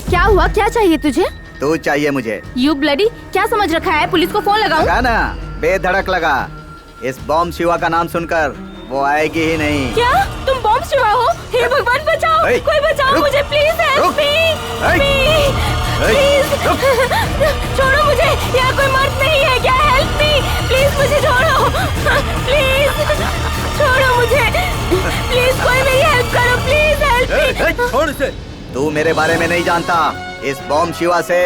क्या हुआ? क्या चाहिए तुझे? तू चाहिए मुझे। यू ब्लडी, क्या समझ रखा है? पुलिस को फोन लगाऊं? लगा ना, बेधड़क लगा। इस बॉम्ब शिवा का नाम सुनकर वो आएगी ही नहीं। क्या तुम बॉम्ब शिवा हो? हे भगवान बचाओ, कोई बचाओ मुझे, प्लीज हेल्प मी, प्लीज छोड़ो मुझे, यहाँ कोई मर्द नहीं है क्या? हेल्प मी प्लीज, मुझे छोड़ो प्लीज, छोड़ो मुझे प्लीज, कोई मेरी हेल्प करो प्लीज, हेल्प मी। छोड़ इसे। तू मेरे बारे में नहीं जानता। इस बॉम्ब शिवा से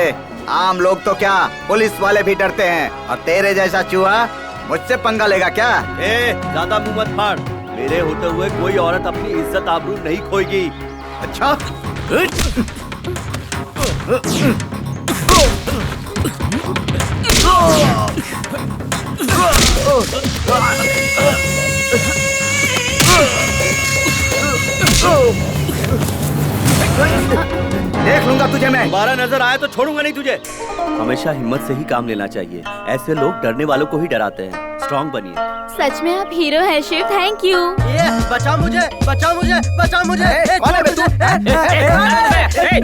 आम लोग तो क्या, पुलिस वाले भी डरते हैं, और तेरे जैसा चूहा मुझसे पंगा लेगा क्या? ज्यादा मुंह मत फाड़। मेरे होते हुए कोई औरत अपनी इज्जत आबरू नहीं खोएगी। अच्छा? देख लूंगा तुझे मैं। दोबारा नजर आया तो छोड़ूंगा नहीं तुझे। हमेशा हिम्मत से ही काम लेना चाहिए। ऐसे लोग डरने वालों को ही डराते हैं। स्ट्रॉन्ग बनिए। सच में आप हीरो हैं शिव, थैंक यू। बचा मुझे, बचा मुझे, बचा मुझे। कौन है बे तू?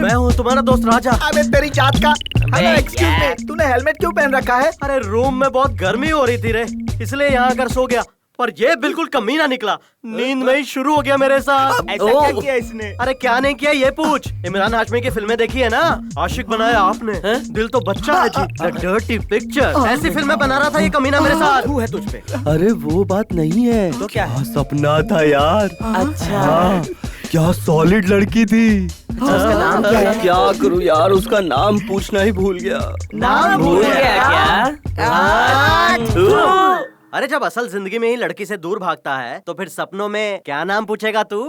मैं हूँ तुम्हारा दोस्त राजा। अबे तेरी जात का। हेलो एक्सक्यूज मी, तूने हेलमेट क्यों पहन रखा है? अरे रूम में बहुत गर्मी हो रही थी रे, इसलिए यहाँ आकर सो गया। पर ये बिल्कुल कमीना निकला, नींद में ही शुरू हो गया मेरे साथ। ऐसा क्या किया इसने? अरे क्या नहीं किया ये पूछ। इमरान हाशमी की फिल्में देखी है ना? आशिक बनाया आपने, दिल तो बच्चा है जी। द डर्टी पिक्चर, ऐसी फिल्में बना रहा था ये कमीना मेरे साथ। है तुझ पे। अरे वो बात नहीं है तो क्या है? सपना था यार। अच्छा क्या सॉलिड लड़की थी। उसका नाम क्या है? क्या करूँ यार, उसका नाम पूछना ही भूल गया। नाम भूल गया क्या? अरे जब असल जिंदगी में ही लड़की से दूर भागता है तो फिर सपनों में क्या नाम पूछेगा तू?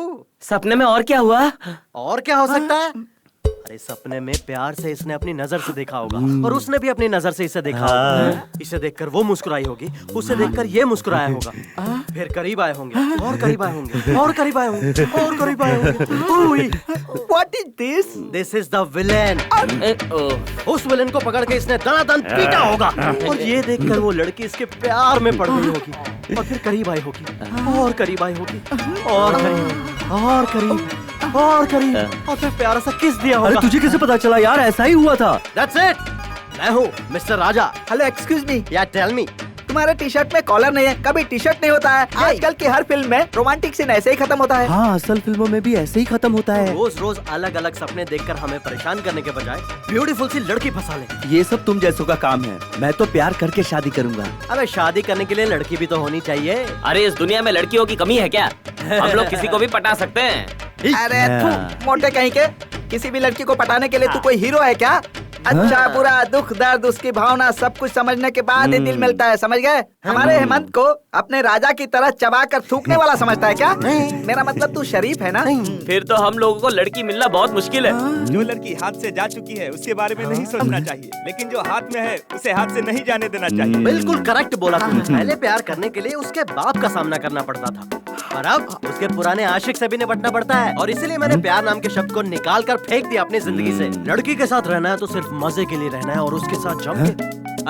सपने में और क्या हुआ? और क्या हो सकता है? अरे सपने में प्यार से इसने अपनी नजर से देखा होगा, और उसने भी अपनी नजर से इसे देखा होगा। इसे देखकर वो मुस्कुराई होगी, उसे देखकर ये मुस्कुराया होगा। फिर करीब आए होंगे, और करीब आए होंगे, और करीब आए होंगे, और करीब आए होंगे। What is this? This is the villain. उस विलेन को पकड़ के इसने दनादन पीटा होगा, और ये देखकर वो लड़की इसके प्यार में पड़ गई होगी, और फिर करीब आई होगी, और करीब आई होगी, और करीब, और करीब, और करीब, और फिर प्यारा सा किस दिया होगा। तुझे कैसे पता चला यार? ऐसा ही हुआ था। That's it. मैं हूँ मिस्टर राजा। हेलो एक्सक्यूज मी, या टेल मी। तुम्हारे टी शर्ट में कॉलर नहीं है, कभी टी शर्ट नहीं होता है। आजकल की हर फिल्म में रोमांटिक सीन ऐसे ही खत्म होता है। हाँ, असल फिल्मों में भी ऐसे ही खत्म होता है। रोज रोज अलग अलग सपने देखकर हमें परेशान करने के बजाय ब्यूटीफुल सी लड़की फंसा ले। ये सब तुम जैसों का काम है। मैं तो प्यार करके शादी करूंगा। अबे शादी करने के लिए लड़की भी तो होनी चाहिए। अरे इस दुनिया में लड़कियों की कमी है क्या? हम लोग किसी को भी पटा सकते हैं। अरे तू मोटे कहीं के, किसी भी लड़की को पटाने के लिए तू कोई हीरो है क्या? अच्छा बुरा दुख दर्द उसकी भावना सब कुछ समझने के बाद ही दिल मिलता है, समझ गए? हमारे हेमंत को अपने राजा की तरह चबा कर थूकने वाला समझता है क्या? मेरा मतलब तू शरीफ है ना? फिर तो हम लोगों को लड़की मिलना बहुत मुश्किल है। जो लड़की हाथ से जा चुकी है उसके बारे में नहीं सोचना चाहिए, लेकिन जो हाथ में है उसे हाथ से नहीं जाने देना चाहिए। बिल्कुल करेक्ट बोला तुमने। पहले प्यार करने के लिए उसके बाप का सामना करना पड़ता था, और अब उसके पुराने आशिक से भी निपटना पड़ता है। और इसीलिए मैंने प्यार नाम के शब्द को निकाल कर फेंक दिया अपनी जिंदगी से। लड़की के साथ रहना है तो सिर्फ मजे के लिए रहना है, और उसके साथ जम के।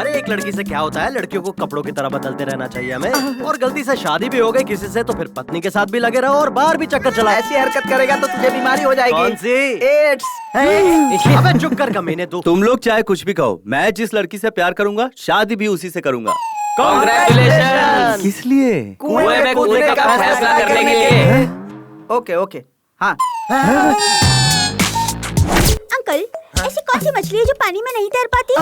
अरे एक लड़की से क्या होता है, लड़कियों को कपड़ों की तरह बदलते रहना चाहिए हमें। और गलती से शादी भी हो गई किसी से तो फिर पत्नी के साथ भी लगे रहो और बाहर भी चक्कर चला। ऐसी हरकत करेगा तो तुझे बीमारी हो जाएगी। कौन सी? एड्स। अबे चुप कर कमीने तू। तुम लोग चाहे कुछ भी कहो, मैं जिस लड़की से प्यार करूंगा शादी भी उसी से करूंगा। कांग्रेचुलेशन। किस लिए? कुएं में कूदने का फैसला करने के लिए। ओके ओके, हाँ। अंकल, ऐसी कौन सी मछली है जो पानी में नहीं तैर पाती?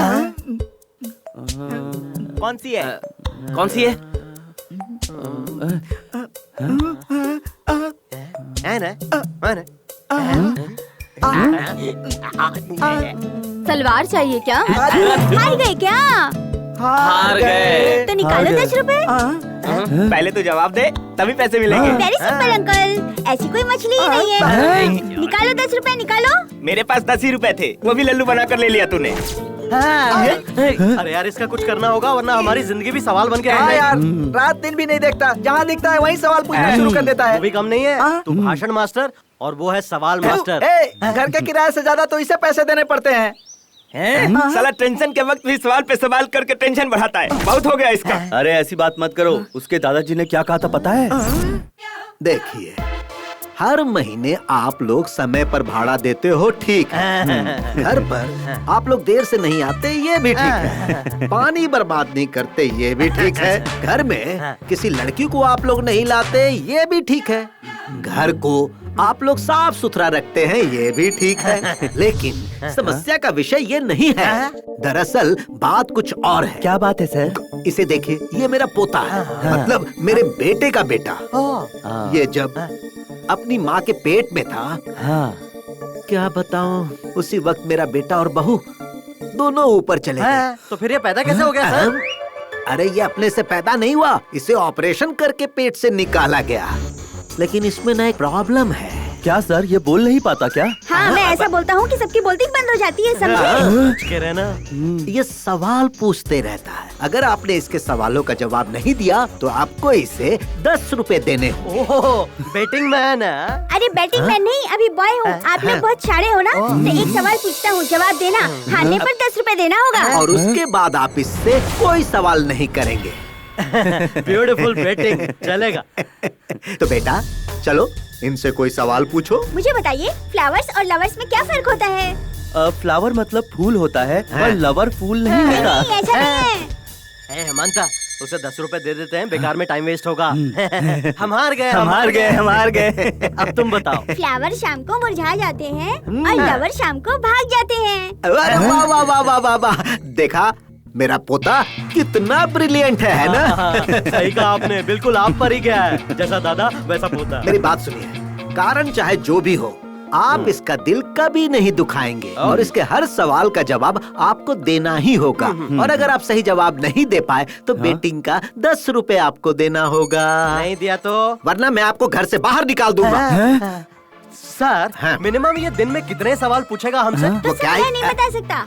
कौन सी है? कौन सी है? है ना? सलवार चाहिए क्या? हार गए क्या? हार गए। तो निकालो 10 रुपए। पहले तो जवाब दे, तभी पैसे मिलेंगे। वेरी सिंपल अंकल, ऐसी कोई मछली ही नहीं है। निकालो 10 रुपए, निकालो। मेरे पास 10 ही रुपए थे, वो भी लल्लू बना कर ले लिया तूने। अरे यार इसका कुछ करना होगा वरना हमारी जिंदगी भी सवाल बन के रह हाँ जाएगी। यार, रात दिन भी नहीं देखता, जहाँ दिखता है वहीं सवाल पूछना शुरू कर देता है। वो भी कम नहीं है, तू भाषण मास्टर और वो है सवाल मास्टर। घर के किराए से ज्यादा तो इसे पैसे देने पड़ते हैं। साला टेंशन के वक्त भी सवाल पे सवाल करके टेंशन बढ़ाता है। बहुत हो गया इसका। अरे ऐसी बात मत करो, उसके दादाजी ने क्या कहा था पता है? देखिए, हर महीने आप लोग समय पर भाड़ा देते हो, ठीक है। घर पर आप लोग देर से नहीं आते, ये भी ठीक है। पानी बर्बाद नहीं करते, ये भी ठीक है। घर में किसी लड़की को आप लोग नहीं लाते, ये भी ठीक है। घर को आप लोग साफ सुथरा रखते हैं, ये भी ठीक है। लेकिन समस्या का विषय ये नहीं है। दरअसल बात कुछ और है। क्या बात है सर? इसे देखिए, ये मेरा पोता है, मतलब मेरे बेटे का बेटा। ये जब अपनी माँ के पेट में था, हाँ। क्या बताऊं, उसी वक्त मेरा बेटा और बहू दोनों ऊपर चले गए। तो फिर ये पैदा कैसे हो गया सर? अरे ये अपने से पैदा नहीं हुआ, इसे ऑपरेशन करके पेट से निकाला गया। लेकिन इसमें ना एक प्रॉब्लम है। क्या सर, ये बोल नहीं पाता क्या? हाँ, मैं ऐसा बोलता हूँ कि सबकी बोलती बंद हो जाती है, समझे? कह रहे ना, ये सवाल पूछते रहता है। अगर आपने इसके सवालों का जवाब नहीं दिया तो आपको इसे 10 रुपए देने होंगे। ओहो, बेटिंग मैन है। अरे बैटिंग मैन नहीं, अभी बॉय हूँ। आप लोग बहुत सारे हो ना, तो एक सवाल पूछता हूँ, जवाब देना। हारने पर 10 रुपए देना होगा। और उसके बाद आप इससे कोई सवाल नहीं करेंगे। ब्यूटीफुल बेटिंग, चलेगा। तो बेटा चलो, इनसे कोई सवाल पूछो। मुझे बताइए, फ्लावर्स और लवर्स में क्या फर्क होता है? फ्लावर मतलब फूल होता है, और लवर फूल नहीं नहीं, होता। ऐसा नहीं है। हेमंता, उसे 10 रुपए दे देते हैं, बेकार में टाइम वेस्ट होगा। हम हार गए, हम हार गए। अब तुम बताओ। फ्लावर शाम को मुरझा जाते हैं और लवर शाम को भाग जाते हैं। अरे वाह वाह वाह वाह वाह वाह, देखा मेरा पोता कितना ब्रिलियंट है ना? सही कहा आपने, बिल्कुल आप पर ही गया है। जैसा दादा वैसा पोता। मेरी बात सुनिए, कारण चाहे जो भी हो, आप इसका दिल कभी नहीं दुखाएंगे और इसके हर सवाल का जवाब आपको देना ही होगा। और अगर आप सही जवाब नहीं दे पाए तो बेटिंग का 10 रुपए आपको देना होगा। नहीं दिया तो? वरना मैं आपको घर से बाहर निकाल दूंगा। सर, हाँ। मिनिमम ये दिन में कितने सवाल पूछेगा हमसे? तो वो क्या सर, है? मैं नहीं बता सकता।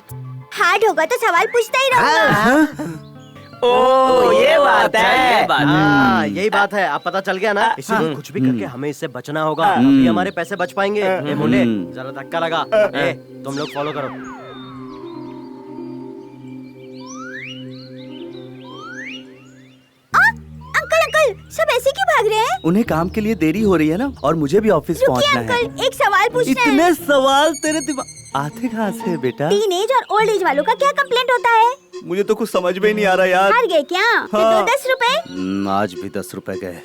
हार्ड होगा तो सवाल पूछता ही रहूंगा। ओ ये बात है। हाँ, यही बात है। अब पता चल गया ना, इसीलिए कुछ भी करके हमें इससे बचना होगा, तभी हमारे पैसे बच पाएंगे। ए मुंडे, जरा धक्का लगा। ए, तुम लोग फॉलो करो। अंकल अंकल, सब ऐसे क्यों भाग रहे हैं? उन्हें काम के लिए देरी हो रही है ना, और मुझे भी ऑफिस रुकिए पहुंचना है। अंकल, एक सवाल पूछना है। इतने सवाल तेरे दिमाग आते कहाँ से बेटा? टीनेज और ओल्ड एज वालों का क्या कंप्लेंट होता है? मुझे तो कुछ समझ में ही नहीं आ रहा यार। हार गए क्या? तो हाँ। 10 रुपए। आज भी 10 रुपए गए।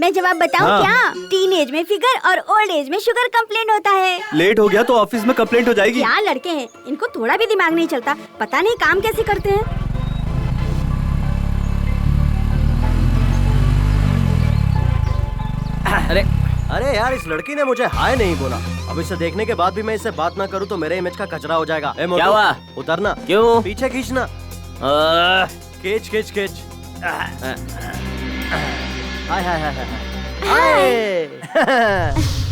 मैं जवाब बताऊं हाँ। क्या? टीनेज में फिगर और ओल्ड एज में शुगर कंप्लेंट होता है। लेट हो गया तो ऑफिस में कंप्लेंट हो जाएगी। क्या लड़के हैं, इनको थोड़ा भी दिमाग नहीं चलता। पता नहीं काम कैसे करते हैं। अरे यार, इस लड़की ने मुझे हाय नहीं बोला। अब इसे देखने के बाद भी मैं इससे बात ना करूँ तो मेरे इमेज का कचरा हो जाएगा। ए मोटू, क्या हुआ? उतरना। क्यों? पीछे खींचना। खींच खींच खींच। हाय हाय हाय हाय।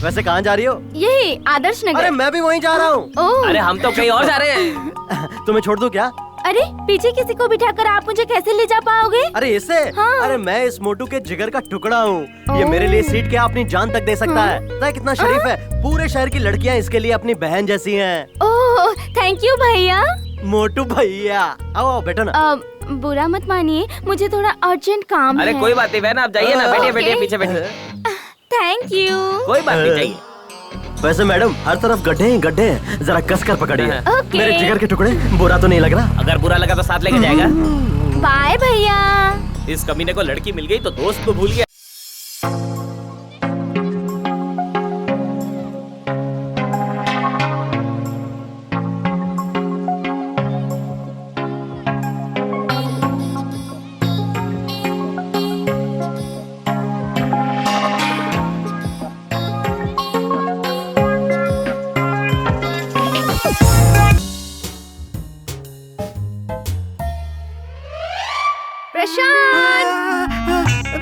वैसे कहाँ जा रही हो? यही आदर्श नगर। अरे मैं भी वहीं जा रहा हूँ। ओह, अरे हम तो कहीं और जा रहे हैं। तुम्हें छोड़ दूँ क्या? अरे पीछे किसी को बिठाकर आप मुझे कैसे ले जा पाओगे? अरे इसे? हाँ। अरे मैं इस मोटू के जिगर का टुकड़ा हूँ। ये मेरे लिए सीट के अपनी जान तक दे सकता है। पता है कितना शरीफ है? पूरे शहर की लड़कियाँ इसके लिए अपनी बहन जैसी हैं। ओह, थैंक यू भैया। मोटू भैया, आओ बैठो ना। बुरा मत मानिए, मुझे थोड़ा अर्जेंट काम अरे है। कोई बात नहीं बहन, आप जाइए ना। बैठिए ओके। बैठिए, पीछे बैठिए। Thank you. कोई बात नहीं, जाइए। वैसे मैडम, हर तरफ गड्ढे ही गड्ढे हैं, जरा कस कर पकड़िए। ओके। मेरे जिगर के टुकड़े, बुरा तो नहीं लग रहा? अगर बुरा लगा तो साथ लेके जाएगा। बाय भैया। इस कमीने को लड़की मिल गई तो दोस्त को भूल गया।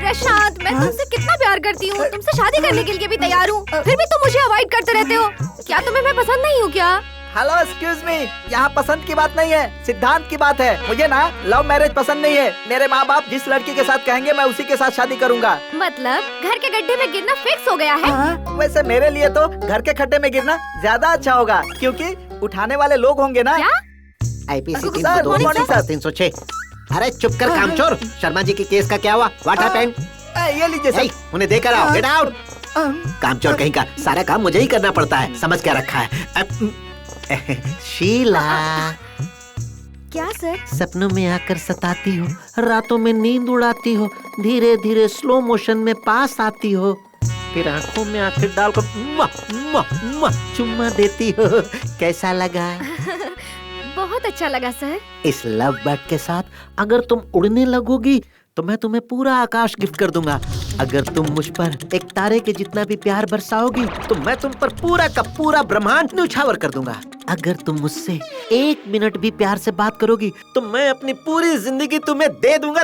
प्रशांत, मैं तुमसे कितना प्यार करती हूँ, तुमसे शादी करने के लिए भी तैयार हूँ, फिर भी तुम मुझे अवॉइड करते रहते हो। क्या तुम्हें मैं पसंद नहीं हूँ क्या? हेलो एक्सक्यूज मी, यहाँ पसंद की बात नहीं है, सिद्धांत की बात है। मुझे ना लव मैरिज पसंद नहीं है। मेरे माँ बाप जिस लड़की के साथ कहेंगे मैं उसी के साथ शादी करूँगा। मतलब घर के गड्ढे में गिरना फिक्स हो गया है? वैसे मेरे लिए तो घर के खड्डे में गिरना ज्यादा अच्छा होगा, क्योंकि उठाने वाले लोग होंगे ना। क्या? IPC sir, good morning, sir. 306। अरे चुप कर कामचोर, शर्मा जी के केस का क्या हुआ? What happened? ये लीजिए सर। उन्हें देकर आओ, गेट आउट। कामचोर कहीं का, सारा काम मुझे ही करना पड़ता है, समझ क्या रखा है। शीला, क्या सर? सपनों में आकर सताती हो, रातों में नींद उड़ाती हो, धीरे धीरे स्लो मोशन में पास आती हो, फिर आंखों में आंखें डालकर चुम्मा देती हो। कैसा लगा? बहुत अच्छा लगा सर। इस लव बर्ड के साथ अगर तुम उड़ने लगोगी तो मैं तुम्हें पूरा आकाश गिफ्ट कर दूंगा। अगर तुम मुझ पर एक तारे के जितना भी प्यार बरसाओगी तो मैं तुम पर पूरा का पूरा ब्रह्मांड न्यौछावर कर दूंगा। अगर तुम मुझसे 1 मिनट भी प्यार से बात करोगी तो मैं अपनी पूरी जिंदगी तुम्हें दे दूंगा।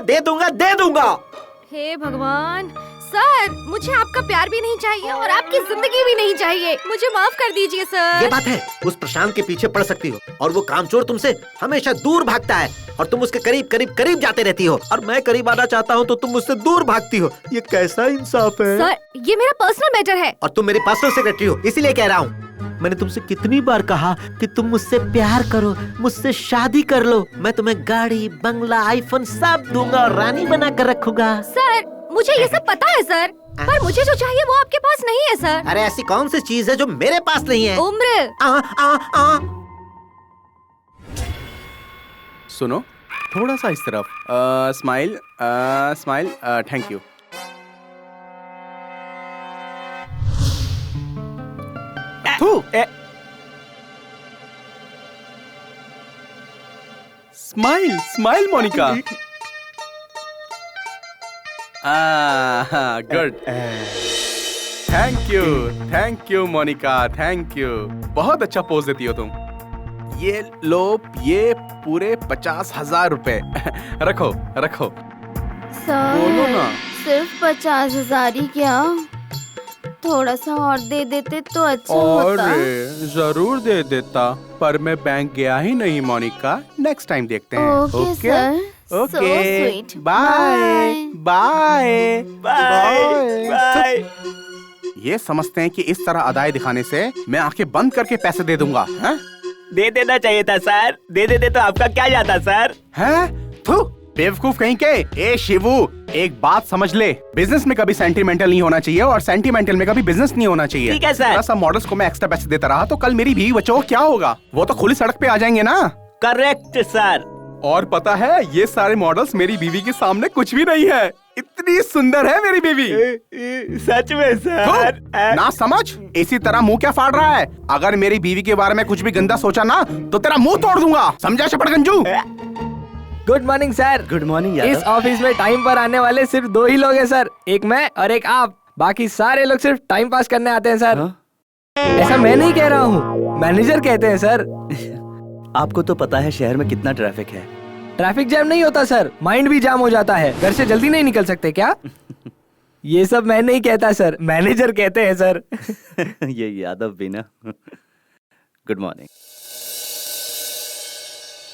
हे भगवान सर, मुझे आपका प्यार भी नहीं चाहिए और आपकी जिंदगी भी नहीं चाहिए। मुझे माफ कर दीजिए सर। ये बात है, उस प्रशांत के पीछे पड़ सकती हो और वो कामचोर तुमसे हमेशा दूर भागता है और तुम उसके करीब जाते रहती हो, और मैं करीब आना चाहता हूँ तो तुम मुझसे दूर भागती हो। ये कैसा इंसाफ है? सर, ये मेरा पर्सनल मैटर है। और तुम मेरी पर्सनल सेक्रेटरी हो, इसीलिए कह रहा हूँ। मैंने तुमसे कितनी बार कहा कि तुम मुझसे प्यार करो, मुझसे शादी कर लो। मैं तुम्हें गाड़ी, बंगला, आईफोन सब दूंगा और रानी बना कर रखूंगा। सर, मुझे ये सब पता है सर, पर मुझे जो चाहिए वो आपके पास नहीं है सर। अरे ऐसी कौन सी चीज है जो मेरे पास नहीं है? उम्र। सुनो, थोड़ा सा इस तरफ। Smile, smile, thank you. Smile, smile Monika. Good. Thank you Monika, thank you. बहुत अच्छा पोज देती हो तुम। ये लो, ये पूरे 50,000 रुपए। रखो। सर, बोलो ना। सिर्फ 50,000 ही क्या? थोड़ा सा और दे देते तो अच्छा होता। जरूर दे देता, पर मैं बैंक गया ही नहीं मोनिका। नेक्स्ट टाइम देखते हैं। Okay sir. So sweet. Bye. ये समझते हैं कि इस तरह अदाएं दिखाने से मैं आंखें बंद करके पैसे दे दूंगा। हैं? दे देना चाहिए था सर। दे देते तो आपका क्या जाता सर? हैं? थू, बेवकूफ कहीं के। ए शिवू, एक बात समझ ले, बिजनेस में कभी सेंटिमेंटल नहीं होना चाहिए और सेंटिमेंटल में कभी बिजनेस नहीं होना चाहिए। ठीक है सर। ऐसा मॉडल्स को मैं एक्स्ट्रा पैसे देता रहा तो कल मेरी बीवी बच्चों को क्या होगा? वो तो खुली सड़क पे आ जाएंगे ना। Correct sir. और पता है, ये सारे मॉडल्स मेरी बीवी के सामने कुछ भी नहीं है। इतनी सुंदर है मेरी बीवी। सच में सर। ना समझ, इसी तरह मुंह क्या फाड़ रहा है? अगर मेरी बीवी के बारे में कुछ भी गंदा सोचा ना तो तेरा मुंह तोड़ दूंगा, समझा शपड़गंजू? Good morning sir. Good morning. इस ऑफिस में टाइम पर आने वाले सिर्फ 2 ही लोग हैं सर, एक मैं और एक आप। बाकी सारे लोग सिर्फ टाइम पास करने आते हैं सर। ऐसा मैं नहीं कह रहा हूँ, मैनेजर कहते हैं सर। आपको तो पता है शहर में कितना ट्रैफिक है। ट्रैफिक जैम नहीं होता सर, माइंड भी जाम हो जाता है। घर से जल्दी नहीं निकल सकते क्या? ये सब मैं नहीं कहता सर, मैनेजर कहते हैं सर। ये यादव भी ना। Good morning.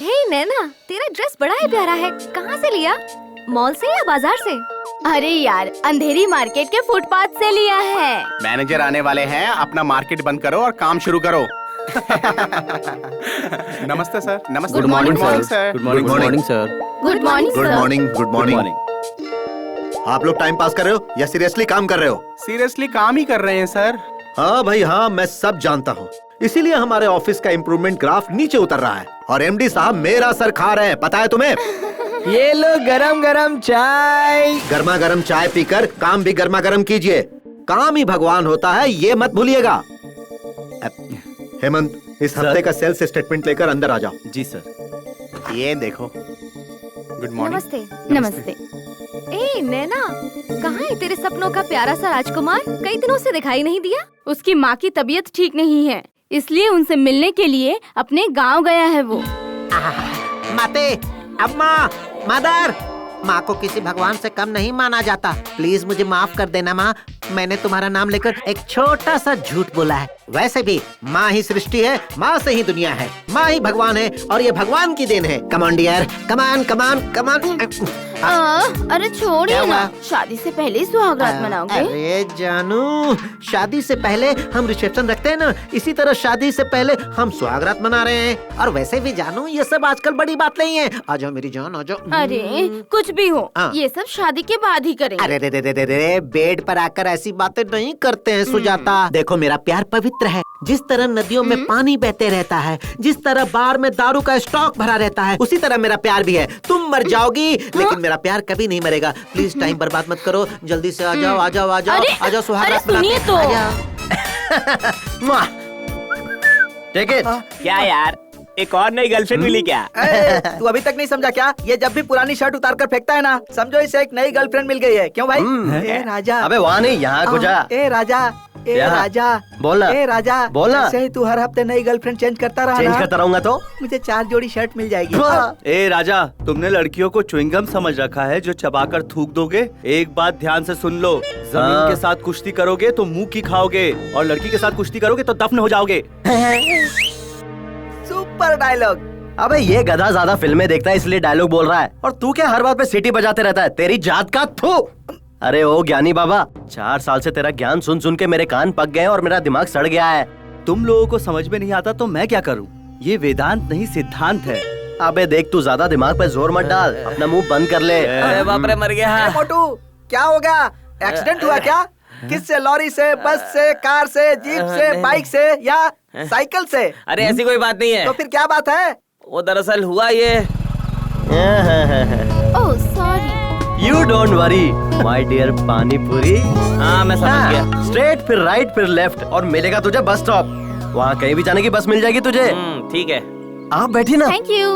हे नैना, तेरा ड्रेस बड़ा ही प्यारा है। कहाँ से लिया? मॉल से या बाजार से? अरे यार, अंधेरी मार्केट के फुटपाथ से लिया है। मैनेजर आने वाले हैं, अपना मार्केट बंद करो और काम शुरू करो। नमस्ते सर। नमस्ते। Good morning, sir. Good morning sir. Good morning sir. Good morning. आप लोग टाइम पास कर रहे हो या सीरियसली काम कर रहे हो? सीरियसली काम ही कर रहे हैं सर। हाँ भाई हाँ, मैं सब जानता हूँ। इसीलिए हमारे ऑफिस का इम्प्रूवमेंट ग्राफ नीचे उतर रहा है और एमडी साहब मेरा सर खा रहे हैं, पता है तुम्हें? ये लो गरम गरम चाय। गर्मा गर्म चाय पीकर काम भी गर्मा गर्म कीजिए। काम ही भगवान होता है, ये मत भूलिएगा। हेमंत, इस हफ्ते का सेल्स स्टेटमेंट लेकर अंदर आ जाओ। जी सर। ये देखो। Good morning. नमस्ते। ए नैना, कहाँ है तेरे सपनों का प्यारा सा राजकुमार? कई दिनों से दिखाई नहीं दिया। उसकी माँ की तबीयत ठीक नहीं है, इसलिए उनसे मिलने के लिए अपने गांव गया है वो। माते, अम्मा, मदर, माँ को किसी भगवान से कम नहीं माना जाता। प्लीज मुझे माफ कर देना माँ, मैंने तुम्हारा नाम लेकर एक छोटा सा झूठ बोला है। वैसे भी माँ ही सृष्टि है, माँ से ही दुनिया है, माँ ही भगवान है और ये भगवान की देन है। कम ऑन डियर, कमान कमान कमान। अरे छोड़िए ना, शादी से पहले ही सुहागरात मनाओगे? अरे जानू, शादी से पहले हम रिसेप्शन रखते हैं ना, इसी तरह शादी से पहले हम सुहागरात मना रहे हैं। और वैसे भी जानू, ये सब आजकल बड़ी बात नहीं है। आ जाओ मेरी जान, आ जाओ। अरे कुछ भी हो, ये सब शादी के बाद ही करेंगे। अरे रे रे रे रे, बेड पर आकर ऐसी बातें नहीं करते हैं सुजाता। देखो मेरा प्यार पवित्र है, जिस तरह नदियों में पानी बहते रहता है, जिस तरह बार में दारू का स्टॉक भरा रहता है, उसी तरह मेरा प्यार भी है। तुम मर जाओगी लेकिन मेरा प्यार कभी नहीं मरेगा। प्लीज टाइम बर्बाद मत करो, जल्दी से आ जाओ आ जाओ आ जाओ आ जाओ, सुहागरात मनाते हैं। Take it. क्या यार, एक और नई गर्लफ्रेंड मिली क्या? तू अभी तक नहीं समझा क्या? ये जब भी पुरानी शर्ट उतार कर फेंकता है ना, समझो इसे एक नई गर्लफ्रेंड मिल गई है। क्यों भाई? ए राजा। अबे वहाँ नहीं, यहाँ को जा। ए राजा, ए राजा, बोलना। ए राजा, बोलना। ऐसे ही तू हर हफ्ते नई गर्लफ्रेंड चेंज करता रहा चेंज ना, करता रहूंगा तो मुझे 4 जोड़ी शर्ट मिल जाएगी। ए राजा, तुमने लड़कियों को च्युइंगम समझ रखा है जो चबाकर थूक दोगे? एक बात ध्यान से सुन लो, जमीन के साथ कुश्ती करोगे तो मुंह की खाओगे, और लड़की के साथ कुश्ती करोगे तो दफन हो जाओगे। Super dialogue. अबे ये गधा ज्यादा फिल्में देखता है इसलिए डायलॉग बोल रहा है, और तू क्या हर बात पे सीटी बजाते रहता है? तेरी जात का थू। अरे ओ ज्ञानी बाबा, 4 साल से तेरा ज्ञान सुन सुन के मेरे कान पक गए और मेरा दिमाग सड़ गया है। तुम लोगों को समझ में नहीं आता तो मैं क्या करूं? ये वेदांत नहीं सिद्धांत है। अबे देख, तू ज्यादा दिमाग पे जोर मत डाल, अपना मुंह बंद कर ले। अरे बाप रे, मर गया। मोटू क्या हो गया? एक्सीडेंट हुआ क्या? किससे? लॉरी से, बस से, कार से, जीप से, बाइक से या साइकिल से? अरे ऐसी कोई बात नहीं है। तो फिर क्या बात है? वो दरअसल हुआ ये। Oh sorry. You don't worry my dear pani puri. हाँ मैं समझ गया। स्ट्रेट फिर राइट फिर लेफ्ट और मिलेगा तुझे बस स्टॉप। वहाँ कहीं भी जाने की बस मिल जाएगी तुझे। ठीक है, आप बैठिए ना। Thank you.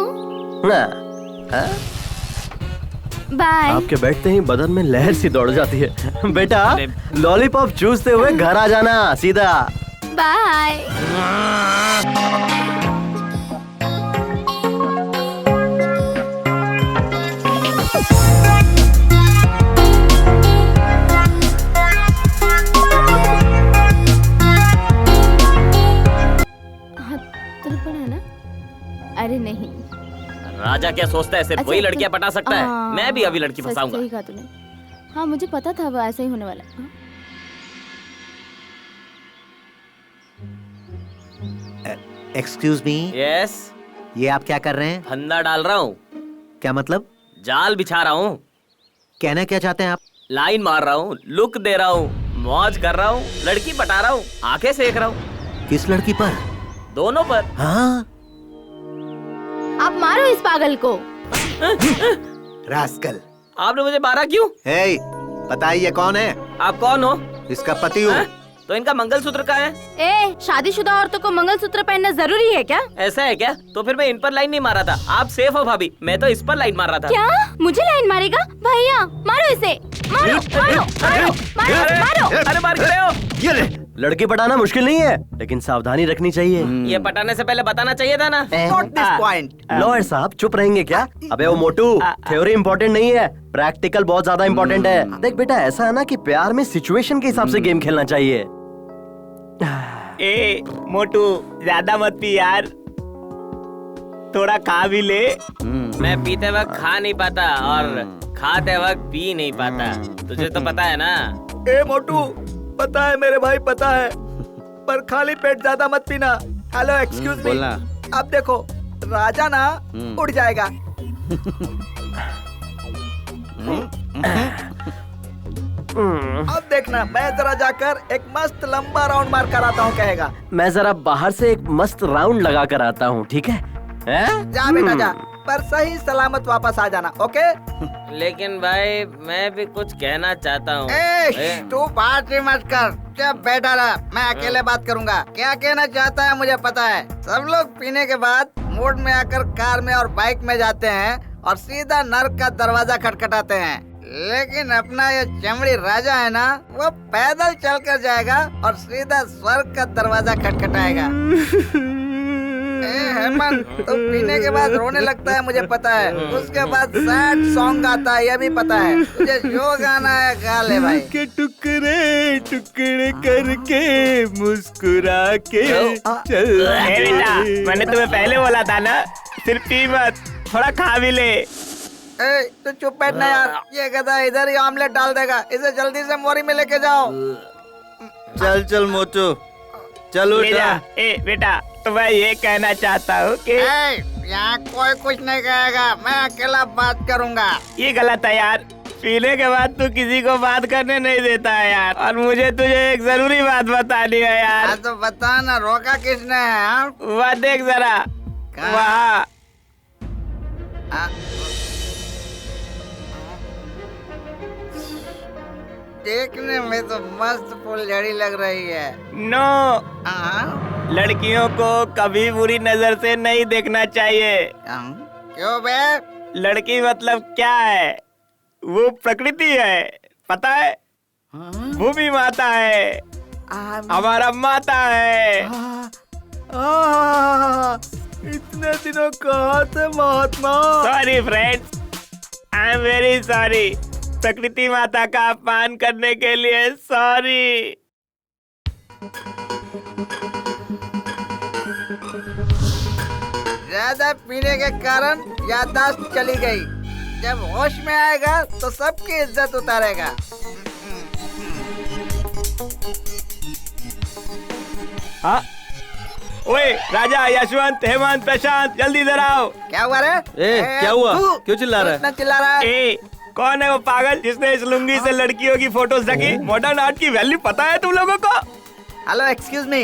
बाय। आपके बैठते ही बदन में लहर सी दौड़ जाती है। बेटा लॉलीपॉप चूसते हुए घर आ जाना सीधा। बाय। अरे नहीं, राजा क्या सोचता है सिर्फ अच्छा, वही लड़कियां पटा सकता है? हाँ, मैं भी अभी लड़की फंसाऊंगा। सही कहा तूने। हाँ मुझे पता था वो ऐसा ही होने वाला। Excuse me. यस। ये आप क्या कर रहे हैं? फंदा डाल रहा हूँ। क्या मतलब? जाल बिछा रहा हूँ। कहना क्या चाहते हैं आप? लाइन मार रहा हूँ, लुक दे रहा हूँ, मौज कर रहा हूँ, लड़की पटा रहा हूँ, आंखें सेक रहा हूँ। किस लड़की पर? दोनों पर। हाँ? आप मारो इस पागल को। रास्कल। आपने मुझे मारा क्यों? हे, पता है ये कौन है? आप कौन हो? इसका पति हूँ। तो इनका मंगलसूत्र कहाँ है? ए, शादीशुदा औरतों को मंगलसूत्र पहनना जरूरी है क्या? ऐसा है क्या? तो फिर मैं इन पर लाइन नहीं मारा था। आप सेफ हो भाभी, मैं तो इस पर लाइन मार रहा था। क्या? मुझे लाइन मारेगा? भैया मारो इसे, मारो मारो मारो मारो मारो। अरे मार क्यों रहे हो? ये लड़की पटाना मुश्किल नहीं है, लेकिन सावधानी रखनी चाहिए। ये पटाने से पहले बताना चाहिए था ना। Note this point. लॉयर साहब चुप रहेंगे क्या? अबे वो मोटू, थ्योरी इम्पोर्टेंट नहीं है, प्रैक्टिकल बहुत ज्यादा इम्पोर्टेंट है। देख बेटा, ऐसा है ना कि प्यार में सिचुएशन के हिसाब से गेम खेलना चाहिए। ए मोटू, ज्यादा मत पी यार, थोड़ा खा भी ले। मैं पीते वक्त खा नहीं पाता और खाते वक्त पी नहीं पाता, तुझे तो पता है ना। ए मोटू, पता है मेरे भाई, पता है, पर खाली पेट ज्यादा मत पीना। Hello excuse me. अब देखो, राजा ना उड़ जाएगा। अब देखना, मैं जरा जाकर एक मस्त लंबा राउंड मार कर आता हूँ, कहेगा। मैं जरा बाहर से एक मस्त राउंड लगा कर आता हूँ, ठीक है? जा बेटा जा, पर सही सलामत वापस आ जाना, ओके? लेकिन भाई मैं भी कुछ कहना चाहता हूँ। तू बात ही मत कर, जब बैठा रहा, मैं अकेले बात करूंगा। क्या कहना चाहता है मुझे पता है। सब लोग पीने के बाद मूड में आकर कार में और बाइक में जाते हैं और सीधा नर्क का दरवाजा खटखटाते हैं, लेकिन अपना ये चमड़ी राजा है ना, वो पैदल चल कर जाएगा और सीधा स्वर्ग का दरवाजा खटखटाएगा। हेमंत, तो पीने के बाद रोने लगता है मुझे पता है, उसके बाद सैड सॉन्ग आता है ये भी पता है, तुझे जो गाना है गा ले भाई। के टुकड़े टुकड़े करके मुस्कुरा के चल। बेटा, मैंने तुम्हें पहले बोला था ना, सिर्फ पी मत, थोड़ा खा भी ले। तो चुप बैठना यार, ये गधा इधर ही ऑमलेट डाल देगा, इसे जल्दी से मोरी में लेके जाओ। चल चल मोटू, चलो बेटा, तो मैं ये कहना चाहता हूँ कि यहाँ कोई कुछ नहीं कहेगा, मैं अकेला बात करूँगा। ये गलत है यार, पीने के बाद तू किसी को बात करने नहीं देता है यार, और मुझे तुझे एक जरूरी बात बतानी है यार। तो बता ना, रोका किसने है? वह देख जरा, वहाँ। देखने में तो मस्त फुलझड़ी लग रही है। नो, लड़कियों को कभी बुरी नजर से नहीं देखना चाहिए। क्यों बे? लड़की मतलब क्या है? वो प्रकृति है, पता है? भूमि माता है, हमारा माता है। इतने दिनों कहाँ थे महात्मा? Sorry friends, I am very sorry. प्रकृति माता का अपमान करने के लिए सॉरी। ज्यादा पीने के कारण याददाश्त चली गई, जब होश में आएगा तो सबकी इज्जत उतारेगा। हाँ? ओए राजा, यशवंत, हेमंत, प्रशांत, जल्दी इधर आओ। क्या हुआ रे? क्या हुआ? क्यों चिल्ला रहा है? इतना चिल्ला रहा है? कौन है वो पागल जिसने इस लुंगी से लड़कियों की फोटोज रखी? मॉडर्न आर्ट की वैल्यू पता है तुम लोगों को? Hello, excuse me.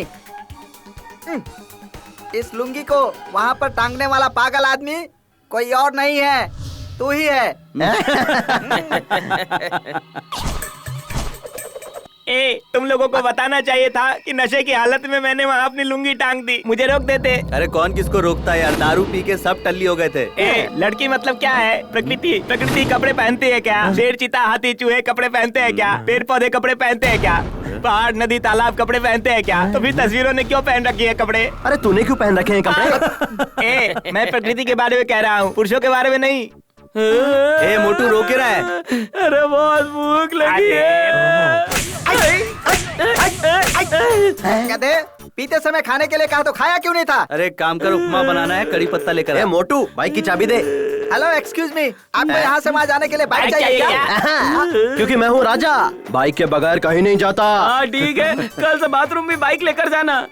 इस लुंगी को वहाँ पर टांगने वाला पागल आदमी कोई और नहीं है, तू ही है। तुम लोगों को बताना चाहिए था कि नशे की हालत में मैंने वहाँ अपनी लुंगी टांग दी, मुझे रोक देते। अरे कौन किसको रोकता है यार, दारू पी के सब टल्ली हो गए थे। लड़की मतलब क्या है? प्रकृति। प्रकृति कपड़े पहनती है क्या? शेर, चीता, हाथी, चूहे कपड़े पहनते हैं क्या? पेड़ पौधे कपड़े पहनते हैं क्या? पहाड़, नदी, तालाब कपड़े पहनते हैं क्या? तो फिर तस्वीरों ने क्यों पहन रखी है कपड़े? अरे तूने क्यों पहन रखे हैं कपड़े? मैं प्रकृति के बारे में कह रहा हूँ, पुरुषों के बारे में नहीं। मोटू रोके रहा है। अरे बहुत भूख लगी है। कहते पीते समय खाने के लिए कहा तो खाया क्यों नहीं था? अरे काम कर, उपमा बनाना है, कड़ी पत्ता लेकर आ। मोटू, बाइक की चाबी दे। हेलो, एक्सक्यूज मी, आपको यहाँ से वहाँ जाने के लिए बाइक चाहिए क्या? क्योंकि मैं हूँ राजा, बाइक के बगैर कहीं नहीं जाता। हाँ ठीक है, कल से बाथरूम भी बाइक लेकर जाना।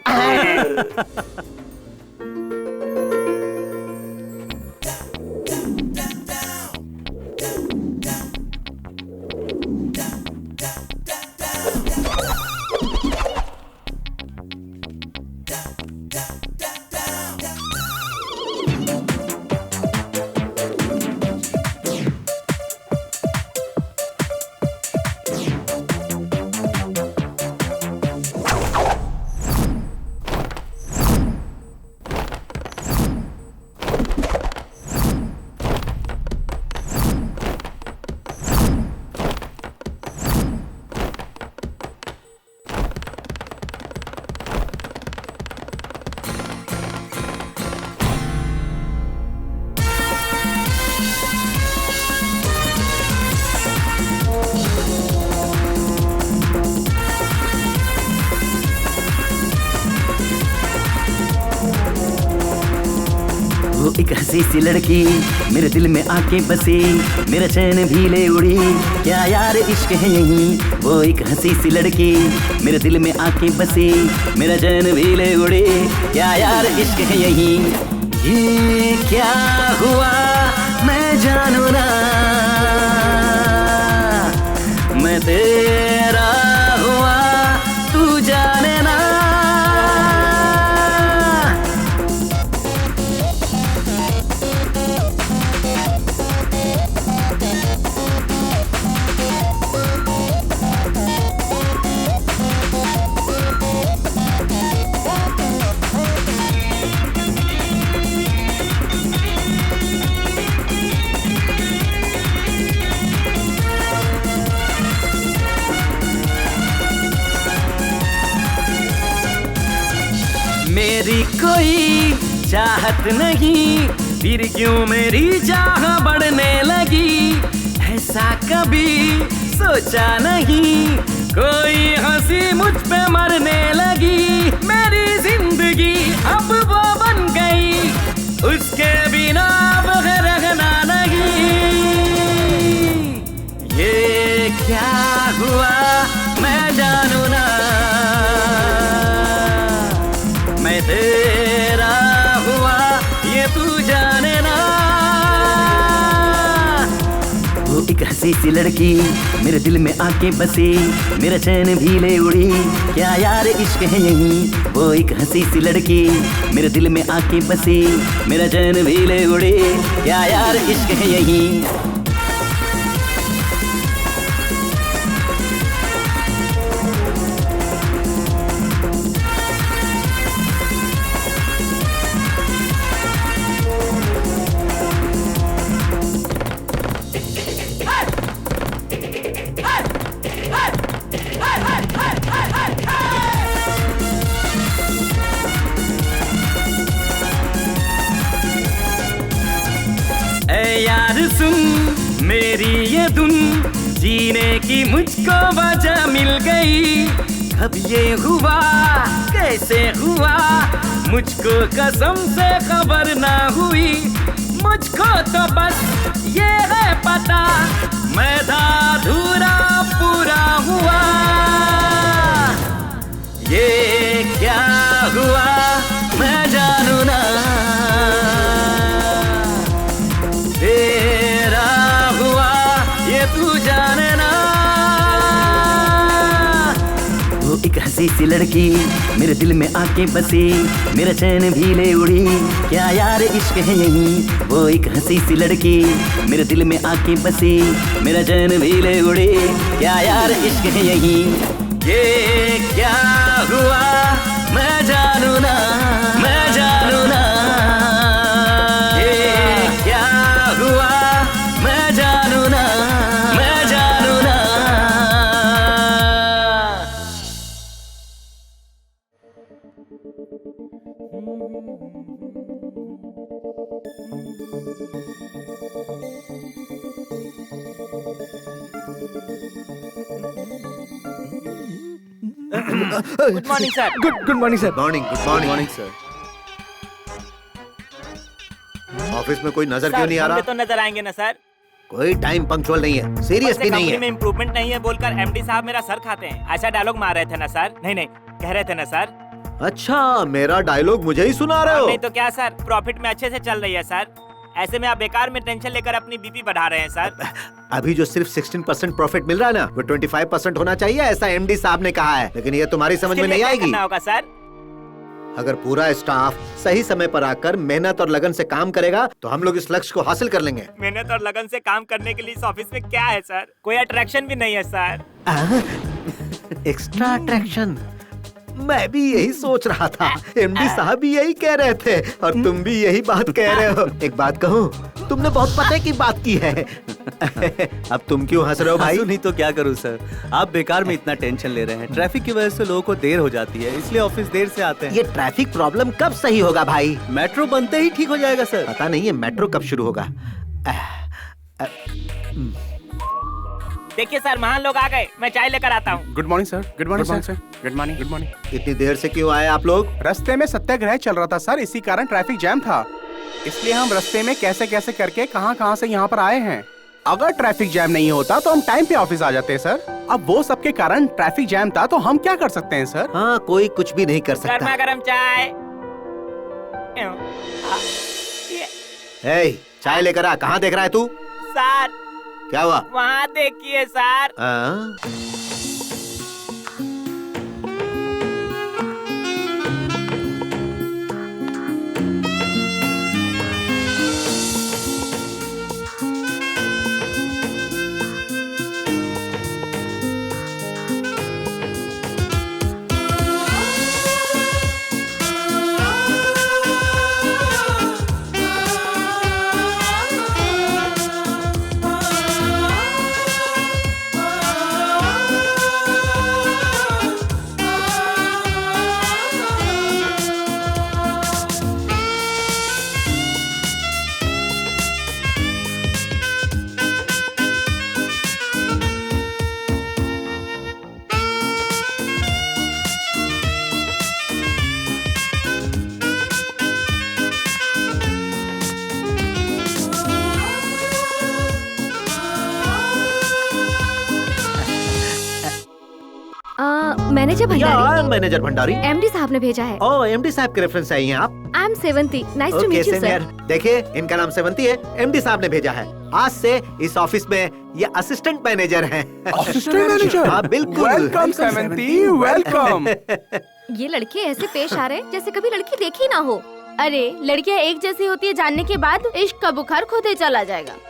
वो एक हंसी सी लड़की मेरे दिल में आके बसी, मेरा चैन भी ले उड़ी, क्या यार इश्क है यही। वो एक हंसी सी लड़की मेरे दिल में आके बसी, मेरा चैन भी ले उड़ी, क्या यार इश्क है यही। ये क्या हुआ मैं जानू ना, मैं तेरा हुआ तू जाने ना। मेरी कोई चाहत नहीं, फिर क्यों मेरी चाह बढ़ने लगी। ऐसा कभी सोचा नहीं, कोई हंसी मुझ पे मरने लगी। मेरी जिंदगी अब वो बन गई, उसके बिना अब रहना नहीं। ये क्या हुआ मैं जानू ना, मैं तेरा हुआ ये तू जाने ना। वो एक हंसी सी लड़की मेरे दिल में आके बसी, मेरा चैन भी ले उड़ी। क्या यार इश्क है यही, वो एक हंसी सी लड़की मेरे दिल में आके बसी, मेरा चैन भी ले उड़ी। क्या यार इश्क है यही। यार सुन मेरी ये धुन, जीने की मुझको वजह मिल गई। कब ये हुआ कैसे हुआ, मुझको कसम से खबर ना हुई। मुझको तो बस ये है पता, मैं था अधूरा पूरा हुआ। ये क्या हुआ मैं जानू ना, तेरा हुआ ये तू जाने ना। वो एक हंसी सी लड़की मेरे दिल में आके बसी, मेरा चैन भी ले उड़ी। क्या यार इश्क है यही, वो एक हंसी सी लड़की मेरे दिल में आके बसी, मेरा चैन भी ले उड़ी। क्या यार इश्क है यही। ये क्या हुआ मैं जानू ना, मैं जानू ना। ये क्या हुआ मैं जानू ना, मैं जानू ना। Good morning sir. Good morning sir. Morning, good morning. Morning sir. Office में कोई नजर क्यों नहीं आ रहा? तो नजर आएंगे ना सर। कोई टाइम पंक्चुअल नहीं है, सीरियसली नहीं है। में इम्प्रूवमेंट नहीं है बोलकर एमडी साहब मेरा सर खाते हैं, ऐसा डायलॉग मार रहे थे ना सर। नहीं कह रहे थे ना सर। अच्छा, मेरा डायलॉग मुझे ही सुना रहे हो? नहीं तो क्या सर, प्रॉफिट में अच्छे से चल रही है सर। ऐसे में आप बेकार में टेंशन लेकर अपनी बीपी बढ़ा रहे हैं सर। अभी जो सिर्फ 16% प्रॉफिट मिल रहा है ना, वो 25% होना चाहिए, ऐसा एमडी साहब ने कहा है। लेकिन ये तुम्हारी समझ में नहीं आएगी। होगा सर, अगर पूरा स्टाफ सही समय पर आकर मेहनत और लगन से काम करेगा तो हम लोग इस लक्ष्य को हासिल कर लेंगे। मेहनत और लगन से काम करने के लिए इस ऑफिस में क्या है सर? कोई अट्रैक्शन भी नहीं है सर। एक्स्ट्रा अट्रैक्शन, मैं भी यही सोच रहा था। एमडी साहब भी यही कह रहे थे और तुम भी यही बात कह रहे हो। एक बात कहूँ, तुमने बहुत पते की बात की है। अब तुम क्यों हंस रहे हो भाई? नहीं तो क्या करूँ सर, आप बेकार में इतना टेंशन ले रहे हैं। ट्रैफिक की वजह से लोगों को देर हो जाती है, इसलिए ऑफिस देर से आते हैं। ये ट्रैफिक प्रॉब्लम कब सही होगा भाई? मेट्रो बनते ही ठीक हो जाएगा सर। पता नहीं है मेट्रो कब शुरू होगा। देखिए सर, महान लोग आ गए, मैं चाय लेकर आता हूँ। Good morning sir. Good morning sir. Good morning. Good morning. इतनी देर से क्यों आए आप लोग? रास्ते में सत्याग्रह चल रहा था सर, इसी कारण ट्रैफिक जैम था, इसलिए हम रास्ते में कैसे कैसे करके कहां से यहाँ पर आए हैं। अगर ट्रैफिक जैम नहीं होता तो हम टाइम पे ऑफिस आ जाते हैं सर। अब वो सबके कारण ट्रैफिक जैम था, तो हम क्या कर सकते हैं सर? हाँ, कोई कुछ भी नहीं कर सकता। गर्मा गर्म चाय। चाय लेकर आ। कहाँ देख रहा है तू? सर क्या हुआ? वहाँ देखिए sir. Manager Bhandari. Manager Bhandari. MD साहब ने भेजा है। ओह, एमडी साहब के रेफरेंस चाहिए आप? I am Sevanti, nice to meet you sir. देखिए, इनका नाम सेवंती है, एमडी साहब ने भेजा है। आज से इस ऑफिस में ये असिस्टेंट मैनेजर हैं। Assistant manager? हाँ बिल्कुल। Welcome Sevanti, welcome. ये लड़के ऐसे पेश आ रहे हैं जैसे कभी लड़की देखी ना हो। अरे लड़कियां एक जैसी होती है जानने के बाद इश्क का बुखार खुद ही चला जाएगा।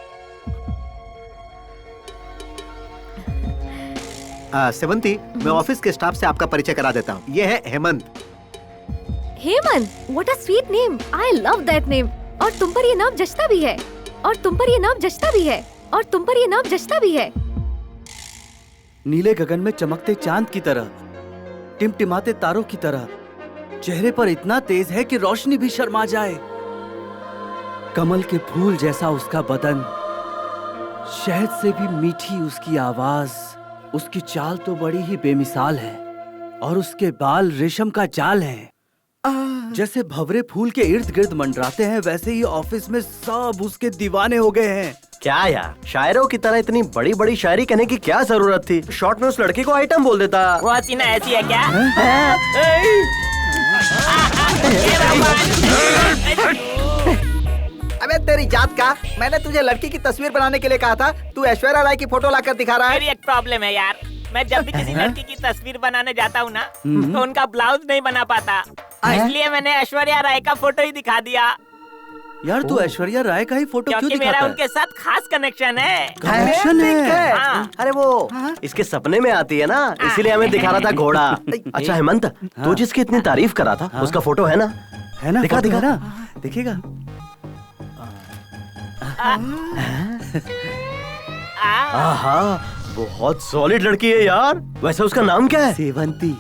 सेवंती, मैं ऑफिस के स्टाफ से आपका परिचय करा देता हूँ। ये है Hemant. Hemant, what a sweet name, I love that name. और तुम पर ये नाम जचता भी है, और तुम पर ये नाम जचता भी है, और तुम पर ये नाम जचता भी है। नीले गगन में चमकते चांद की तरह, टिमटिमाते तारों की तरह, चेहरे पर इतना तेज है कि रोशनी भी शर्मा जाए। कमल के फूल जैसा उसका बदन, शहद से भी मीठी उसकी आवाज, उसकी चाल तो बड़ी ही बेमिसाल है, और उसके बाल रेशम का जाल है। जैसे भंवरे फूल के इर्द गिर्द मंडराते हैं, वैसे ही ऑफिस में सब उसके दीवाने हो गए हैं। क्या यार, शायरों की तरह इतनी बड़ी बड़ी शायरी कहने की क्या जरूरत थी? शॉर्ट में उस लड़की को आइटम बोल देता। वो हसीना ऐसी है क्या? अबे तेरी जात का, मैंने तुझे लड़की की तस्वीर बनाने के लिए कहा था, तू ऐश्वर्या राय की फोटो लाकर दिखा रहा है। मेरी एक प्रॉब्लम है यार, मैं जब भी किसी लड़की की तस्वीर बनाने जाता हूँ ना, तो उनका ब्लाउज नहीं बना पाता, इसलिए मैंने ऐश्वर्या राय का फोटो ही दिखा दिया। यार तू ऐश्वर्या राय का ही फोटो क्यों क्योंकि दिखाता मेरा है? उनके साथ खास कनेक्शन है। कनेक्शन है? हाँ। अरे वो इसके सपने में आती है ना, इसीलिए हमें दिखा रहा था घोड़ा। अच्छा हेमंत, तू जिसकी इतनी तारीफ करा था, उसका फोटो है ना? है ना? दिखा दिखा ना, दिखेगा। आहा, बहुत सॉलिड लड़की है यार। वैसे उसका नाम क्या है? सेवंती।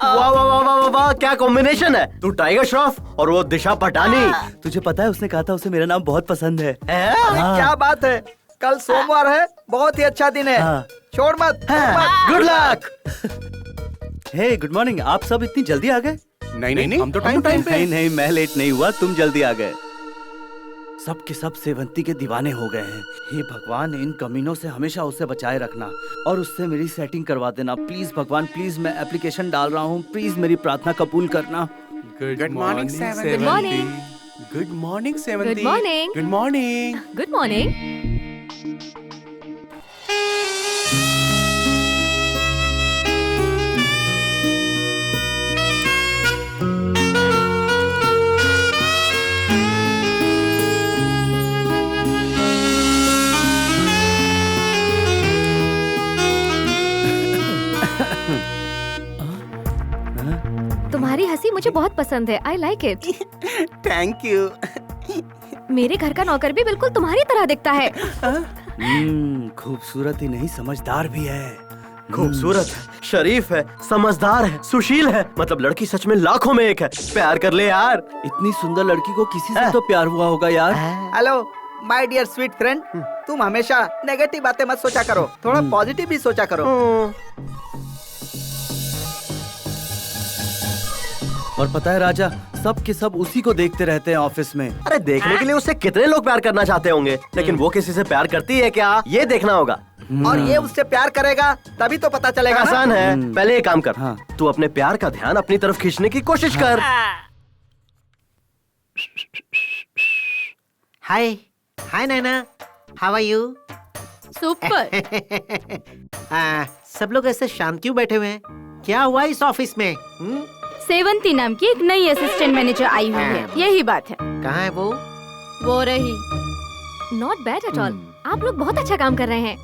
वाह वाह वाह वाह वाह, क्या कॉम्बिनेशन है। तू टाइगर श्रॉफ और वो दिशा पटानी। तुझे पता है उसने कहा था उसे मेरा नाम बहुत पसंद है। क्या बात है, कल सोमवार है, बहुत ही अच्छा दिन है। छोड़ मत। Good luck. Hey good morning, आप सब इतनी जल्दी आ गए? नहीं, हम तो टाइम पे। नहीं, मैं लेट नहीं हुआ, तुम जल्दी आ गए। सब के सब सेवंती के दीवाने हो गए हैं। हे भगवान, इन कमीनों से हमेशा उसे बचाए रखना और उससे मेरी सेटिंग करवा देना प्लीज भगवान, प्लीज। मैं एप्लीकेशन डाल रहा हूँ, प्लीज मेरी प्रार्थना कबूल करना। Good morning Sevanti. Good morning. Good morning Sevanti. Good morning. Good morning. Good morning. तुम्हारी हंसी मुझे बहुत पसंद है, I like it. Thank you. मेरे घर का नौकर भी बिल्कुल तुम्हारी तरह दिखता है। खूबसूरत ही नहीं, समझदार भी है। खूबसूरत है, शरीफ है, समझदार है, सुशील है, मतलब लड़की सच में लाखों में एक है। प्यार कर ले यार। इतनी सुंदर लड़की को किसी से तो प्यार हुआ होगा यार। Hello my dear sweet friend, तुम हमेशा नेगेटिव बातें मत सोचा करो, थोड़ा पॉजिटिव भी सोचा करो। और पता है राजा, सब के सब उसी को देखते रहते हैं ऑफिस में। अरे देखने के लिए उससे कितने लोग प्यार करना चाहते होंगे, लेकिन वो किसी से प्यार करती है क्या, ये देखना होगा। और ये उससे प्यार करेगा तभी तो पता चलेगा। आसान है, पहले एक काम कर, तू अपने प्यार का ध्यान अपनी तरफ खींचने की कोशिश कर। हाय हाय नैना, हाउ आर यू? सुपर। सब लोग ऐसे शांत क्यों बैठे हुए हैं? क्या हुआ इस ऑफिस में? सेवंती नाम की एक नई असिस्टेंट मैनेजर आई हुई है, यही बात है। कहाँ है वो? वो रही। नॉट बैड एट ऑल, आप लोग बहुत अच्छा काम कर रहे हैं।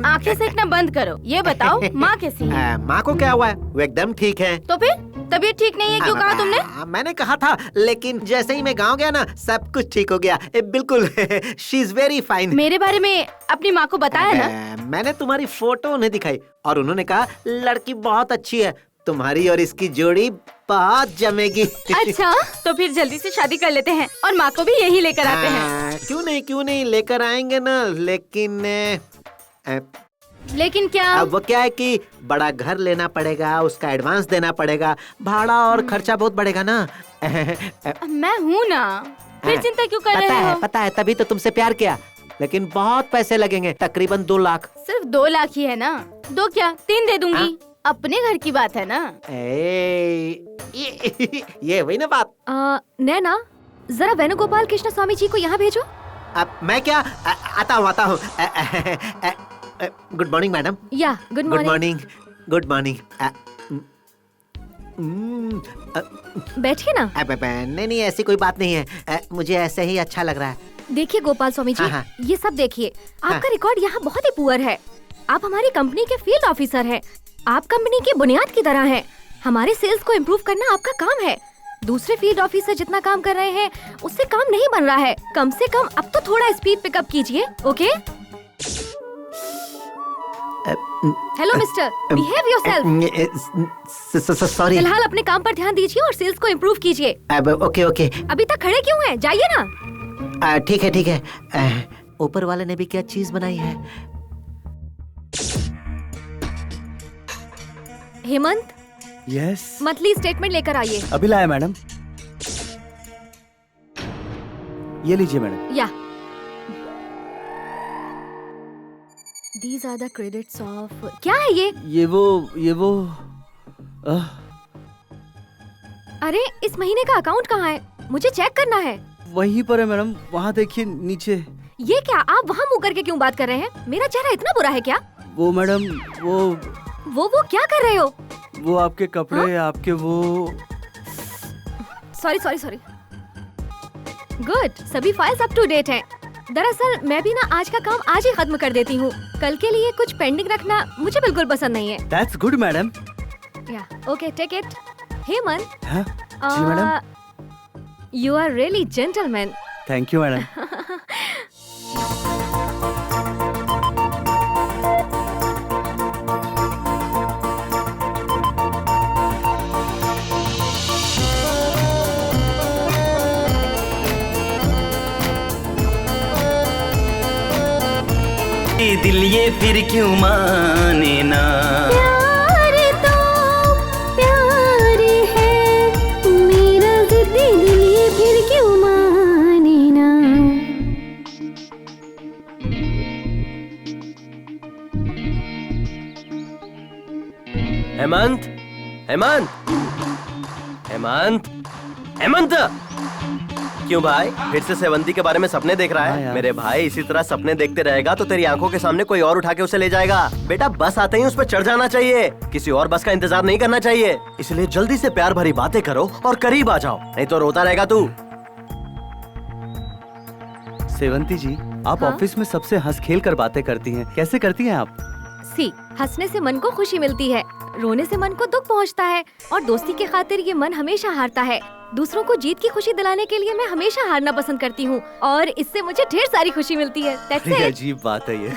आंखें सेकना बंद करो, ये बताओ माँ कैसी है? माँ को क्या हुआ है? वो एकदम ठीक है। तो फिर तबीयत ठीक नहीं है क्यों कहा तुमने? मैंने कहा था, लेकिन जैसे ही मैं गांव गया ना, सब कुछ ठीक हो गया। बिल्कुल। She is very fine. मेरे बारे में अपनी माँ को बताया ना? मैंने तुम्हारी फोटो उन्हें दिखाई और उन्होंने कहा लड़की बहुत अच्छी है, तुम्हारी और इसकी जोड़ी बहुत जमेगी। अच्छा, तो फिर जल्दी से शादी कर लेते हैं और माँ को भी यही लेकर आते हैं। क्यों नहीं लेकर आएंगे ना, लेकिन क्या? अब वो क्या है कि बड़ा घर लेना पड़ेगा, उसका एडवांस देना पड़ेगा, भाड़ा और खर्चा बहुत बढ़ेगा ना। मैं हूँ ना, फिर चिंता क्यों कर रहे हो? पता है, तभी तो तुमसे प्यार किया। लेकिन बहुत पैसे लगेंगे, तकरीबन 2 लाख। सिर्फ 2 लाख ही है ना, 2 क्या 3 दे दूंगी। हाँ? अपने घर की बात है ना। ये वही ना बात। नैना, जरा वेणुगोपाल कृष्ण स्वामी जी को यहाँ भेजो। अब मैं क्या आता हूँ। Good morning madam. या गुड मॉर्निंग। Good morning. बैठिए ना। नहीं ऐसी कोई बात नहीं है, मुझे ऐसे ही अच्छा लग रहा है। देखिए गोपाल स्वामी जी, हाँ। ये सब देखिए, आपका रिकॉर्ड यहाँ बहुत ही पुअर है। आप हमारी कंपनी के फील्ड ऑफिसर हैं। आप कंपनी की बुनियाद की तरह हैं। हमारे सेल्स को इम्प्रूव करना आपका काम है। दूसरे फील्ड ऑफिसर जितना काम कर रहे हैं उससे काम नहीं बन रहा है। कम से कम अब तो थोड़ा स्पीड पिकअप कीजिए, okay? Hello mister, behave yourself. Sorry. फिलहाल अपने काम पर ध्यान दीजिए और सेल्स को इम्प्रूव कीजिए। ओके। अभी तक खड़े क्यों हैं? जाइए ना। ठीक है। ऊपर वाले ने भी क्या चीज बनाई है? हेमंत, यस। मंथली स्टेटमेंट लेकर आइए। अभी लाया मैडम। ये लीजिए मैडम। या These are the credits of क्या है ये? ये वो अरे इस महीने का अकाउंट कहाँ है? मुझे चेक करना है। वहीं पर है मैडम, वहाँ देखिए नीचे। ये क्या, आप वहाँ मुँह करके क्यों बात कर रहे हैं? मेरा चेहरा इतना बुरा है क्या? वो मैडम वो क्या कर रहे हो? वो आपके कपड़े, आपके वो। सॉरी। गुड, सभी फाइल्स अप टू डेट हैं। दरअसल मैं भी ना आज का काम आज ही खत्म कर देती हूँ। कल के लिए कुछ पेंडिंग रखना मुझे बिल्कुल पसंद नहीं है। That's good madam. या ओके, टेक इट। हेमंत। हाँ? जी madam. You are really gentleman. Thank you madam. दिल ये फिर क्यों माने ना। प्यार तो प्यार है मेरा, जिद्दी दिल ये फिर क्यों माने ना। हेमंत, क्यों भाई फिर से सेवंती के बारे में सपने देख रहा है? मेरे भाई इसी तरह सपने देखते रहेगा तो तेरी आंखों के सामने कोई और उठा के उसे ले जाएगा। बेटा बस आते ही उस पर चढ़ जाना चाहिए, किसी और बस का इंतजार नहीं करना चाहिए। इसलिए जल्दी से प्यार भरी बातें करो और करीब आ जाओ, नहीं तो रोता रहेगा तू। सेवंती जी, आप ऑफिस में सबसे हंस खेल कर बातें करती हैं, कैसे करती हैं आप? हंसने से मन को खुशी मिलती है, रोने से मन को दुख पहुंचता है, और दोस्ती के खातिर ये मन हमेशा हारता है। दूसरों को जीत की खुशी दिलाने के लिए मैं हमेशा हारना पसंद करती हूँ, और इससे मुझे ढेर सारी खुशी मिलती है। अजीब बात है ये।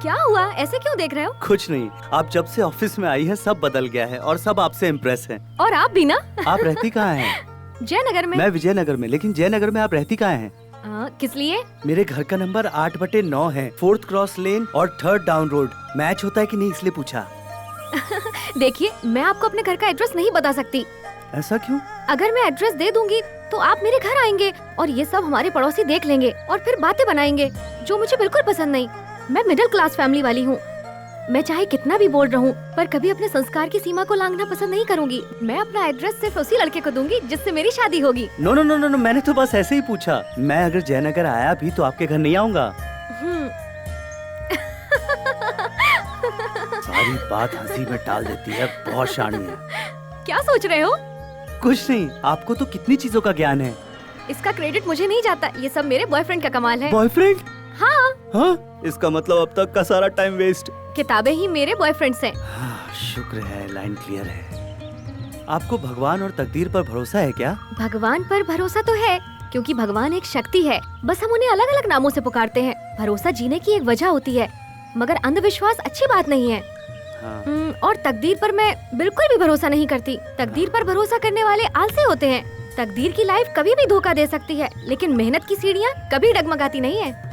क्या हुआ, ऐसे क्यों देख रहे हो? कुछ नहीं, आप जब से ऑफिस में आई हैं सब बदल गया है और सब आपसे इम्प्रेस हैं। और आप भी ना। आप रहती कहाँ हैं? जयनगर में। मैं विजयनगर में, लेकिन जयनगर में आप रहती कहाँ हैं? किस लिए? मेरे घर का नंबर 8/9 है, 4th क्रॉस लेन और 3rd डाउन रोड। मैच होता है कि नहीं इसलिए पूछा। देखिए, मैं आपको अपने घर का एड्रेस नहीं बता सकती। ऐसा क्यों? अगर मैं एड्रेस दे दूंगी तो आप मेरे घर आएंगे और ये सब हमारे पड़ोसी देख लेंगे और फिर बातें बनाएंगे, जो मुझे बिल्कुल पसंद नहीं। मैं मिडिल क्लास फैमिली वाली हूँ। मैं चाहे कितना भी बोल रहूं, पर कभी अपने संस्कार की सीमा को लांघना पसंद नहीं करूंगी। मैं अपना एड्रेस सिर्फ उसी लड़के को दूंगी जिससे मेरी शादी होगी। नो, मैंने तो बस ऐसे ही पूछा। मैं अगर जयनगर आया भी तो आपके घर नहीं आऊंगा। सारी बात हंसी में टाल देती है, बहुत शानी है। क्या सोच रहे हो? कुछ नहीं, आपको तो कितनी चीजों का ज्ञान है। इसका क्रेडिट मुझे नहीं जाता, ये सब मेरे बॉयफ्रेंड का कमाल है। बॉयफ्रेंड? हाँ, इसका मतलब अब तक का सारा टाइम वेस्ट। किताबें ही मेरे बॉयफ्रेंड्स हैं। शुक्र है, लाइन क्लियर है। आपको भगवान और तकदीर पर भरोसा है क्या? भगवान पर भरोसा तो है, क्योंकि भगवान एक शक्ति है, बस हम उन्हें अलग अलग नामों से पुकारते हैं। भरोसा जीने की एक वजह होती है, मगर अंधविश्वास अच्छी बात नहीं है। और तकदीर पर मैं बिल्कुल भी भरोसा नहीं करती। तकदीर पर भरोसा करने वाले आलसी होते हैं। तकदीर की लाइफ कभी भी धोखा दे सकती है, लेकिन मेहनत की सीढ़ियाँ कभी डगमगाती नहीं है।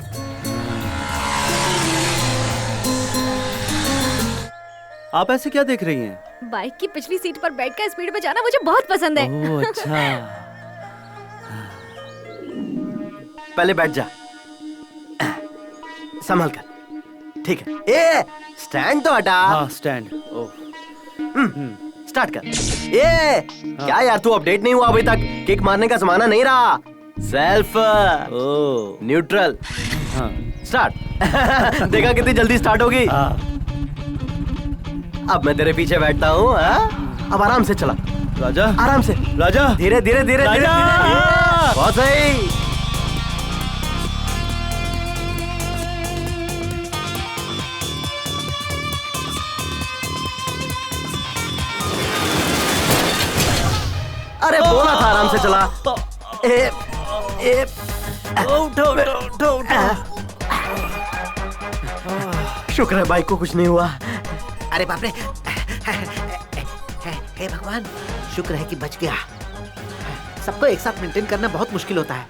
आप ऐसे क्या देख रही हैं? बाइक की पिछली सीट पर बैठकर स्पीड में जाना मुझे बहुत पसंद है। ओह अच्छा। पहले बैठ जा, संभल कर। ठीक है। ए स्टैंड तो हटा। हाँ स्टैंड। स्टार्ट कर। ये क्या यार, तू अपडेट नहीं हुआ अभी तक? किक मारने का जमाना नहीं रहा। Self neutral. हाँ स्टार्ट। देखा कितनी जल्दी स्टार्ट होगी। अब मैं तेरे पीछे बैठता हूँ। अब आराम से चला राजा, आराम से राजा, धीरे धीरे धीरे धीरे। बहुत सही। अरे बोला था आराम से चला। उठो उठो उठो। शुक्र है बाइक को कुछ नहीं हुआ। अरे बाप रे, हे भगवान, शुक्र है कि बच गया। सबको एक साथ मेंटेन करना बहुत मुश्किल होता है।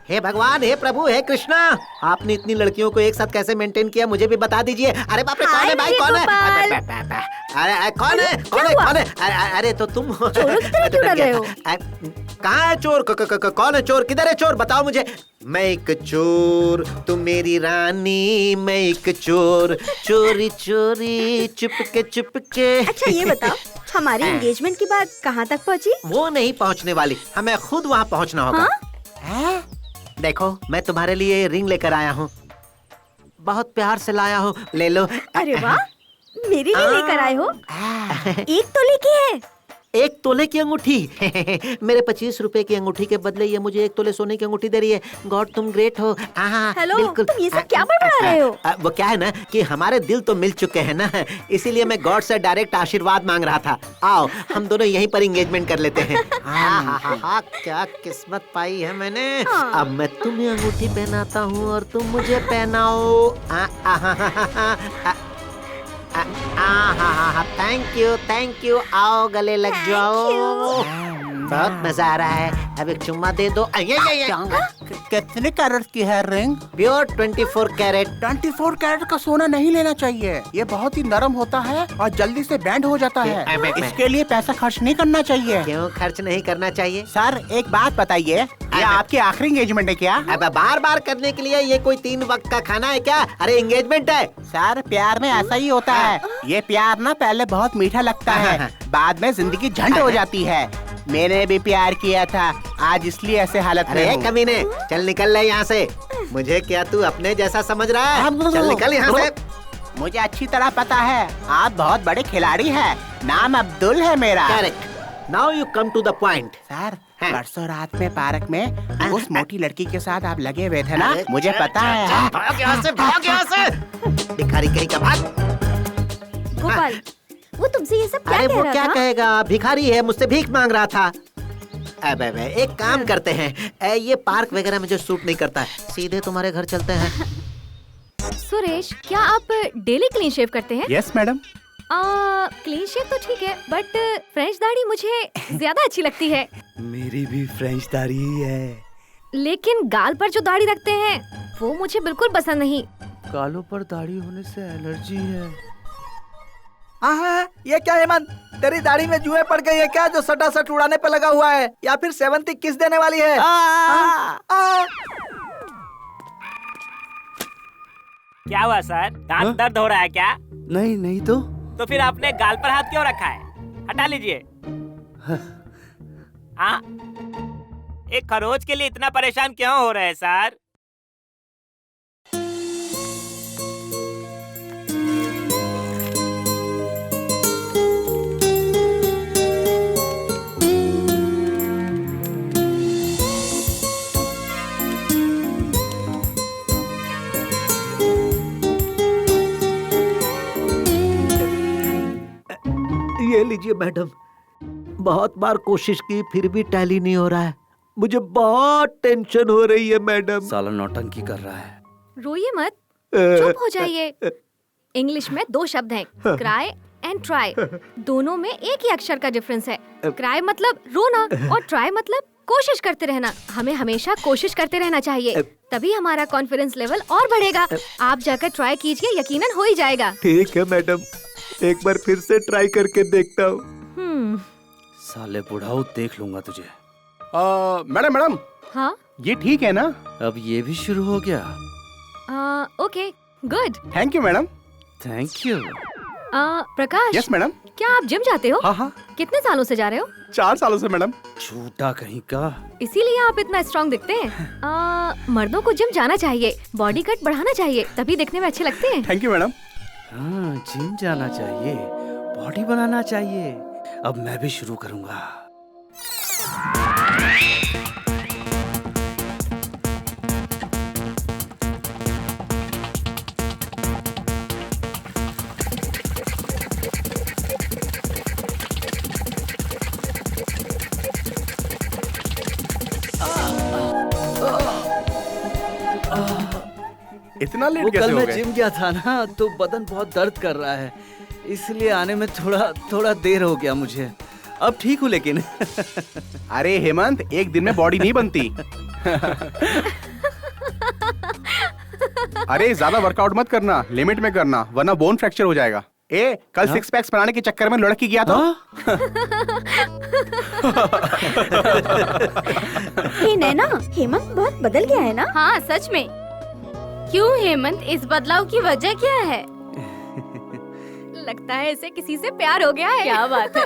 हे भगवान, हे प्रभु, हे कृष्णा, आपने इतनी लड़कियों को एक साथ कैसे मेंटेन किया, मुझे भी बता दीजिए। अरे बाप रे, कौन है भाई, कौन है? अरे कौन है, कौन है, कौन है? अरे तो तुम कहाँ है चोर? कौन है चोर? किधर है चोर? बताओ मुझे। मैं एक चोर, तुम मेरी रानी। मैं एक चोर, चोरी चोरी चुपके चुपके। अच्छा ये बताओ, हमारी एंगेजमेंट की बात कहाँ तक पहुँची? वो नहीं पहुँचने वाली, हमें खुद वहाँ पहुँचना होगा। हाँ? देखो, मैं तुम्हारे लिए रिंग लेकर आया हूँ, बहुत प्यार से लाया हूँ, ले लो। अरे वाह, मेरे लिए लेकर आए हो? 1 तोले की है? 1 तोले की अंगूठी। मेरे 25 रुपए की अंगूठी के बदले ये मुझे 1 तोले सोने की अंगूठी दे रही है। गॉड, तुम ग्रेट हो। हेलो, बिल्कुल। तुम ये सब क्या बड़बड़ा रहे हो? वो क्या है ना कि हमारे दिल तो मिल चुके हैं ना, इसीलिए मैं गॉड से डायरेक्ट आशीर्वाद मांग रहा था। आओ हम दोनों यहीं पर एंगेजमेंट कर लेते हैं। क्या किस्मत पाई है मैंने। अब मैं तुम्हें अंगूठी पहनाता हूँ और तुम मुझे पहनाओ। Thank you. आओ गले लग जाओ। बहुत मजा आ रहा है। अब एक चुम्मा दे दो। कितने कैरेट की है रिंग? Pure 24 carat. 24 कैरेट का सोना नहीं लेना चाहिए, ये बहुत ही नरम होता है और जल्दी से बैंड हो जाता है। इसके लिए पैसा खर्च नहीं करना चाहिए। क्यों खर्च नहीं करना चाहिए? सर एक बात बताइए, ये आपकी आखिरी एंगेजमेंट है क्या? अब बार बार करने के लिए ये कोई 3 वक्त का खाना है क्या? अरे एंगेजमेंट है। सर प्यार में ऐसा ही होता है। ये प्यार ना पहले बहुत मीठा लगता है, बाद में जिंदगी झंड हो जाती है। मैंने भी प्यार किया था, आज इसलिए ऐसे हालत में हूँ। कमीने, चल निकल ले यहाँ से। मुझे क्या तू अपने जैसा समझ रहा है? चल निकल यहाँ से। मुझे अच्छी तरह पता है, आप बहुत बड़े खिलाड़ी हैं। नाम अब्दुल है मेरा। Correct. Now you come to the point. Sir परसों रात में पार्क में उस मोटी लड़की के साथ आप लगे हुए थे ना, मुझे पता है। भाग यहाँ से, भाग यहाँ से। भिखारी कहीं का, भाग। गोपाल, वो तुमसे ये सब क्या अरे कह वो रहा क्या था? कहेगा, भिखारी है, मुझसे भीख मांग रहा था। अब एक काम करते हैं, ये पार्क वगैरह मुझे सूट नहीं करता है, सीधे तुम्हारे घर चलते हैं। सुरेश, क्या आप डेली क्लीन शेव करते हैं? Yes madam. क्लीन शेव तो ठीक है, बट फ्रेंच दाढ़ी मुझे ज्यादा अच्छी लगती है। मेरी भी फ्रेंच दाढ़ी ही है। लेकिन गाल पर जो दाढ़ी रखते हैं वो मुझे बिल्कुल पसंद नहीं। गालों पर दाढ़ी होने से एलर्जी है। ये क्या हेमंत, तेरी दाढ़ी में जुएं पड़ गई है क्या, जो सटा सट उड़ाने पे लगा हुआ है, या फिर 70 किस देने वाली है? क्या हुआ सर, दांत दर्द हो रहा है क्या? नहीं नहीं तो फिर आपने गाल पर हाथ क्यों रखा है? हटा लीजिए। हाँ, एक खरोच के लिए इतना परेशान क्यों हो रहे हैं सर? ये लीजिए मैडम, बहुत बार कोशिश की फिर भी टैली नहीं हो रहा है। मुझे बहुत टेंशन हो रही है मैडम। साला नौटंकी कर रहा है। रोइए मत, चुप हो जाइए। इंग्लिश में 2 शब्द हैं, क्राई एंड ट्राई। दोनों में एक ही अक्षर का डिफरेंस है। क्राई मतलब रोना और ट्राई मतलब कोशिश करते रहना। हमें हमेशा कोशिश करते रहना चाहिए, तभी हमारा कॉन्फिडेंस लेवल और बढ़ेगा। आप जाकर ट्राई कीजिए, यकीनन हो ही जाएगा। ठीक है मैडम, एक बार फिर से ट्राई करके देखता हूँ। साले बुढ़ाऊ, देख लूंगा तुझे। मैडम हाँ ये ठीक है ना? अब ये भी शुरू हो गया। Okay good. Thank you madam. Thank you. Prakash. Yes madam. क्या आप जिम जाते हो? हाँ हाँ। कितने सालों से जा रहे हो? 4 सालों से मैडम। झूठा कहीं का। इसीलिए आप इतना स्ट्रांग दिखते हैं। मर्दों को जिम जाना चाहिए, बॉडी कट बढ़ाना चाहिए, तभी दिखने में अच्छे लगते हैं। Thank you madam. हाँ, जिम जाना चाहिए, बॉडी बनाना चाहिए। अब मैं भी शुरू करूंगा। इतना लेट वो कैसे कल हो मैं गए? जिम गया था ना, तो बदन बहुत दर्द कर रहा है, इसलिए आने में थोड़ा देर हो गया मुझे। अब ठीक हूँ लेकिन। अरे हेमंत, एक दिन में बॉडी नहीं बनती। अरे ज्यादा वर्कआउट मत करना, लिमिट में करना, वरना बोन फ्रैक्चर हो जाएगा। कल 6 पैक्स बनाने के चक्कर में लुढ़क गया था। हे नैना, हेमंत बहुत बदल गया है ना? हाँ सच में। क्यों हेमंत, इस बदलाव की वजह क्या है? लगता है इसे किसी से प्यार हो गया है। क्या बात है?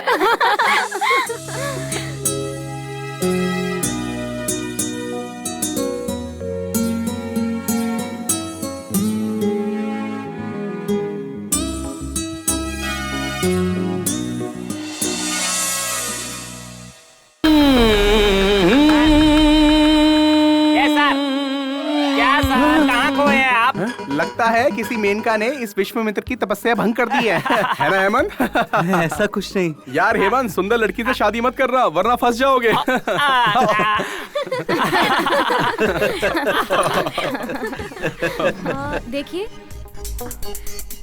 लगता है किसी मेनका ने इस विश्वामित्र की तपस्या भंग कर दी है। है ना हेमंत? ऐसा कुछ नहीं यार हेमंत, सुंदर लड़की से शादी मत करना, वरना फंस जाओगे। देखिए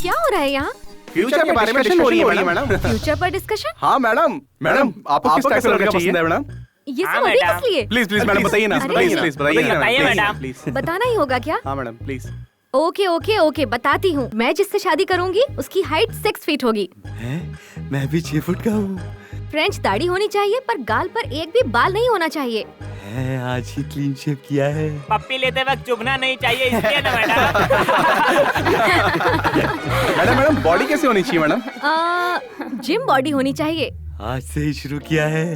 क्या हो रहा है यहाँ? फ्यूचर के बारे में डिस्कशन हो रही है मैडम। फ्यूचर पर डिस्कशन? हाँ मैडम। मैडम आपको किस टाइप का लड़का पसंद है मैडम? ये सब अभी किस लिए? प्लीज मैडम बताइए ना, प्लीज बताइए मैडम, प्लीज। बताना ही होगा क्या? हाँ मैडम प्लीज। ओके बताती हूँ। मैं जिससे शादी करूंगी उसकी हाइट 6 फीट होगी। मैं भी 6 फुट का हूँ। फ्रेंच दाढ़ी होनी चाहिए, पर गाल पर एक भी बाल नहीं होना चाहिए। आज ही क्लीन शेव किया है। पप्पी लेते वक्त चुभना नहीं चाहिए, इसलिए ना मैडम बॉडी कैसे होनी चाहिए मैडम? जिम बॉडी होनी चाहिए। आज से ही शुरू किया है।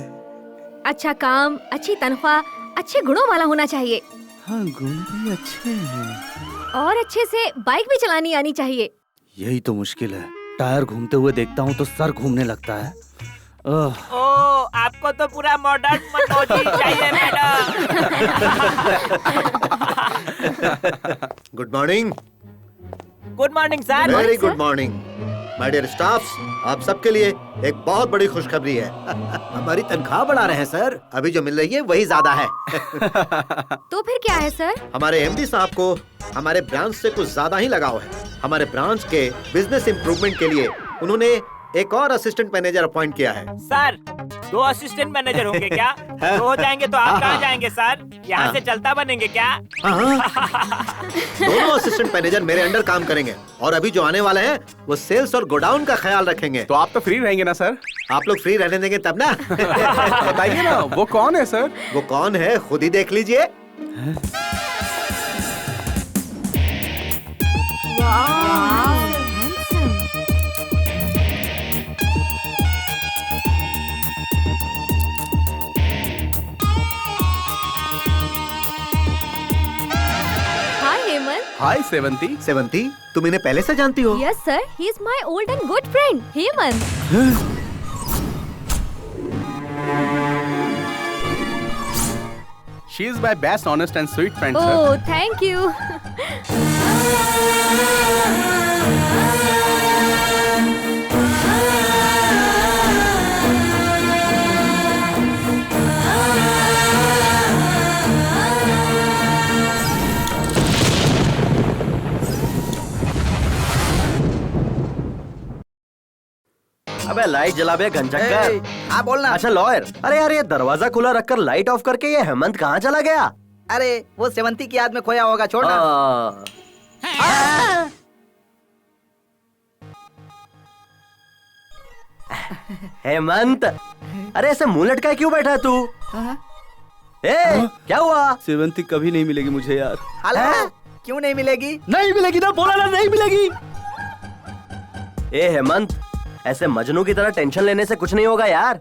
अच्छा काम, अच्छी तनख्वाह, अच्छे गुणों वाला होना चाहिए। हाँ, गुण भी अच्छे हैं। और अच्छे से बाइक भी चलानी आनी चाहिए। यही तो मुश्किल है, टायर घूमते हुए देखता हूँ तो सर घूमने लगता है। ओ, आपको तो पूरा मॉडर्न मनोजी चाहिए madam. Good morning. Good morning sir. Very good morning my dear staffs. आप सबके लिए एक बहुत बड़ी खुशखबरी है। हमारी तनख्वाह बढ़ा रहे हैं सर। अभी जो मिल रही है वही ज्यादा है। तो फिर क्या है सर? हमारे एमडी साहब को हमारे ब्रांच से कुछ ज्यादा ही लगाव है। हमारे ब्रांच के बिजनेस इंप्रूवमेंट के लिए उन्होंने एक और असिस्टेंट मैनेजर अपॉइंट किया है। सर 2 असिस्टेंट मैनेजर होंगे क्या? 2 हो जाएंगे तो आप कहाँ जाएंगे सर? यहाँ से चलता बनेंगे क्या? दोनों असिस्टेंट मैनेजर मेरे अंडर काम करेंगे और अभी जो आने वाले हैं वो सेल्स और गोडाउन का ख्याल रखेंगे। तो आप तो फ्री रहेंगे ना सर? आप लोग फ्री रहने देंगे तब ना। बताइए ना वो कौन है सर? वो कौन है खुद ही देख लीजिए। हाय सेवंती। सेवंती, तुम इन्हें पहले से जानती हो? Yes sir, he is my old and good friend Hemant. She is my best, honest and sweet friend, sir. Oh, thank you. अबे लाइट जला बे गंजक्कर। हाँ बोलना। अच्छा लॉयर, अरे यार ये दरवाजा खुला रखकर लाइट ऑफ करके ये हेमंत कहाँ चला गया? अरे वो सेवंती की याद में खोया होगा, छोड़ना। हेमंत, अरे ऐसे मुंह लटकाए क्यों बैठा है तू? क्या हुआ? सेवंती कभी नहीं मिलेगी मुझे यार। हाला क्यों नहीं मिलेगी? नहीं मिलेगी ना, बोला ना नहीं मिलेगी। ए हेमंत, ऐसे मजनू की तरह टेंशन लेने से कुछ नहीं होगा यार।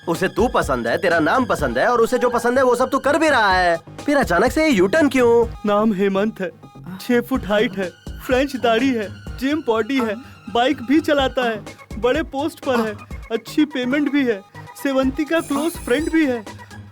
उसे तू पसंद है, तेरा नाम पसंद है, और उसे जो पसंद है वो सब तू कर भी रहा है। फिर अचानक से ये यूटर्न क्यों? नाम हेमंत है, 6 फुट हाइट है, फ्रेंच दाढ़ी है, जिम बॉडी है, बाइक भी चलाता है, बड़े पोस्ट पर है, अच्छी पेमेंट भी है, सेवंती का क्लोज फ्रेंड भी है,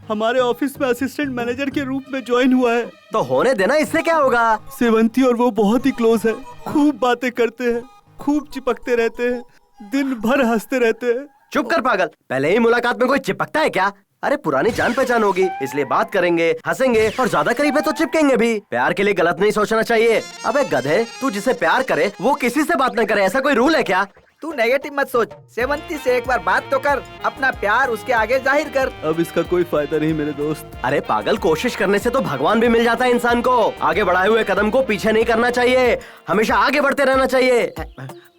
हमारे ऑफिस में असिस्टेंट मैनेजर के रूप में ज्वाइन हुआ है। तो होने देना, इससे क्या होगा? सेवंती और वो बहुत ही क्लोज है, खूब बातें करते हैं, खूब चिपकते रहते हैं, दिन भर हंसते रहते हैं। चुप कर पागल, पहले ही मुलाकात में कोई चिपकता है क्या? अरे पुरानी जान पहचान होगी, इसलिए बात करेंगे, हंसेंगे, और ज्यादा करीब है तो चिपकेंगे भी। प्यार के लिए गलत नहीं सोचना चाहिए। अबे गधे, तू जिसे प्यार करे वो किसी से बात न करे, ऐसा कोई रूल है क्या? तू नेगेटिव मत सोच, सेवंती से एक बार बात तो कर, अपना प्यार उसके आगे जाहिर कर। अब इसका कोई फायदा नहीं मेरे दोस्त। अरे पागल, कोशिश करने से तो भगवान भी मिल जाता है इंसान को। आगे बढ़ाए हुए कदम को पीछे नहीं करना चाहिए, हमेशा आगे बढ़ते रहना चाहिए।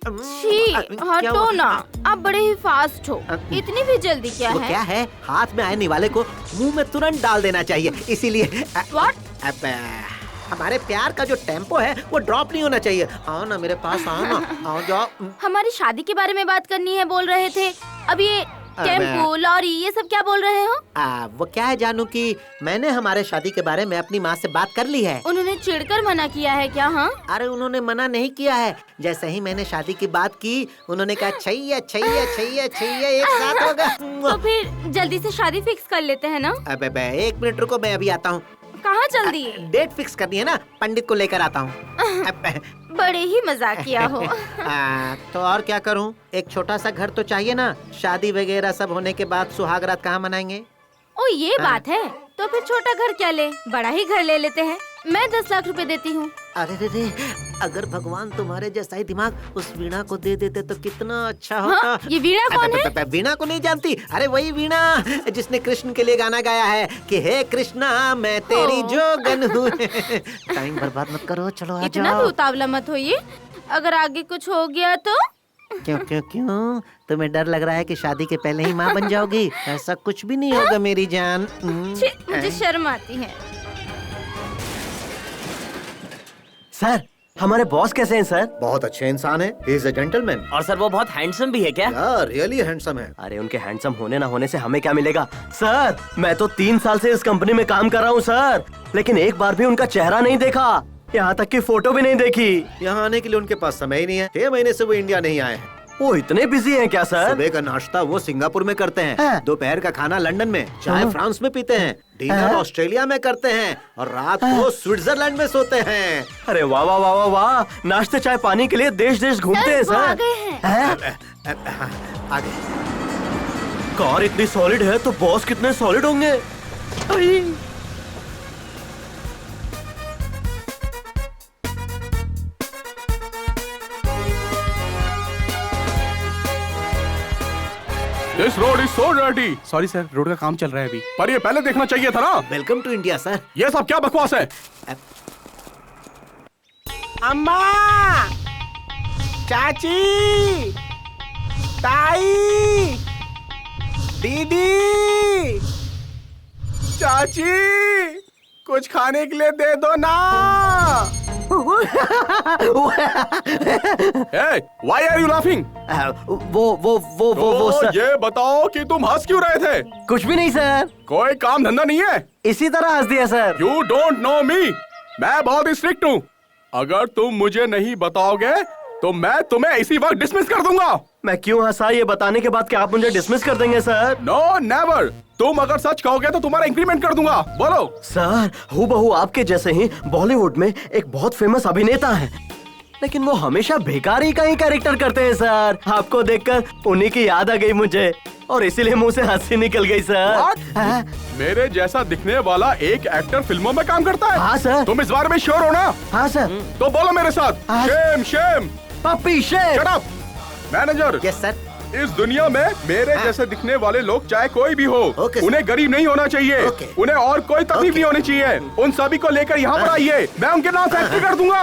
छी, हटो ना, आप बड़े ही फास्ट हो, इतनी भी जल्दी क्या वो है? क्या है, हाथ में आने वाले को मुंह में तुरंत डाल देना चाहिए, इसीलिए What? हमारे प्यार का जो टेम्पो है वो ड्रॉप नहीं होना चाहिए। आओ ना मेरे पास, आओ ना, आओ जाओ। हमारी शादी के बारे में बात करनी है बोल रहे थे, अब ये टेम्पो, लॉरी, ये सब क्या बोल रहे हो? वो क्या है जानू कि मैंने हमारे शादी के बारे में अपनी माँ से बात कर ली है। उन्होंने चिढ़कर मना किया है क्या? हाँ, अरे उन्होंने मना नहीं किया है, जैसे ही मैंने शादी की बात की उन्होंने कहा छैया छैया छैया छैया एक साथ होगा। तो फिर जल्दी से शादी फिक्स कर लेते हैं ना? अबे 1 मिनट रुको, मैं अभी आता हूँ। कहाँ जल्दी? डेट फिक्स करनी है ना, पंडित को लेकर आता हूँ। बड़े ही मजाकिया हो। तो और क्या करूँ, एक छोटा सा घर तो चाहिए ना, शादी वगैरह सब होने के बाद सुहागरात कहाँ मनाएंगे? ओ ये बात है, तो फिर छोटा घर क्या ले, बड़ा ही घर ले लेते हैं। मैं 10 लाख रुपए देती हूँ। अरे रे, अगर भगवान तुम्हारे जैसा ही दिमाग उस वीणा को दे देते तो कितना अच्छा होता। हाँ? ये वीणा कौन है? वीणा को नहीं जानती? अरे वही वीणा जिसने कृष्ण के लिए गाना गाया है कि हे कृष्णा मैं तेरी जोगन हूँ। टाइम बर्बाद मत करो, चलो आ इतना भी उतावला मत होइए, अगर आगे कुछ हो गया तो? क्यों क्यों क्यों, तुम्हें डर लग रहा है कि शादी के पहले ही माँ बन जाओगी? ऐसा कुछ भी नहीं होगा मेरी जान। मुझे शर्म आती है। सर, हमारे बॉस कैसे हैं सर? बहुत अच्छे इंसान है, ही इज अ जेंटलमैन। और सर वो बहुत हैंडसम भी है क्या? रियली हैंडसम है। अरे उनके हैंडसम होने ना होने से हमें क्या मिलेगा? सर, मैं तो 3 साल से इस कंपनी में काम कर रहा हूँ सर, लेकिन एक बार भी उनका चेहरा नहीं देखा, यहाँ तक कि फोटो भी नहीं देखी। यहाँ आने के लिए उनके पास समय ही नहीं है, 6 महीने से वो इंडिया नहीं आए हैं। वो इतने बिजी हैं क्या सर? सुबह का नाश्ता वो सिंगापुर में करते हैं, दोपहर का खाना लंदन में, चाय फ्रांस में पीते हैं, डिनर ऑस्ट्रेलिया में करते हैं, और रात को स्विट्जरलैंड में सोते हैं। अरे वाह वाह वाह वाह वाह, नाश्ते चाय पानी के लिए देश देश घूमते हैं वो आ सर। गए हैं। आगे कार इतनी सॉलिड है तो बॉस कितने सॉलिड होंगे? This road is so dirty. Sorry sir, road का काम चल रहा है अभी, पर ये पहले देखना चाहिए था ना। Welcome to India sir. ये सब क्या बकवास है? अम्मा, चाची, ताई, दीदी, चाची, कुछ खाने के लिए दे दो ना। Hey, why are you laughing? वो सर, ये बताओ कि तुम हंस क्यों रहे थे? कुछ भी नहीं सर, कोई काम धंधा नहीं है? इसी तरह हंस दिया sir. You don't know me. मैं बहुत ही स्ट्रिक्ट हूँ, अगर तुम मुझे नहीं बताओगे तो मैं तुम्हें इसी वक्त डिसमिस कर दूंगा। मैं क्यों हंसा ये बताने के बाद कि आप मुझे डिसमिस कर देंगे सर? नो नेवर, तुम अगर सच कहोगे तो तुम्हारा इंक्रीमेंट कर दूंगा। बोलो। सर, हूबहू आपके जैसे ही बॉलीवुड में एक बहुत फेमस अभिनेता है, लेकिन वो हमेशा भिखारी का ही कैरेक्टर करते हैं सर। आपको देखकर उन्हीं की याद आ गई मुझे, और इसीलिए मुंह से हंसी निकल गई सर। मेरे जैसा दिखने वाला एक एक्टर फिल्मों में काम करता है? हाँ सर। तुम इस बारे में श्योर हो ना? हाँ सर। तो बोलो मेरे साथ, Shem Shem. Puppy shame. Shut up. Manager. Yes sir. इस दुनिया में मेरे जैसे दिखने वाले लोग चाहे कोई भी हो, उन्हें गरीब नहीं होना चाहिए, उन्हें और कोई तकलीफ नहीं होनी चाहिए। उन सभी को लेकर यहाँ पर आइए, मैं उनके नाम फैक्ट्री कर दूंगा।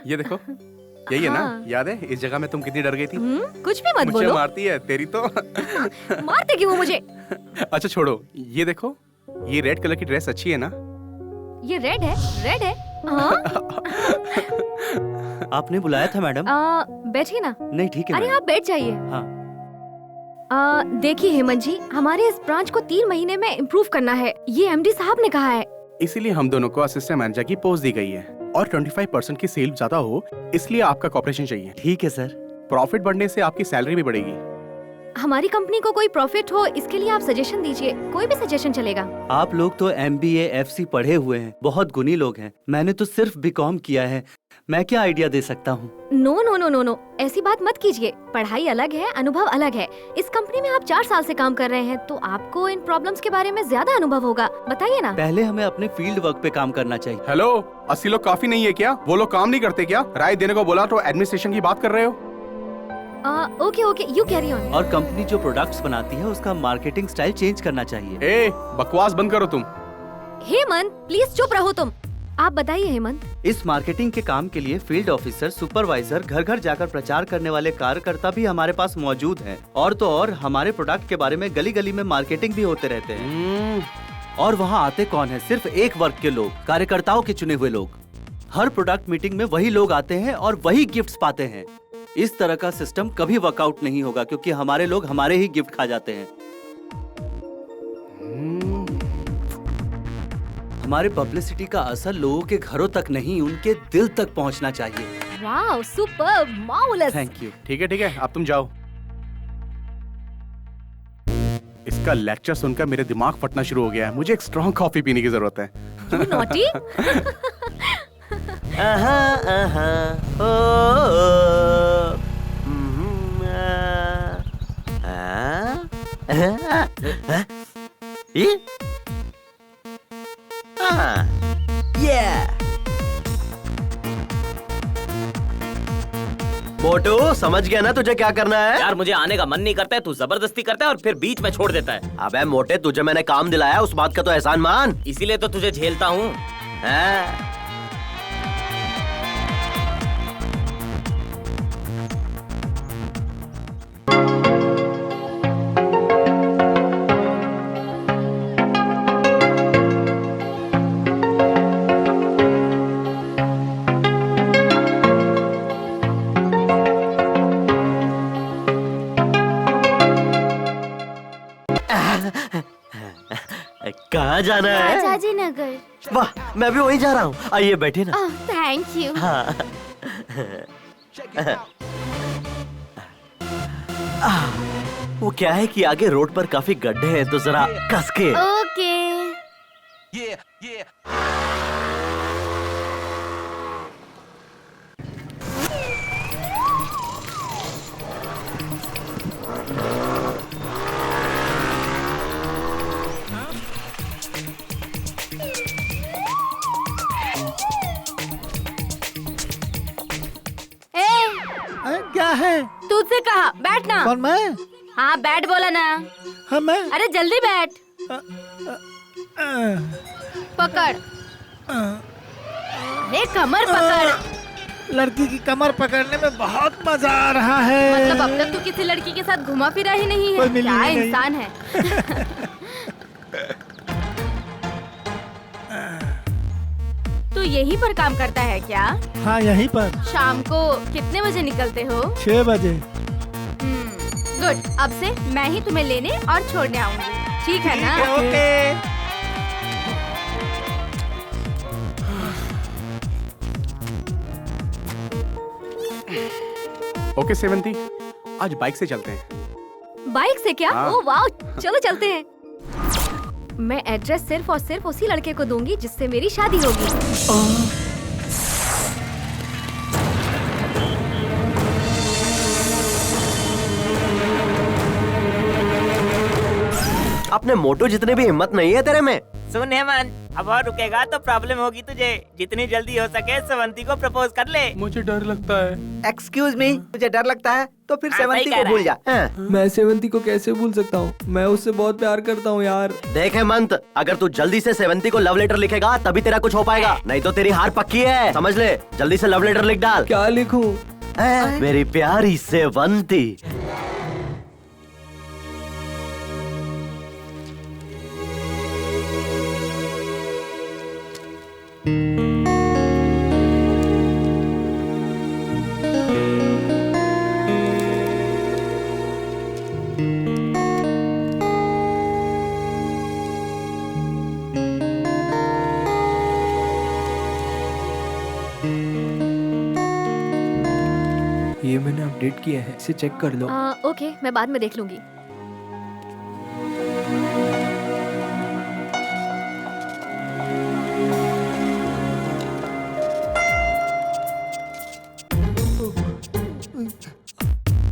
ये देखो, यही है ना? हाँ। याद है इस जगह में तुम कितनी डर गई थी? कुछ भी मत मुझे बोलो। मारती है तेरी तो। मारते क्यों मुझे? अच्छा छोड़ो, ये देखो, ये रेड कलर की ड्रेस अच्छी है ना? ये रेड है, रेड है। हाँ? आपने बुलाया था मैडम? बैठिए ना। नहीं ठीक है अरे मैडम। आप बैठ जाइए। हाँ। देखिए हेमंत जी, हमारे इस ब्रांच को 3 महीने में इम्प्रूव करना है, ये एमडी साहब ने कहा है। इसीलिए हम दोनों को असिस्टेंट मैनेजर की पोस्ट दी गई है और 25% की सेल ज्यादा हो, इसलिए आपका कॉपरेशन चाहिए। ठीक है सर। प्रॉफिट बढ़ने से आपकी सैलरी भी बढ़ेगी। हमारी कंपनी को कोई प्रॉफिट हो, इसके लिए आप सजेशन दीजिए, कोई भी सजेशन चलेगा। आप लोग तो MBA FC पढ़े हुए हैं, बहुत गुणी लोग हैं। मैंने तो सिर्फ BCom किया है, मैं क्या आइडिया दे सकता हूँ? No no no no no, ऐसी बात मत कीजिए। पढ़ाई अलग है, अनुभव अलग है। इस कंपनी में आप 4 साल से काम कर रहे हैं, तो आपको इन प्रॉब्लम्स के बारे में ज्यादा अनुभव होगा। बताइए ना। पहले हमें अपने फील्ड वर्क पे काम करना चाहिए। हेलो, 80 लोग काफी नहीं है क्या? वो लोग काम नहीं करते क्या? राय देने को बोला तो एडमिनिस्ट्रेशन की बात कर रहे हो? Okay okay, you carry on. और कंपनी जो प्रोडक्ट्स बनाती है उसका मार्केटिंग स्टाइल चेंज करना चाहिए। ए, बकवास बंद करो तुम। हेमंत प्लीज चुप रहो तुम। आप बताइए हेमंत। इस मार्केटिंग के काम के लिए फील्ड ऑफिसर, सुपरवाइजर, घर घर जाकर प्रचार करने वाले कार्यकर्ता भी हमारे पास मौजूद हैं। और तो और हमारे प्रोडक्ट के बारे में गली गली में मार्केटिंग भी होते रहते हैं। और वहाँ आते कौन है? सिर्फ एक वर्ग के लोग, कार्यकर्ताओं के चुने हुए लोग। हर प्रोडक्ट मीटिंग में वही लोग आते हैं और वही गिफ्ट्स पाते हैं। इस तरह का सिस्टम कभी वर्कआउट नहीं होगा, क्योंकि हमारे लोग हमारे ही गिफ्ट खा जाते हैं। हमारे पब्लिसिटी का असर लोगों के घरों तक नहीं, उनके दिल तक पहुंचना चाहिए। Wow, super, marvellous. Thank you. ठीक है, अब तुम जाओ। इसका लेक्चर सुनकर मेरे दिमाग फटना शुरू हो गया है। मुझे एक स्ट्रॉन्ग कॉफी पीने की जरूरत है। नॉटी। मोटू, समझ गया ना तुझे क्या करना है? यार मुझे आने का मन नहीं करता है, तू जबरदस्ती करता है और फिर बीच में छोड़ देता है। अबे मोटे, तुझे मैंने काम दिलाया, उस बात का तो एहसान मान। इसीलिए तो तुझे झेलता हूँ। कहाँ जाना है? राजाजी नगर। वाह, मैं भी वहीं जा रहा हूँ। आइए बैठिए ना। Thank you. हाँ। वो क्या है कि आगे रोड पर काफी गड्ढे हैं, तो जरा कस के। ओके। क्या है? तुझसे कहा बैठना। कौन, मैं? हाँ बैठ बोला ना। हाँ मैं। अरे जल्दी बैठ। पकड़। अरे कमर पकड़। लड़की की कमर पकड़ने में बहुत मजा आ रहा है। मतलब अब तक तू किसी लड़की के साथ घुमा फिरा ही नहीं है? क्या इंसान है। तू यहीं पर काम करता है क्या? हाँ यहीं पर। शाम को कितने बजे निकलते हो? 6 बजे। गुड, अब से मैं ही तुम्हें लेने और छोड़ने आऊंगी, ठीक है ना? ओके। ओके सेवंती, आज बाइक से चलते हैं। बाइक से क्या? हाँ। ओह वाह, चलो चलते हैं। मैं एड्रेस सिर्फ और सिर्फ उसी लड़के को दूंगी जिससे मेरी शादी होगी। अपने मोटो जितने भी हिम्मत नहीं है तेरे में। सुन हेमंत, अब और रुकेगा तो प्रॉब्लम होगी तुझे। जितनी जल्दी हो सके सेवंती को प्रपोज कर ले। मुझे डर लगता है। एक्सक्यूज मी, तुझे डर लगता है तो फिर हाँ, सही सेवंती कह को रहा भूल जा। मैं सेवंती को कैसे भूल सकता हूँ? मैं उससे बहुत प्यार करता हूँ यार। देख हेमंत, अगर तू जल्दी से सेवंती को लव लेटर लिखेगा तभी तेरा कुछ हो पाएगा, नहीं तो तेरी हार पक्की है, समझ ले। जल्दी से लव लेटर लिख डाल। क्या लिखूं? मेरी प्यारी सेवंती। ये मैंने अपडेट किया है, इसे चेक कर लो। ओके, मैं बाद में देख लूंगी।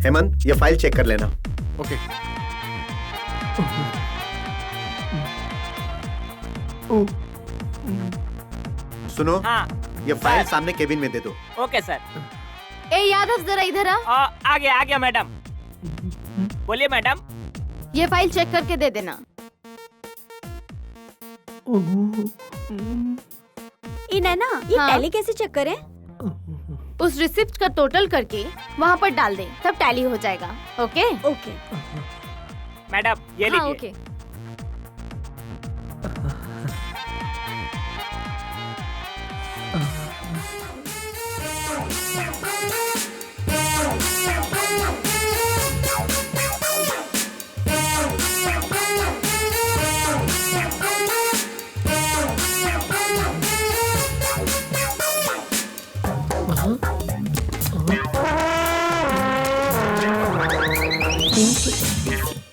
हेमंत, ये फाइल चेक कर लेना। ओके। सुनो, हाँ ये फाइल सामने केबिन में दे दो। Okay sir. ए यादव, जरा इधर आ। आ गया मैडम। बोलिए मैडम। ये फाइल चेक करके दे देना। नैना, ये टैली कैसे चेक करें? उस रिसिप्ट का टोटल करके वहाँ पर डाल दे, तब टैली हो जाएगा। Okay okay. मैडम ये लीजिए। ओके।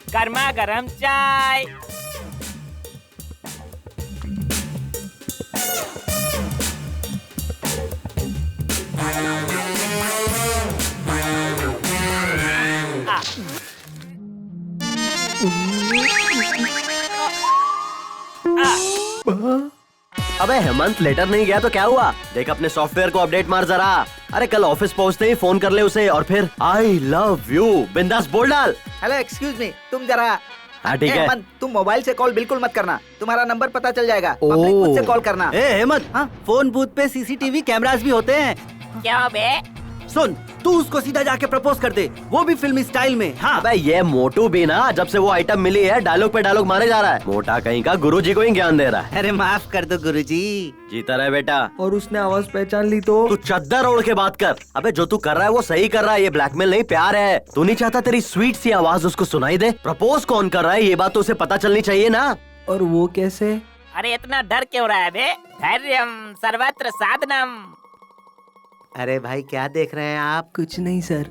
गर्मा गरम चाय। अबे हेमंत, लेटर नहीं गया तो क्या हुआ? देख अपने सॉफ्टवेयर को अपडेट मार जरा। अरे कल ऑफिस पहुंचते ही फोन कर ले उसे और फिर आई लव यू बिंदास बोल डाल। हेलो, एक्सक्यूज मी, तुम जरा। हाँ ठीक है। हेमंत, तुम मोबाइल से कॉल बिल्कुल मत करना, तुम्हारा नंबर पता चल जाएगा। पब्लिक बूथ से कॉल करना। ए हेमंत, फोन बूथ पे सीसीटीवी कैमरास भी होते हैं। क्या बे? सुन, तू उसको सीधा जाके प्रपोज कर दे, वो भी फिल्मी स्टाइल में। हाँ। अबे ये मोटू भी ना, जब से वो आइटम मिली है डायलॉग पे डायलॉग मारे जा रहा है। मोटा कहीं का गुरुजी को ही ज्ञान दे रहा है। अरे माफ कर दो गुरुजी। जीता रहे बेटा। और उसने आवाज पहचान ली तो? तू चद्दर ओढ़ के बात कर। अबे जो तू कर रहा है वो सही कर रहा है, ये ब्लैकमेल नहीं प्यार है। तू नहीं चाहता तेरी स्वीट सी आवाज उसको सुनाई दे? प्रपोज कौन कर रहा है ये बात तो उसे पता चलनी चाहिए ना। और वो कैसे? अरे इतना डर क्यों रहा है बे? धैर्यम सर्वत्र साधनम। अरे भाई, क्या देख रहे हैं आप? कुछ नहीं सर।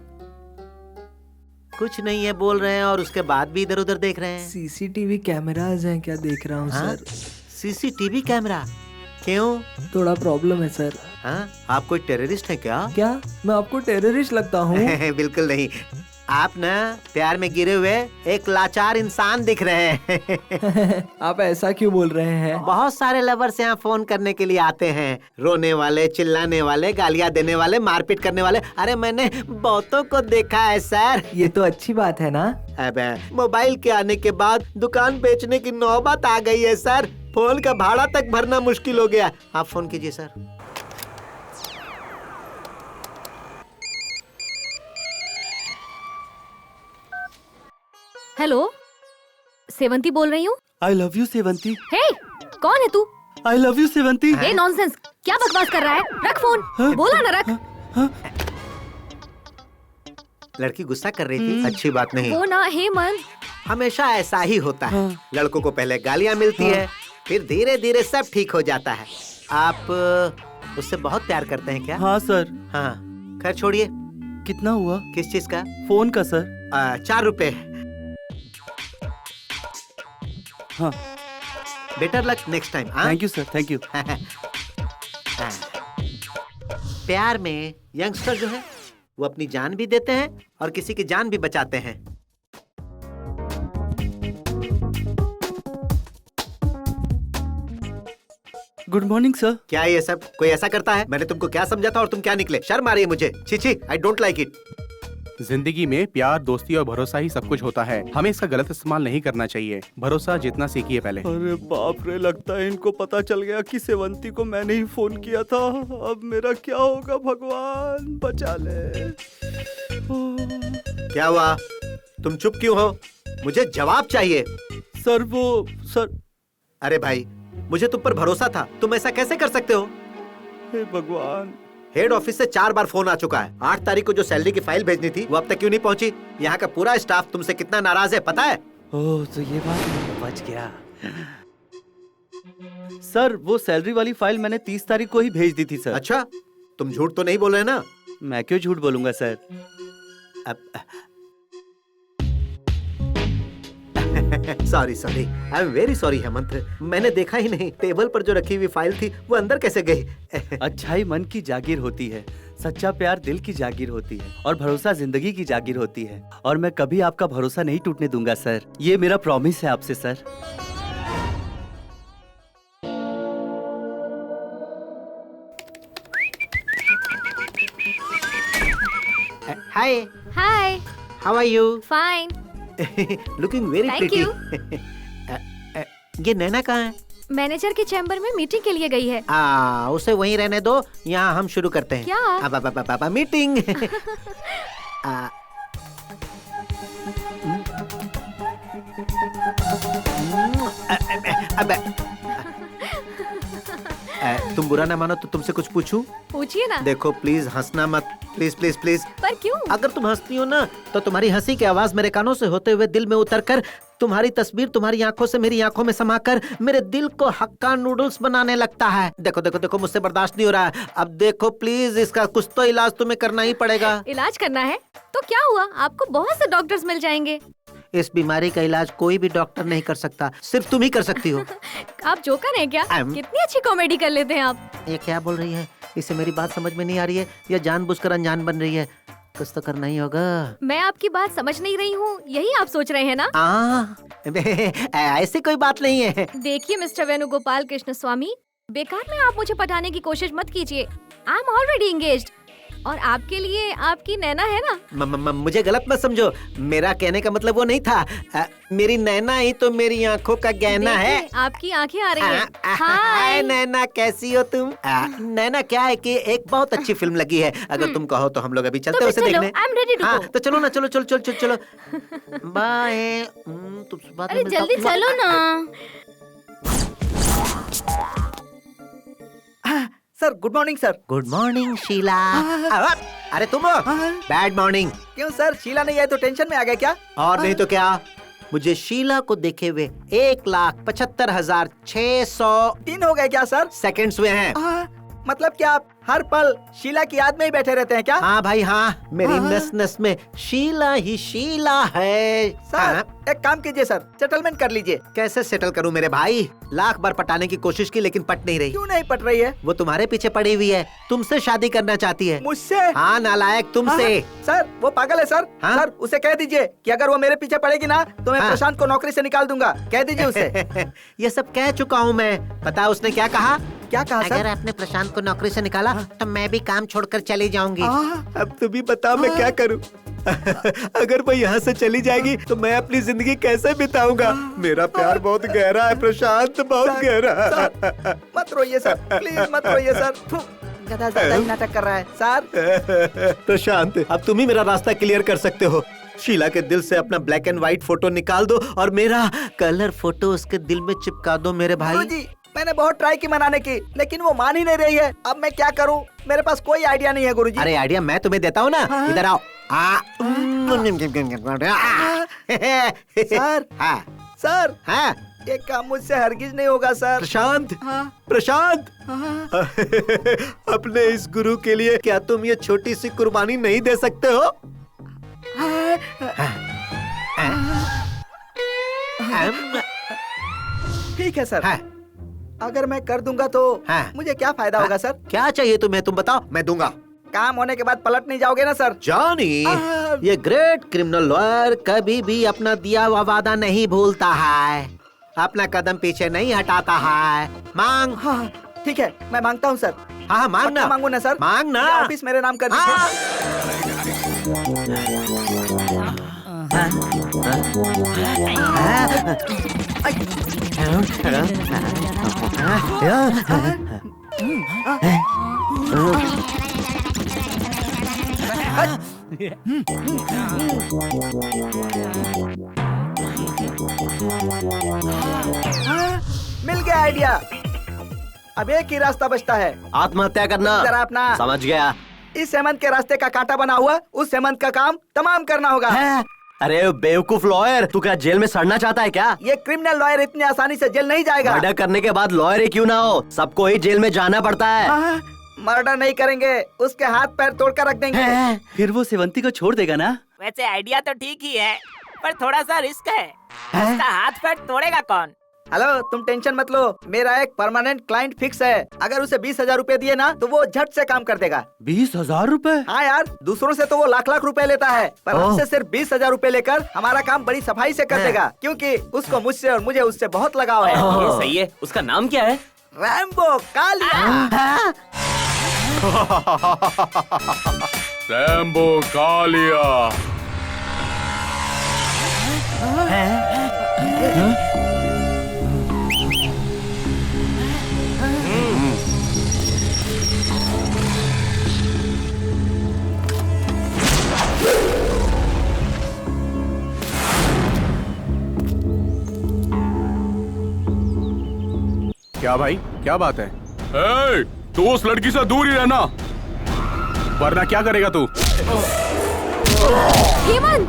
कुछ नहीं है बोल रहे हैं और उसके बाद भी इधर उधर देख रहे हैं। सीसीटीवी कैमरास हैं क्या देख रहा हूँ सर। CCTV camera? क्यों? थोड़ा प्रॉब्लम है सर। हाँ? आप कोई टेररिस्ट है क्या? क्या मैं आपको टेररिस्ट लगता हूँ? बिल्कुल नहीं, आप ना प्यार में गिरे हुए एक लाचार इंसान दिख रहे हैं। आप ऐसा क्यों बोल रहे हैं? बहुत सारे लवर्स यहाँ फोन करने के लिए आते हैं, रोने वाले, चिल्लाने वाले, गालियाँ देने वाले, मारपीट करने वाले। अरे मैंने बहुतों को देखा है सर। ये तो अच्छी बात है ना। अबे मोबाइल के आने के बाद दुकान बेचने की नौबत आ गई है सर। फोन का भाड़ा तक भरना मुश्किल हो गया। आप फोन कीजिए सर। हेलो, सेवंती बोल रही हूँ। I love you Sevanti. हे, कौन है तू? I love you Sevanti. A nonsense, क्या बकवास कर रहा है? रख फोन। बोला ना रख। लड़की गुस्सा कर रही थी, अच्छी बात नहीं। वो ना हेमंत, हमेशा ऐसा ही होता है। लड़कों को पहले गालियाँ मिलती है, फिर धीरे धीरे सब ठीक हो जाता है। आप उससे बहुत प्यार करते हैं क्या? हाँ सर। हाँ, खैर छोड़िए। कितना हुआ? किस चीज का? फोन का सर। 4 रुपए। हाँ। Better luck next time. Thank you sir, thank you. प्यार में यंगस्टर जो है वो अपनी जान भी देते हैं और किसी की जान भी बचाते हैं। Good morning sir. क्या ये सब कोई ऐसा करता है? मैंने तुमको क्या समझा था और तुम क्या निकले? शर्म आ रही है मुझे। छी छी, आई डोंट लाइक इट। जिंदगी में प्यार, दोस्ती और भरोसा ही सब कुछ होता है। हमें इसका गलत इस्तेमाल नहीं करना चाहिए। भरोसा जितना सीखिए पहले। अरे बाप रे, लगता है इनको पता चल गया कि सेवंती को मैंने ही फोन किया था। अब मेरा क्या होगा, भगवान बचा ले। क्या हुआ? तुम चुप क्यों हो? मुझे जवाब चाहिए। सर अरे भाई, मुझे तुम पर भरोसा था, तुम ऐसा कैसे कर सकते हो? हे भगवान। हेड ऑफिस से 4 बार फोन आ चुका है। 8 तारीख को जो सैलरी की फाइल भेजनी थी वो अब तक क्यों नहीं पहुंची? यहाँ का पूरा स्टाफ तुमसे कितना नाराज है पता है? ओह, तो ये बात बच गया। सर, वो सैलरी वाली फाइल मैंने 30 तारीख को ही भेज दी थी सर। अच्छा, तुम झूठ तो नहीं बोल रहे ना? मैं क्यों झूठ बोलूंगा sir? Sorry I am very sorry Hemant, मैंने देखा ही नहीं। टेबल पर जो रखी हुई फाइल थी वो अंदर कैसे गई? अच्छाई मन की जागीर होती है, सच्चा प्यार दिल की जागीर होती है और भरोसा जिंदगी की जागीर होती है। और मैं कभी आपका भरोसा नहीं टूटने दूंगा सर। ये मेरा प्रॉमिस है आपसे sir. Hi hi, how are you? Fine, looking very Thank pretty. ये नैना कहाँ है? मैनेजर के चैम्बर में मीटिंग के लिए गई है। उसे वहीं रहने दो, यहाँ हम शुरू करते हैं। क्या? अब मीटिंग। तुम बुरा ना मानो तो तुमसे कुछ पूछूं? पूछिए ना। देखो प्लीज हंसना मत, प्लीज प्लीज प्लीज। पर क्यों? अगर तुम हंसती हो ना तो तुम्हारी हंसी की आवाज मेरे कानों से होते हुए दिल में उतरकर तुम्हारी तस्वीर तुम्हारी आंखों से मेरी आंखों में समाकर मेरे दिल को हक्का नूडल्स बनाने लगता है। देखो देखो देखो, मुझसे बर्दाश्त नहीं हो रहा है। अब देखो प्लीज, इसका कुछ तो इलाज तुम्हें करना ही पड़ेगा। इलाज करना है तो क्या हुआ, आपको बहुत से डॉक्टर्स मिल जाएंगे। इस बीमारी का इलाज कोई भी डॉक्टर नहीं कर सकता, सिर्फ तुम ही कर सकती हो। आप जोकर हैं क्या? कितनी अच्छी कॉमेडी कर लेते हैं आप। ये क्या बोल रही है? इसे मेरी बात समझ में नहीं आ रही है या जानबूझकर अनजान बन रही है? कुछ तो करना ही होगा। मैं आपकी बात समझ नहीं रही हूँ, यही आप सोच रहे हैं ना? ऐसी कोई बात नहीं है। देखिए मिस्टर वेणुगोपाल कृष्ण स्वामी, बेकार में आप मुझे पटाने की कोशिश मत कीजिए। आई एम ऑलरेडी एंगेज्ड और आपके लिए आपकी नैना है ना। मुझे गलत मत समझो, मेरा कहने का मतलब वो नहीं था। मेरी नैना ही तो मेरी आंखों का गहना है। आपकी आंखें आ रही हैं। हाय नैना, कैसी हो तुम? नैना, क्या है कि एक बहुत अच्छी फिल्म लगी है, अगर तुम कहो तो हम लोग अभी चलते हैं उसे देखने। I am ready to go. तो चलो ना, चलो चलो चलो चलो चलो। बाय। अरे जल्दी चलो ना। Sir good morning sir. Good morning Sheela. अरे तुम बैड मॉर्निंग। क्यों सर, शीला नहीं आई तो टेंशन में आ गए क्या? और नहीं तो क्या, मुझे शीला को देखे हुए 1,75,600 दिन हो गए क्या सर? सेकंड्स हुए हैं। मतलब क्या आप हर पल शीला की याद में ही बैठे रहते हैं क्या? हाँ भाई हाँ, मेरी नस नस में शीला ही शीला है। सर एक काम कीजिए सर, सेटलमेंट कर लीजिए। कैसे सेटल करूं मेरे भाई? लाख बार पटाने की कोशिश की लेकिन पट नहीं रही। क्यों नहीं पट रही है? वो तुम्हारे पीछे पड़ी हुई है, तुमसे शादी करना चाहती है। मुझसे? हाँ नालायक, तुमसे। सर वो पागल है सर। सर उसे कह दीजिए कि अगर वो मेरे पीछे पड़ेगी ना तो मैं प्रशांत को नौकरी से निकाल दूंगा। कह दीजिए उसे। ये सब कह चुका हूँ मैं। पता है उसने क्या कहा? क्या कहा सर? अगर आपने प्रशांत को नौकरी से निकाला तो मैं भी काम छोड़कर चली जाऊंगी। अब तुम भी बताओ मैं क्या करूं? अगर वो यहाँ से चली जाएगी तो मैं अपनी जिंदगी कैसे बिताऊंगा? मेरा प्यार बहुत गहरा है प्रशांत, बहुत गहरा। मत रोइए सर, प्लीज मत रोइए सर। गधा ज्यादा ही नाटक कर रहा है सर। प्रशांत, अब तुम ही मेरा रास्ता क्लियर कर सकते हो। शीला के दिल से अपना ब्लैक एंड व्हाइट फोटो निकाल दो और मेरा कलर फोटो उसके दिल में चिपका दो मेरे भाई। गुरुजी, मैंने बहुत ट्राई की मनाने की लेकिन वो मान ही नहीं रही है। अब मैं क्या करूं? मेरे पास कोई आइडिया नहीं है गुरुजी। अरे आइडिया मैं तुम्हें देता हूँ ना। इधर आओ। सर सर हाँ, ये काम मुझसे हरगिज नहीं होगा सर। प्रशांत, प्रशांत, अपने इस गुरु के लिए क्या तुम ये छोटी सी कुर्बानी नहीं दे सकते हो? ठीक है सर। अगर मैं कर दूंगा तो मुझे क्या फायदा होगा सर? क्या चाहिए तुम्हें, तुम बताओ, मैं दूंगा। काम होने के बाद पलट नहीं जाओगे ना सर? जॉनी, ये ग्रेट क्रिमिनल लॉयर कभी भी अपना दिया हुआ वादा नहीं भूलता है, अपना कदम पीछे नहीं हटाता है। मांग। हाँ ठीक है, मैं मांगता हूँ सर। हाँ मांगना। मांगू ना सर? मांगना। ऑफिस मेरे नाम कर दीजिए। मिल गया आइडिया। अब एक ही रास्ता बचता है, आत्महत्या करना। जरा अपना समझ गया। इस हेमंत के रास्ते का कांटा बना हुआ उस हेमंत का काम तमाम करना होगा। अरे बेवकूफ लॉयर, तू क्या जेल में सड़ना चाहता है क्या? ये क्रिमिनल लॉयर इतनी आसानी से जेल नहीं जाएगा। मर्डर करने के बाद लॉयर ही क्यों ना हो, सबको ही जेल में जाना पड़ता है। मर्डर नहीं करेंगे, उसके हाथ पैर तोड़कर रख देंगे। फिर वो सेवंती को छोड़ देगा ना? वैसे आइडिया तो ठीक ही है, पर थोड़ा सा रिस्क है। उसका हाथ पैर तोड़ेगा कौन? हेलो, तुम टेंशन मत लो, मेरा एक परमानेंट क्लाइंट फिक्स है। अगर उसे 20,000 रूपए दिए ना तो वो झट से काम कर देगा। 20,000 रूपए? हाँ यार, दूसरों से तो वो लाख लाख रुपए लेता है, पर हमसे सिर्फ 20,000 रूपए लेकर हमारा काम बड़ी सफाई से कर देगा, क्योंकि उसको मुझसे और मुझे उससे बहुत लगाव है। ये सही है। उसका नाम क्या है? रैम्बो कालिया। रैम्बो कालिया। क्या भाई, क्या बात है? तू उस लड़की से दूर ही रहना, वरना क्या करेगा तू? हेमंत!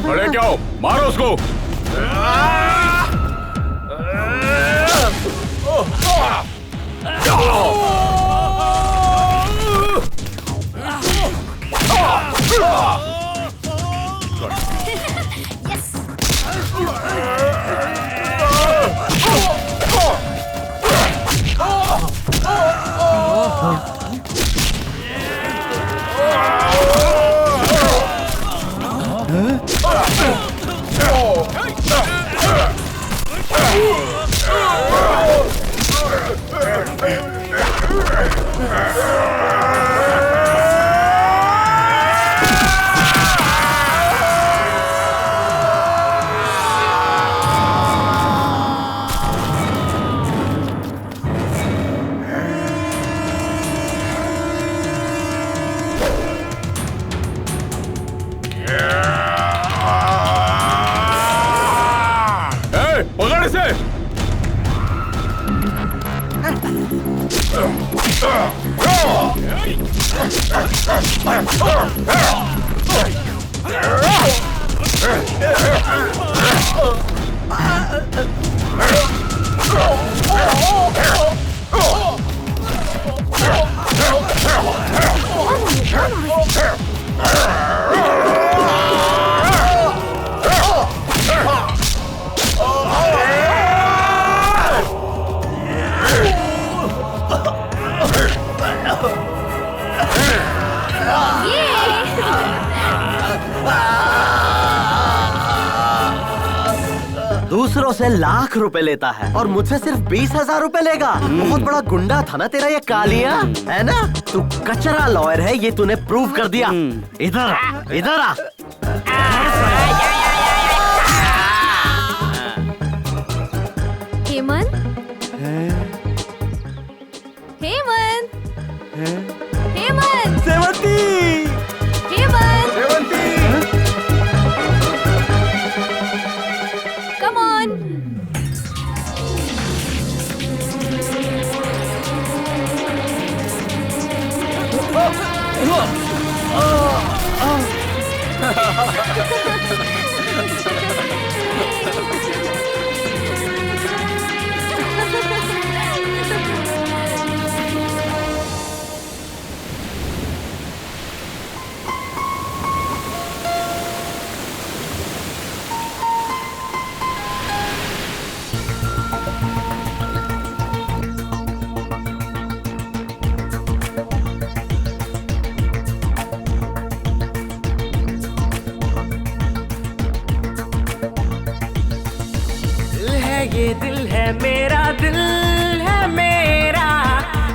खड़े क्या हो, मारो उसको। पकड़ इसे। दूसरों से लाख रुपए लेता है और मुझसे सिर्फ 20,000 रुपए लेगा। बहुत बड़ा गुंडा था ना तेरा ये कालिया, है ना? तू कचरा लॉयर है, ये तूने प्रूव कर दिया। इधर आ, इधर आ। हेमंत? हेमंत? हेमंत! सेवंती! हेमंत! Come on! ये दिल है मेरा, दिल है मेरा,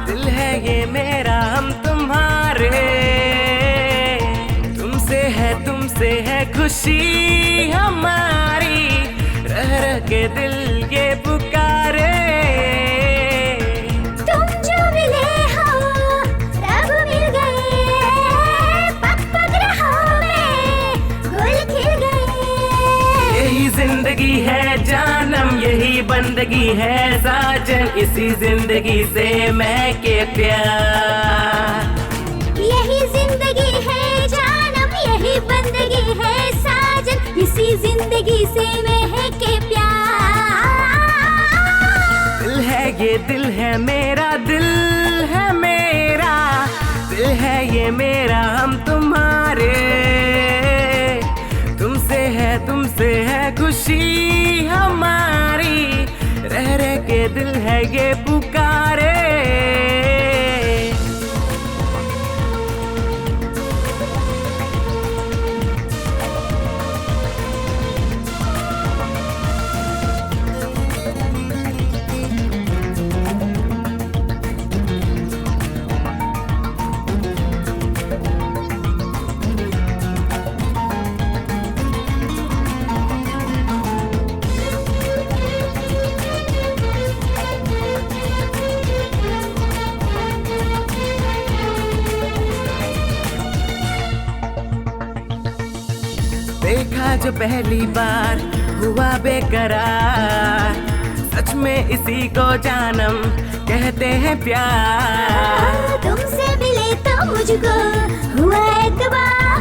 दिल है ये मेरा, हम तुम्हारे। तुमसे है खुशी हमारी, रह रह के दिल ये पुकारे। तुम जो मिले हो रब मिल गए, पग पग राहों में गुल खिल गए। यही जिंदगी है जानम, यही बंदगी है साजन, इसी जिंदगी से महके प्यार। यही जिंदगी है जानम, यही बंदगी है साजन, इसी जिंदगी से महके प्यार। दिल है ये दिल है मेरा, दिल है मेरा, दिल है ये मेरा, हम तुम्हारे। तुमसे है खुशी हमारी, रह रह के दिल है ये पुकारे। देखा जो पहली बार हुआ बेकरार, सच में इसी को जानम कहते हैं प्यार। तुमसे मिले तो मुझको हुआ एतबार,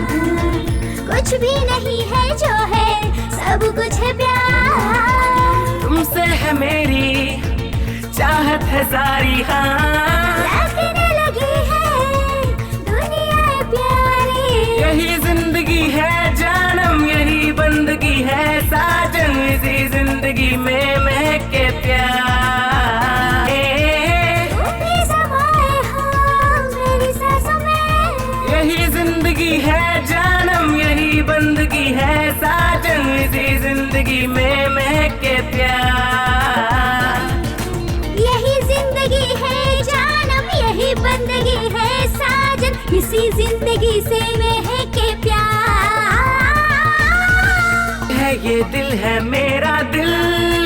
कुछ भी नहीं है जो है सब कुछ है प्यार। तुमसे है मेरी चाहत है सारी, हाँ लगने लगी है दुनिया प्यारी। यही जिंदगी है जानम, यही बंदगी है साजन, इसी जिंदगी में महके प्यार। तुम भी समाए हो मेरी सांसों में, यही जिंदगी है जानम, यही बंदगी है साजन, इसी जिंदगी में महके प्यार। यही जिंदगी है जानम, यही बंदगी है साजन, इसी जिंदगी से महके प्यार। है ये दिल है मेरा, दिल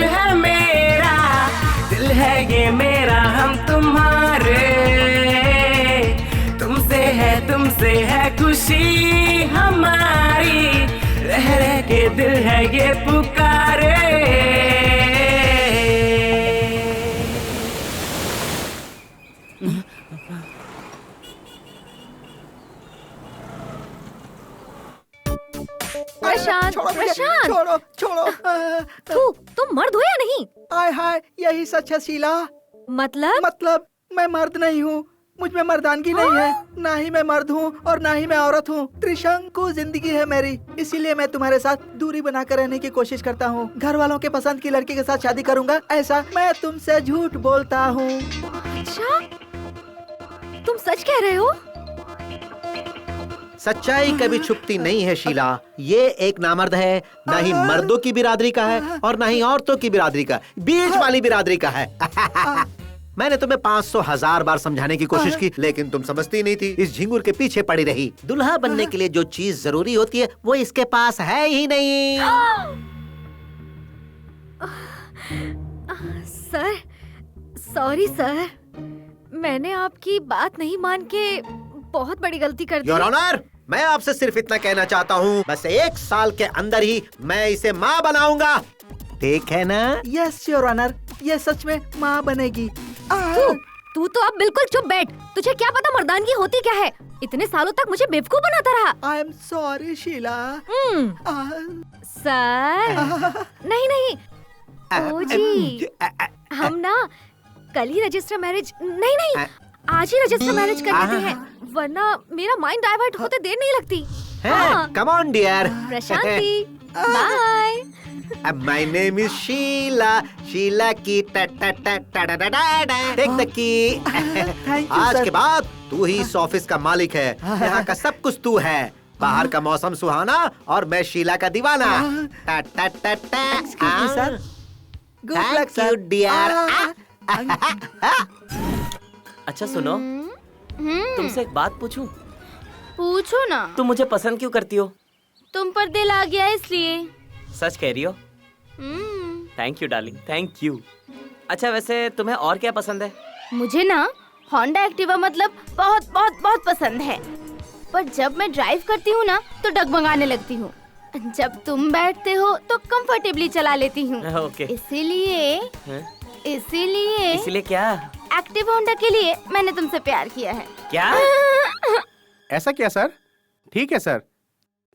है मेरा, दिल है ये मेरा, हम तुम्हारे। तुमसे है खुशी हमारी, रह रह के दिल है ये पुकारे। प्रशांत, प्रशांत। छोड़ो छोड़ो। तुम मर्द हो या नहीं? आय हाय, यही सच है शीला। मतलब मैं मर्द नहीं हूँ, मुझ में मर्दानगी नहीं है, ना ही मैं मर्द हूँ और ना ही मैं औरत हूँ। त्रिशंकु जिंदगी है मेरी, इसीलिए मैं तुम्हारे साथ दूरी बनाकर रहने की कोशिश करता हूँ। घर वालों के पसंद की लड़की के साथ शादी करूँगा, ऐसा मैं तुमसे झूठ बोलता हूँ। अच्छा, तुम सच कह रहे हो? सच्चाई कभी छुपती नहीं है शीला। ये एक नामर्द है, ना ही मर्दों की बिरादरी का है और ना ही औरतों की बिरादरी का, बीच वाली बिरादरी का है। मैंने तुम्हें 500,000 बार समझाने की कोशिश की, लेकिन तुम समझती नहीं थी, इस झिंगुर के पीछे पड़ी रही। दुल्हा बनने के लिए जो चीज जरूरी होती है वो इसके पास है ही नहीं। सर, सॉरी सर, मैंने आपकी बात नहीं मान के बहुत बड़ी गलती कर दी। योर ऑनर, मैं आपसे सिर्फ इतना कहना चाहता हूँ, बस 1 साल के अंदर ही मैं इसे माँ बनाऊंगा। ठीक है ना? यस योर ऑनर, ये सच में माँ बनेगी। तू तो अब बिल्कुल चुप बैठ। तुझे क्या पता मर्दानगी होती क्या है? इतने सालों तक मुझे बेवकूफ बनाता रहा। I am sorry Sheela. Sir, नहीं ओ जी, हम ना कल ही रजिस्टर मैरिज, नहीं आज ही रजिस्टर मैरिज कर लेते हैं। वरना मेरा माइंड डाइवर्ट होते देर नहीं लगती। Come on dear. Prashanti, bye. My name is Sheela, Sheela की टेक द की। आज के बाद तू ही इस ऑफिस का मालिक है, यहाँ का सब कुछ तू है। बाहर का मौसम सुहाना और मैं शीला का दीवाना। Sir, thank you dear. अच्छा सुनो, तुमसे एक बात पूछूं? पूछो ना। तुम मुझे पसंद क्यों करती हो? तुम पर दिल आ गया इसलिए। सच कह रही हो? Thank you darling, thank you. अच्छा वैसे तुम्हें और क्या पसंद है? मुझे ना होंडा एक्टिवा मतलब बहुत बहुत बहुत पसंद है, पर जब मैं ड्राइव करती हूँ ना तो डगमगाने लगती हूँ। जब तुम बैठते हो तो कंफर्टेबली चला लेती हूँ। ओके। इसीलिए क्या? एक्टिव होंडा के लिए मैंने तुमसे प्यार किया है। क्या? ऐसा क्या सर? ठीक है सर,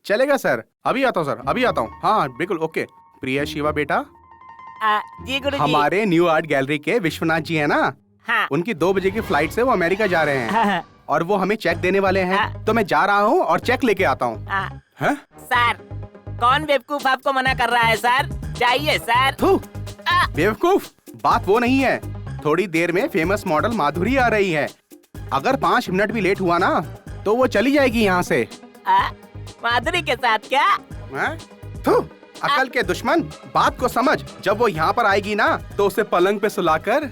चलेगा सर। अभी आता हूँ सर, अभी आता हूँ। हाँ बिल्कुल ओके। प्रिया शिवा बेटा, जी गुरुजी। हमारे न्यू आर्ट गैलरी के विश्वनाथ जी है ना, हाँ। उनकी 2 बजे की फ्लाइट से वो अमेरिका जा रहे हैं। और वो हमें चेक देने वाले हैं, तो मैं जा रहा हूँ और चेक लेके आता हूँ। सर कौन बेवकूफ आपको मना कर रहा है सर? चाहिए सर। बेवकूफ बात वो नहीं है। थोड़ी देर में फेमस मॉडल माधुरी आ रही है। अगर 5 मिनट भी लेट हुआ ना तो वो चली जाएगी यहाँ से। माधुरी के साथ क्या? अकल के दुश्मन, बात को समझ। जब वो यहाँ पर आएगी ना तो उसे पलंग पे सुलाकर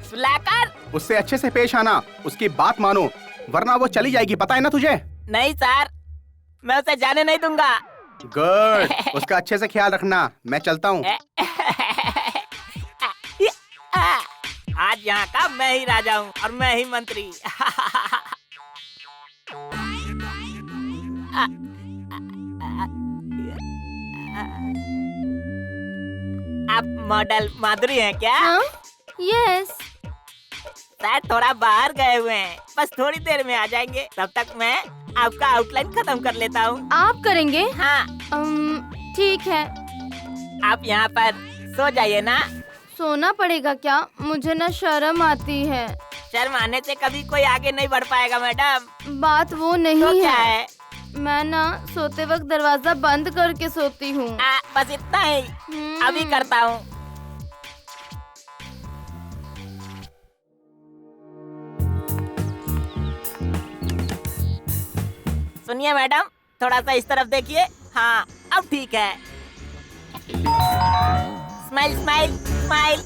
उससे अच्छे से पेश आना, उसकी बात मानो, वरना वो चली जाएगी। पता है ना तुझे? नहीं सर, मैं उसे जाने नहीं दूंगा। गुड, उसका अच्छे से ख्याल रखना। मैं चलता हूँ। आज यहाँ का मैं ही राजा हूँ और मैं ही मंत्री। आप मॉडल माधुरी हैं क्या? यस। सर थोड़ा बाहर गए हुए हैं, बस थोड़ी देर में आ जाएंगे। तब तक मैं आपका आउटलाइन खत्म कर लेता हूँ। आप करेंगे? हाँ। ठीक है। आप यहाँ पर सो जाइए ना। सोना पड़ेगा क्या? मुझे ना शर्म आती है। शर्म आने से कभी कोई आगे नहीं बढ़ पाएगा मैडम। बात वो नहीं तो क्या है? मैं ना सोते वक्त दरवाजा बंद करके सोती हूँ। बस इतना ही। अभी करता हूँ। सुनिए मैडम, थोड़ा सा इस तरफ देखिए। हाँ अब ठीक है। Smile smile smile.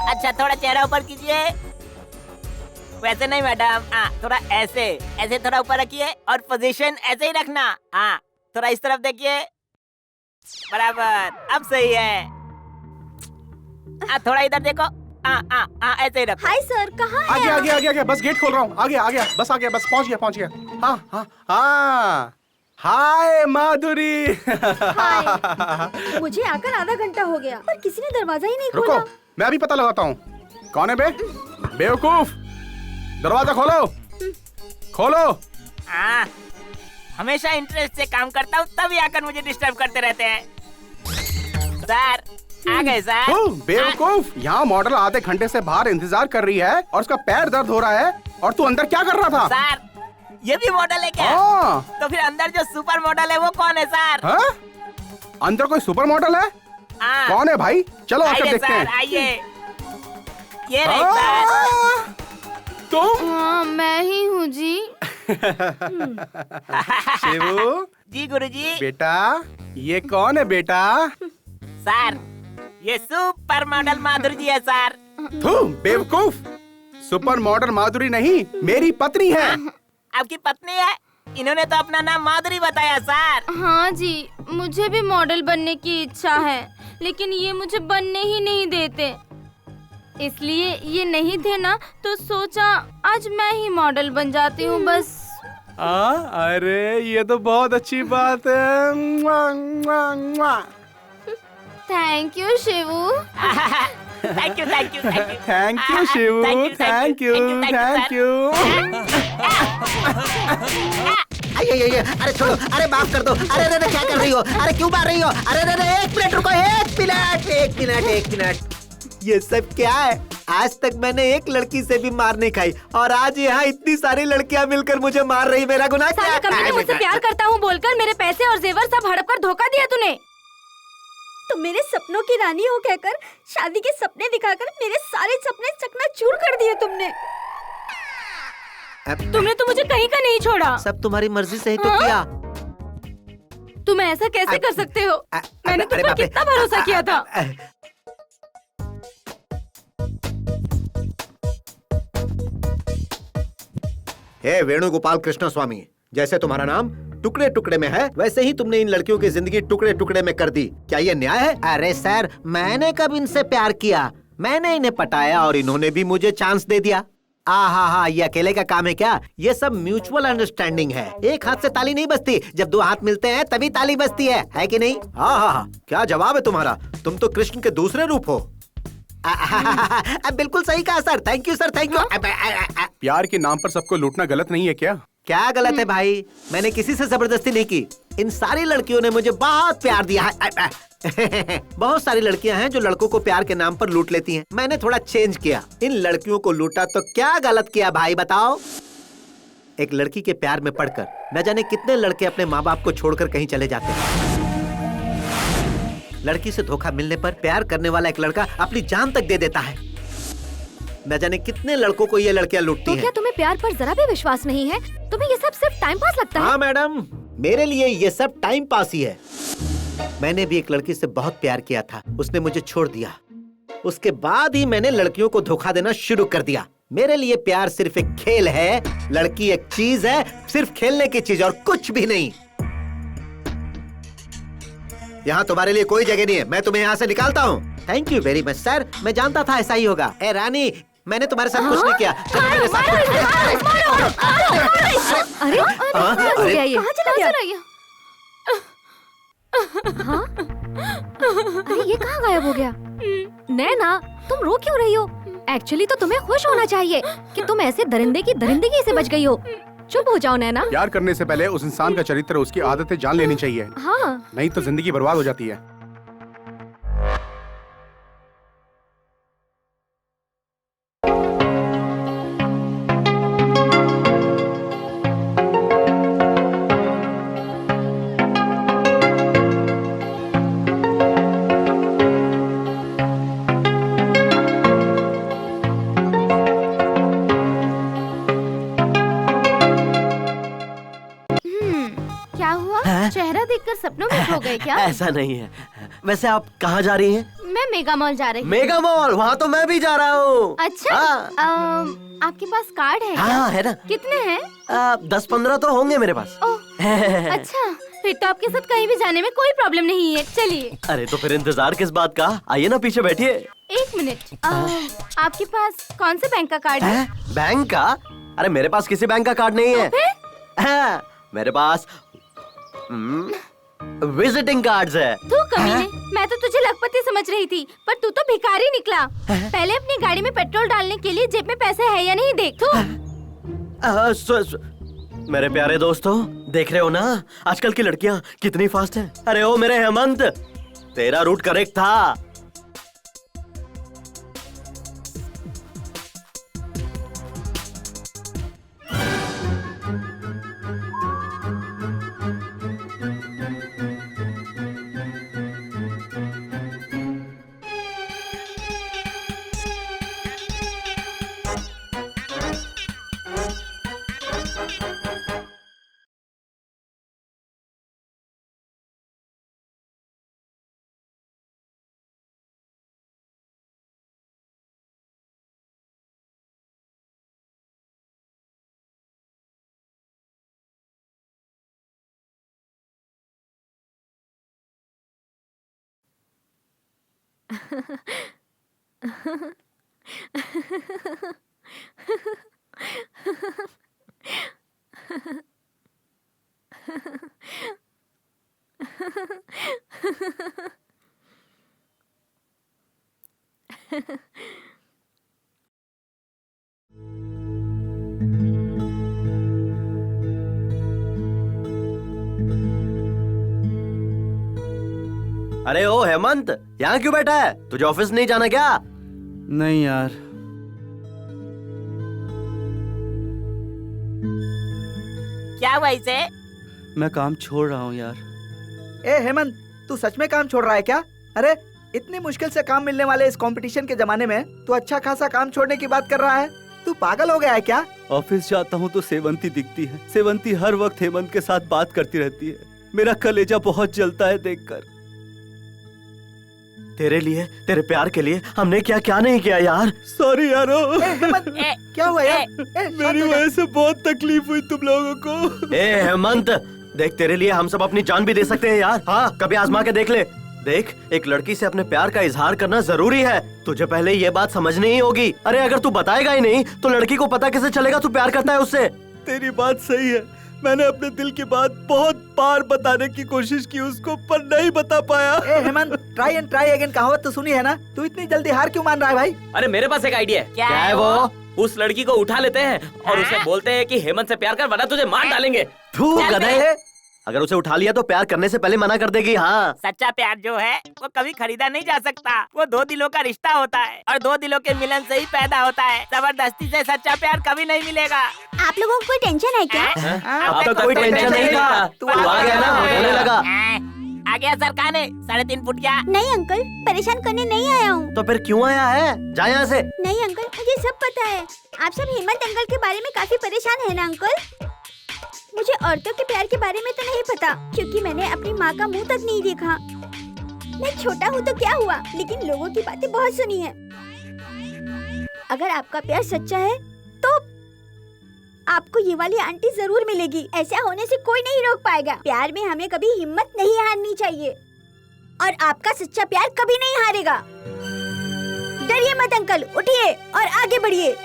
अच्छा थोड़ा चेहरा ऊपर कीजिए। वैसे नहीं मैडम, थोड़ा ऐसे ऐसे थोड़ा ऊपर रखिए और पोजीशन ऐसे ही रखना। हाँ थोड़ा इस तरफ देखिए। बराबर, अब सही है। थोड़ा इधर देखो। ऐसे ही रखो। हाय सर, कहाँ हैं? आगे बस गेट खोल रहा हूँ। आ गया बस पहुँच गया। हाँ हाय माधुरी। मुझे आकर आधा घंटा हो गया पर किसी ने दरवाजा ही नहीं खोला। रुको, मैं अभी पता लगाता हूँ। कौन है बे? बेवकूफ, दरवाजा खोलो। हमेशा इंटरेस्ट से काम करता हूँ, तभी आकर मुझे डिस्टर्ब करते रहते हैं। सर आ गए सर। बेवकूफ, यहाँ मॉडल आधे घंटे से बाहर इंतजार कर रही है और उसका पैर दर्द हो रहा है और तू अंदर क्या कर रहा था? सर ये भी मॉडल है क्या? तो फिर अंदर जो सुपर मॉडल है वो कौन है सर? अंदर कोई सुपर मॉडल है? कौन है भाई? चलो आकर देखते हैं। आइए, ये रही सर। तुम? हाँ मैं ही हूँ जी। शिवू जी गुरुजी। बेटा ये कौन है बेटा? सर ये सुपर मॉडल माधुरी जी है सर। बेवकूफ, सुपर मॉडल माधुरी नहीं, मेरी पत्नी है। आपकी पत्नी है? इन्होंने तो अपना नाम माधुरी बताया सर। हाँ जी, मुझे भी मॉडल बनने की इच्छा है, लेकिन ये मुझे बनने ही नहीं देते। इसलिए ये नहीं थे ना तो सोचा आज मैं ही मॉडल बन जाती हूँ बस। अरे ये तो बहुत अच्छी बात है। Thank you Shivu. Thank you Shivu, thank you. अरे छोड़ो, अरे माफ कर दो। अरे क्या कर रही हो? अरे क्यों मार रही हो? अरे एक मिनट रुको, एक मिनट। ये सब क्या है? आज तक मैंने एक लड़की से भी मार नहीं खाई और आज यहाँ इतनी सारी लड़कियाँ मिलकर मुझे मार रही, मेरा गुनाह क्या साले कमीने, है? मुझसे प्यार करता हूँ बोलकर मेरे पैसे और जेवर सब हड़प कर धोखा दिया तूने। तुम मेरे सपनों की रानी हो कहकर शादी के सपने दिखाकर मेरे सारे सपने चकनाचूर कर दिए तुमने। तुमने तो मुझे कहीं का नहीं छोड़ा। सब तुम्हारी मर्जी से ही तो किया। तुम ऐसा कैसे कर सकते हो? मैंने तुम पर कितना भरोसा किया था। हे वेणुगोपाल कृष्ण स्वामी, जैसे तुम्हारा नाम टुकड़े टुकड़े में है, वैसे ही तुमने इन लड़कियों की जिंदगी टुकड़े टुकड़े में कर दी। क्या ये न्याय है? अरे सर, मैंने कब इनसे प्यार किया? मैंने इन्हें पटाया और इन्होंने भी मुझे चांस दे दिया। हाँ, ये अकेले का काम है क्या? ये सब म्यूचुअल अंडरस्टैंडिंग है। एक हाथ से ताली नहीं बजती, जब दो हाथ मिलते हैं तभी ताली बजती है कि नहीं? हाँ, क्या जवाब है तुम्हारा? तुम तो कृष्ण के दूसरे रूप हो। बिल्कुल सही कहा sir, thank you sir, thank you. प्यार के नाम पर सबको लूटना गलत नहीं है क्या? क्या गलत है भाई? मैंने किसी से जबरदस्ती नहीं की। इन सारी लड़कियों ने मुझे बहुत प्यार दिया है। बहुत सारी लड़कियां हैं जो लड़कों को प्यार के नाम पर लूट लेती हैं। मैंने थोड़ा चेंज किया, इन लड़कियों को लूटा तो क्या गलत किया भाई बताओ? एक लड़की के प्यार में पड़कर न जाने कितने लड़के अपने माँ बाप को छोड़कर कहीं चले जाते हैं। लड़की से धोखा मिलने पर प्यार करने वाला एक लड़का अपनी जान तक दे देता है। न जाने कितने लड़कों को ये लड़कियां लूटती तो हैं। क्या तुम्हें प्यार पर जरा भी विश्वास नहीं है? तुम्हें ये सब सिर्फ टाइम पास लगता है? हाँ मैडम, मेरे लिए ये सब टाइम पास ही है। मैंने भी एक लड़की से बहुत प्यार किया था, उसने मुझे छोड़ दिया। उसके बाद ही मैंने लड़कियों को धोखा देना शुरू कर दिया। मेरे लिए प्यार सिर्फ एक खेल है, लड़की एक चीज है, सिर्फ खेलने की चीज और कुछ भी नहीं। यहाँ तुम्हारे लिए कोई जगह नहीं है, मैं तुम्हें यहाँ से निकालता हूँ। Thank you very much sir, मैं जानता था ऐसा ही होगा। ए रानी, मैंने तुम्हारे साथ कुछ नहीं किया। मेरे साथ अरे हो गया ये? कहाँ चला गया? हाँ? अरे ये कहाँ गायब हो गया? नैना, तुम रो क्यों रही हो? एक्चुअली तो तुम्हें खुश होना चाहिए कि तुम ऐसे दरिंदे की दरिंदगी से बच गई हो। चुप हो जाओ नैना। प्यार करने से पहले उस इंसान का चरित्र, उसकी आदतें जान लेनी चाहिए। हाँ, नहीं तो जिंदगी बर्बाद हो जाती है। चेहरा देखकर सपनों में खो गए क्या? ऐसा नहीं है। वैसे आप कहाँ जा रही हैं? मैं मेगा मॉल जा रही हूँ। Mega mall? वहाँ तो मैं भी जा रहा हूँ। अच्छा, आपके पास कार्ड है? हाँ है ना। कितने हैं? 10-15 तो होंगे मेरे पास। अच्छा, फिर तो आपके साथ कहीं भी जाने में कोई प्रॉब्लम नहीं है। चलिए। अरे तो फिर इंतजार किस बात का? आइए ना पीछे बैठिए। एक मिनट, आपके पास कौन से बैंक का कार्ड है? बैंक का? अरे मेरे पास किसी बैंक का कार्ड नहीं है। मेरे पास विजिटिंग कार्ड्स है। तू कमीने, मैं तो तुझे लखपति समझ रही थी, पर तू तो भिखारी निकला। पहले अपनी गाड़ी में पेट्रोल डालने के लिए जेब में पैसे है या नहीं देख। मेरे प्यारे दोस्तों, देख रहे हो ना आजकल की लड़कियां कितनी फास्ट हैं। अरे ओ मेरे हेमंत, तेरा रूट करेक्ट था। अरे ओ हेमंत, यहाँ क्यों बैठा है? तुझे ऑफिस नहीं जाना क्या? नहीं यार, क्या हुआ इसे? मैं काम छोड़ रहा हूँ यार। ए हेमंत, तू सच में काम छोड़ रहा है क्या? अरे इतनी मुश्किल से काम मिलने वाले इस कंपटीशन के जमाने में तू अच्छा खासा काम छोड़ने की बात कर रहा है? तू पागल हो गया है क्या? ऑफिस जाता हूँ तो सेवंती दिखती है। सेवंती हर वक्त हेमंत के साथ बात करती रहती है। मेरा कलेजा बहुत जलता है देखकर। तेरे लिए, तेरे प्यार के लिए हमने क्या क्या नहीं किया यार। सॉरी यारो। क्या हुआ यार? मेरी वजह से बहुत तकलीफ हुई तुम लोगों को। ए हेमंत, देख तेरे लिए हम सब अपनी जान भी दे सकते हैं यार। हाँ, कभी आजमा के देख ले। देख, एक लड़की से अपने प्यार का इजहार करना जरूरी है। तुझे पहले ये बात समझनी ही होगी। अरे अगर तू बताएगा ही नहीं तो लड़की को पता कैसे चलेगा तू प्यार करता है उससे। तेरी बात सही है। मैंने अपने दिल की बात बहुत बार बताने की कोशिश की उसको, पर नहीं बता पाया। ए Hemant, try and try again कहावत तो सुनी है ना? तू इतनी जल्दी हार क्यों मान रहा है भाई? अरे मेरे पास एक आइडिया है। क्या है वो? उस लड़की को उठा लेते हैं और उसे बोलते हैं कि हेमंत से प्यार कर वरना तुझे मार डालेंगे। तू गधे, अगर उसे उठा लिया तो प्यार करने से पहले मना कर देगी। हाँ, सच्चा प्यार जो है वो कभी खरीदा नहीं जा सकता। वो दो दिलों का रिश्ता होता है और दो दिलों के मिलन से ही पैदा होता है। जबरदस्ती से सच्चा प्यार कभी नहीं मिलेगा। आप लोगों को कोई टेंशन है क्या? अब तक कोई टेंशन नहीं था। तू आ गया ना, होने लगा। आ गया सर खाने 3.5 फुट क्या? नहीं अंकल, परेशान करने नहीं आया हूँ। तो फिर क्यों आया है? जा यहाँ से। नहीं अंकल, मुझे सब पता है। आप सब हेमंत अंकल के बारे में काफी परेशान है ना अंकल? मुझे औरतों के प्यार के बारे में तो नहीं पता, क्योंकि मैंने अपनी माँ का मुंह तक नहीं देखा। मैं छोटा हूँ तो क्या हुआ, लेकिन लोगों की बातें बहुत सुनी है। अगर आपका प्यार सच्चा है तो आपको ये वाली आंटी जरूर मिलेगी। ऐसा होने से कोई नहीं रोक पाएगा। प्यार में हमें कभी हिम्मत नहीं हारनी चाहिए और आपका सच्चा प्यार कभी नहीं हारेगा। डरिए मत अंकल, उठिए और आगे बढ़िए।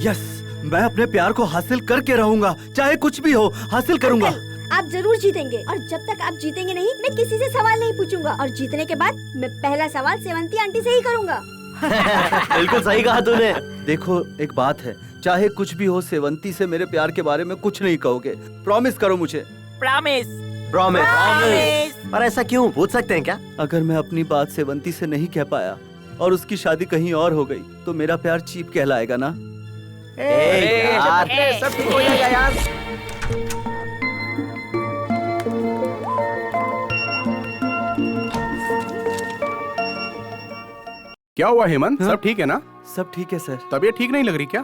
यस, मैं अपने प्यार को हासिल करके रहूंगा, चाहे कुछ भी हो हासिल करूंगा। आप जरूर जीतेंगे और जब तक आप जीतेंगे नहीं मैं किसी से सवाल नहीं पूछूंगा और जीतने के बाद मैं पहला सवाल सेवंती आंटी से ही करूंगा। बिल्कुल सही कहा तूने। देखो एक बात है, चाहे कुछ भी हो सेवंती से मेरे प्यार के बारे में कुछ नहीं कहोगे। प्रॉमिस करो मुझे। प्रॉमिस। प्रॉमिस। पर ऐसा क्यों, पूछ सकते हैं क्या? अगर मैं अपनी बात सेवंती से नहीं कह पाया और उसकी शादी कहीं और हो गई तो मेरा प्यार चीप कहलाएगा ना? यार, सब ठीक हो जाएगा यार। क्या हुआ हेमंत? सब ठीक है ना? सब ठीक है सर। तबीयत ठीक नहीं लग रही क्या?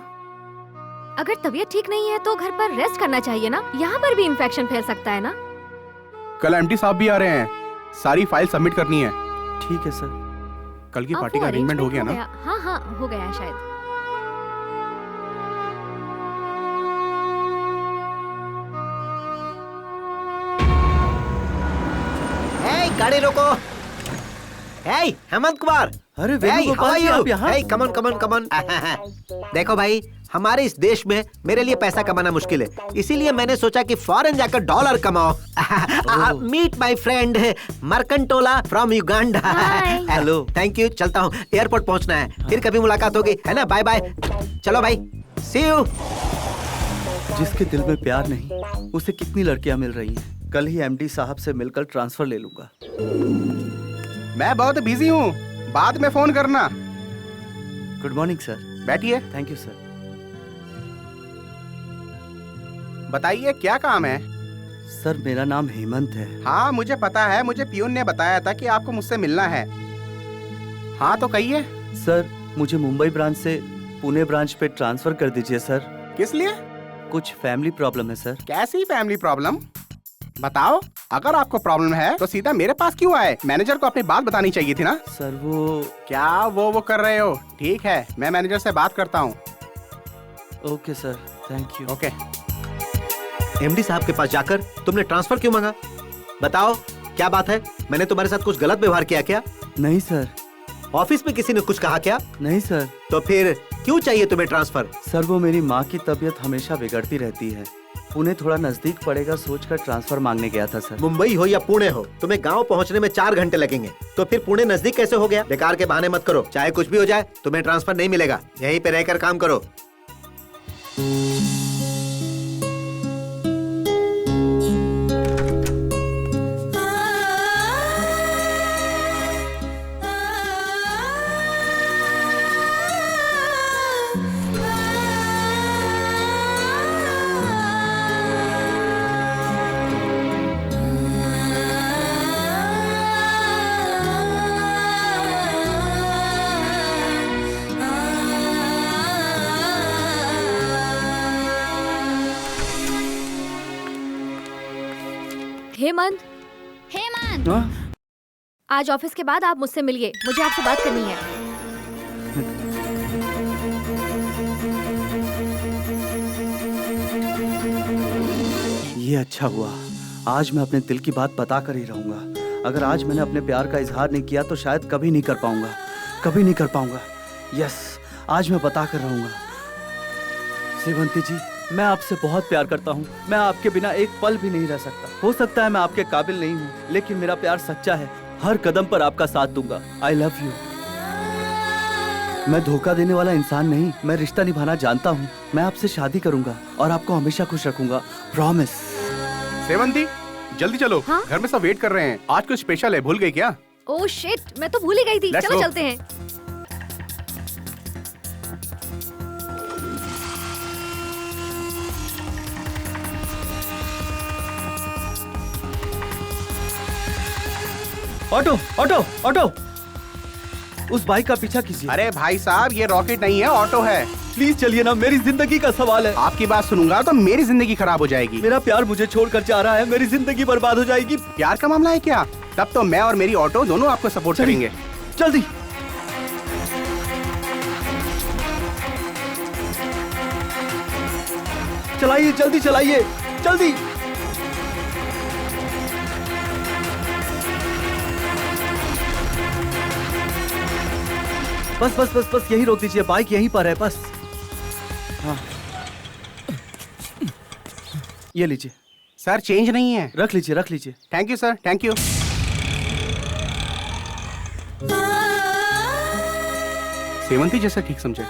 अगर तबीयत ठीक नहीं है तो घर पर रेस्ट करना चाहिए ना। यहाँ पर भी इन्फेक्शन फैल सकता है ना। कल एमडी साहब भी आ रहे हैं, सारी फाइल सबमिट करनी है। ठीक है सर। कल की पार्टी का अरेंजमेंट हो गया ना? हाँ हाँ हो गया है शायद। गाड़ी रोको। हेमंत कुमार। अरे वेणुगोपाल जी, आप यहाँ? कमन कमन कमन। देखो भाई, हमारे इस देश में मेरे लिए पैसा कमाना मुश्किल है, इसीलिए मैंने सोचा कि फॉरेन जाकर डॉलर कमाओ। Meet my friend Merkantola from Uganda. Hello, thank you. चलता हूँ, एयरपोर्ट पहुँचना है, फिर कभी मुलाकात होगी, है ना? Bye bye. चलो भाई, सी यू। जिसके दिल में प्यार नहीं उसे कितनी लड़कियां मिल रही हैं। कल ही एमडी साहब से मिलकर ट्रांसफर ले लूंगा। मैं बहुत बिजी हूँ, बाद में फोन करना। Good morning sir. बैठिए। Thank you sir. बताइए क्या काम है? सर मेरा नाम हेमंत है। हाँ मुझे पता है, मुझे पियून ने बताया था कि आपको मुझसे मिलना है। हाँ तो कहिए। सर मुझे मुंबई ब्रांच से पुणे ब्रांच पे ट्रांसफर कर दीजिए सर। किस लिए? कुछ फैमिली प्रॉब्लम है सर। कैसी फैमिली प्रॉब्लम? बताओ। अगर आपको प्रॉब्लम है तो सीधा मेरे पास क्यों आए? मैनेजर को अपनी बात बतानी चाहिए थी ना। सर वो क्या वो कर रहे हो? ठीक है, मैं मैनेजर से बात करता हूँ। Okay sir, thank you. Okay. MD साहब के पास जाकर तुमने ट्रांसफर क्यों मांगा? बताओ क्या बात है? मैंने तुम्हारे साथ कुछ गलत व्यवहार किया क्या? नहीं सर। ऑफिस में किसी ने कुछ कहा क्या? नहीं सर। तो फिर क्यों चाहिए तुम्हें ट्रांसफर? सर वो मेरी माँ की तबीयत हमेशा बिगड़ती रहती है, पुणे थोड़ा नजदीक पड़ेगा सोचकर ट्रांसफर मांगने गया था सर। मुंबई हो या पुणे हो, तुम्हें गांव पहुंचने में 4 घंटे लगेंगे, तो फिर पुणे नजदीक कैसे हो गया? बेकार के बहाने मत करो, चाहे कुछ भी हो जाए तुम्हें ट्रांसफर नहीं मिलेगा। यहीं पे रहकर काम करो। हेमंत, हेमंत, आज ऑफिस के बाद आप मुझसे मिलिए, मुझे आपसे बात करनी है। ये अच्छा हुआ, आज मैं अपने दिल की बात बता कर ही रहूंगा। अगर आज मैंने अपने प्यार का इजहार नहीं किया तो शायद कभी नहीं कर पाऊंगा, कभी नहीं कर पाऊंगा। यस, आज मैं बता कर रहूंगा। सेवंती जी, मैं आपसे बहुत प्यार करता हूँ। मैं आपके बिना एक पल भी नहीं रह सकता। हो सकता है मैं आपके काबिल नहीं हूँ, लेकिन मेरा प्यार सच्चा है। हर कदम पर आपका साथ दूंगा। I love you. मैं धोखा देने वाला इंसान नहीं, मैं रिश्ता निभाना जानता हूँ। मैं आपसे शादी करूंगा और आपको हमेशा खुश रखूंगा, प्रॉमिस। सेवंती, जल्दी चलो। हाँ? घर में सब वेट कर रहे हैं। आज कुछ स्पेशल है, भूल गई क्या? ओह शिट, मैं तो भूल ही गई थी। Let's चलो go. चलते हैं। ऑटो ऑटो ऑटो, उस बाइक का पीछा कीजिए। अरे भाई साहब, ये रॉकेट नहीं है, ऑटो है। प्लीज चलिए ना, मेरी जिंदगी का सवाल है। आपकी बात सुनूंगा तो मेरी जिंदगी खराब हो जाएगी। मेरा प्यार मुझे छोड़कर जा रहा है, मेरी जिंदगी बर्बाद हो जाएगी। प्यार का मामला है क्या? तब तो मैं और मेरी ऑटो दोनों आपको सपोर्ट करेंगे। जल्दी। चलाइए, जल्दी चलाइए, जल्दी। बस बस बस बस, यही रोक दीजिए, बाइक यहीं पर है बस। हाँ, ये लीजिए। सर, चेंज नहीं है। रख लीजिए, रख लीजिए। Thank you sir, thank you. Sevanti जैसा ठीक समझे।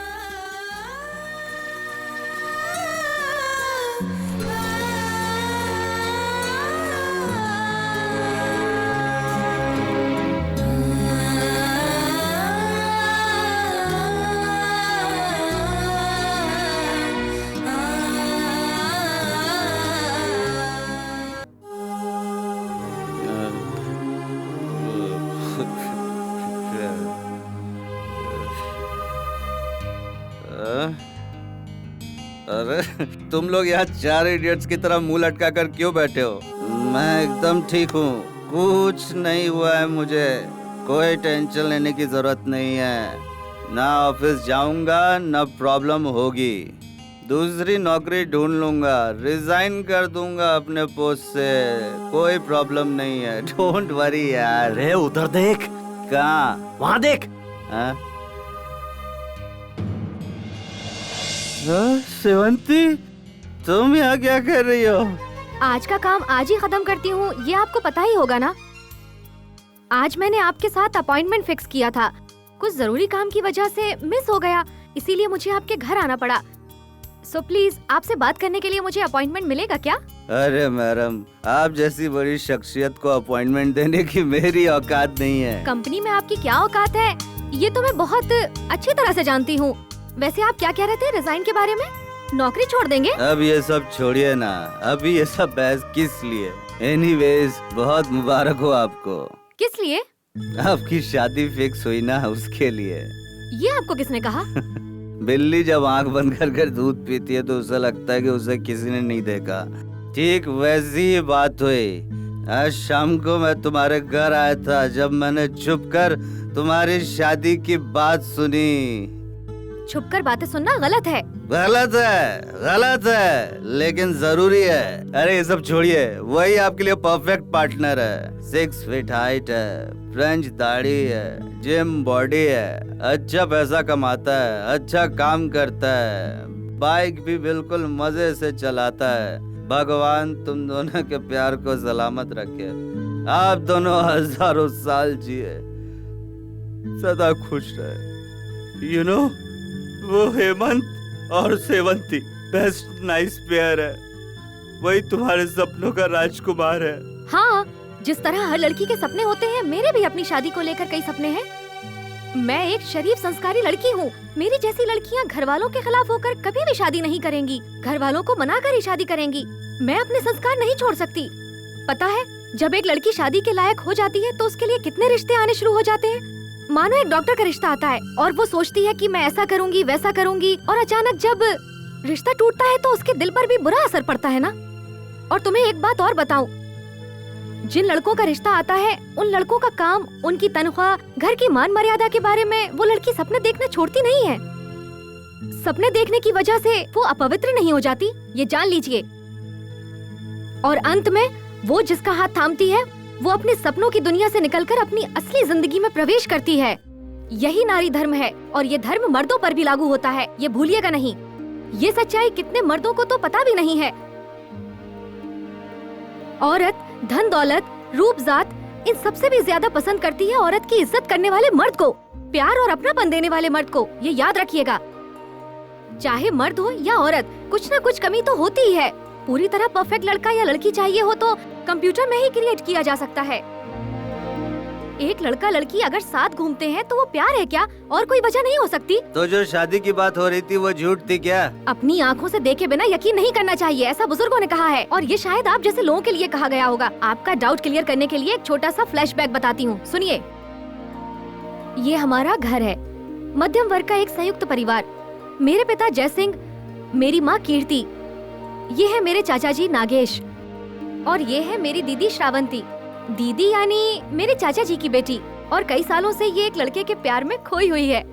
अरे तुम लोग यहाँ चार इडियट्स की तरह मुंह लटका कर क्यों बैठे हो? मैं एकदम ठीक हूँ, कुछ नहीं हुआ है मुझे। कोई टेंशन लेने की जरूरत नहीं है। ना ऑफिस जाऊंगा ना प्रॉब्लम होगी। दूसरी नौकरी ढूंढ लूंगा, रिजाइन कर दूंगा अपने पोस्ट से। कोई प्रॉब्लम नहीं है, डोंट वरी यार। अरे उधर देख। कहाँ? वहाँ देख। हाँ? सेवंती, तुम यहाँ क्या कर रही हो? आज का काम आज ही खत्म करती हूँ, ये आपको पता ही होगा ना। आज मैंने आपके साथ अपॉइंटमेंट फिक्स किया था, कुछ जरूरी काम की वजह से मिस हो गया, इसीलिए मुझे आपके घर आना पड़ा। सो प्लीज आपसे बात करने के लिए मुझे अपॉइंटमेंट मिलेगा क्या? अरे मैडम, आप जैसी बड़ी शख्सियत को अपॉइंटमेंट देने की मेरी औकात नहीं है। कंपनी में आपकी क्या औकात है, ये तो मैं बहुत अच्छी तरह से जानती हूँ। वैसे आप क्या कह रहे थे रिजाइन के बारे में? नौकरी छोड़ देंगे? अब ये सब छोड़िए ना, अभी ये सब बहस किस लिए? एनीवेज, बहुत मुबारक हो आपको। किस लिए? आपकी शादी फिक्स हुई ना, उसके लिए। ये आपको किसने कहा? बिल्ली जब आंख बंद कर दूध पीती है तो उसे लगता है कि उसे किसी ने नहीं देखा। ठीक वैसी ही बात हुई। आज शाम को मैं तुम्हारे घर आया था, जब मैंने छुपकर तुम्हारी शादी की बात सुनी। छुपकर बातें सुनना गलत है। गलत है, गलत है, लेकिन जरूरी है। अरे ये सब छोड़िए, वही आपके लिए परफेक्ट पार्टनर है। 6 फीट हाइट है, फ्रेंच दाढ़ी है, जिम बॉडी है, अच्छा पैसा कमाता है, अच्छा काम करता है, बाइक भी बिल्कुल मजे से चलाता है। भगवान तुम दोनों के प्यार को सलामत रखे। आप दोनों हजारों साल जिए, सदा खुश रहे। यू नो, वो हेमंत और सेवंती बेस्ट नाइस पेयर है। वही तुम्हारे सपनों का राजकुमार है। हाँ, जिस तरह हर लड़की के सपने होते हैं, मेरे भी अपनी शादी को लेकर कई सपने हैं। मैं एक शरीफ संस्कारी लड़की हूँ। मेरी जैसी लड़कियाँ घर वालों के खिलाफ होकर कभी भी शादी नहीं करेंगी, घर वालों को मनाकर ही शादी करेंगी। मैं अपने संस्कार नहीं छोड़ सकती। पता है, जब एक लड़की शादी के लायक हो जाती है तो उसके लिए कितने रिश्ते आने शुरू हो जाते हैं। मानो एक डॉक्टर का रिश्ता आता है और वो सोचती है कि मैं ऐसा करूंगी वैसा करूंगी, और अचानक जब रिश्ता टूटता है तो उसके दिल पर भी बुरा असर पड़ता है ना। और तुम्हें एक बात और बताऊं, जिन लड़कों का रिश्ता आता है उन लड़कों का काम, उनकी तनख्वाह, घर की मान मर्यादा के बारे में वो लड़की सपने देखना छोड़ती नहीं है। सपने देखने की वजह से वो अपवित्र नहीं हो जाती, ये जान लीजिए। और अंत में वो जिसका हाथ थामती है वो अपने सपनों की दुनिया से निकलकर अपनी असली जिंदगी में प्रवेश करती है। यही नारी धर्म है और ये धर्म मर्दों पर भी लागू होता है, ये भूलिएगा नहीं। ये सच्चाई कितने मर्दों को तो पता भी नहीं है। औरत धन दौलत, रूप जात, इन सबसे भी ज्यादा पसंद करती है औरत की इज्जत करने वाले मर्द को, प्यार और अपनापन देने वाले मर्द को। ये याद रखिएगा। चाहे मर्द हो या औरत, कुछ न कुछ कमी तो होती ही है। पूरी तरह परफेक्ट लड़का या लड़की चाहिए हो तो कंप्यूटर में ही क्रिएट किया जा सकता है। एक लड़का लड़की अगर साथ घूमते हैं तो वो प्यार है क्या? और कोई वजह नहीं हो सकती। तो जो शादी की बात हो रही थी वो झूठ थी क्या? अपनी आँखों से देखे बिना यकीन नहीं करना चाहिए, ऐसा बुजुर्गों ने कहा है। और ये शायद आप जैसे लोगों के लिए कहा गया होगा। आपका डाउट क्लियर करने के लिए एक छोटा सा फ्लैशबैक बताती हूँ, सुनिए। ये हमारा घर है, मध्यम वर्ग का एक संयुक्त परिवार। मेरे पिता जय सिंह, मेरी माँ कीर्ति, ये है मेरे चाचा जी नागेश, और ये है मेरी दीदी श्रावंती। दीदी यानी मेरे चाचा जी की बेटी, और कई सालों से ये एक लड़के के प्यार में खोई हुई है।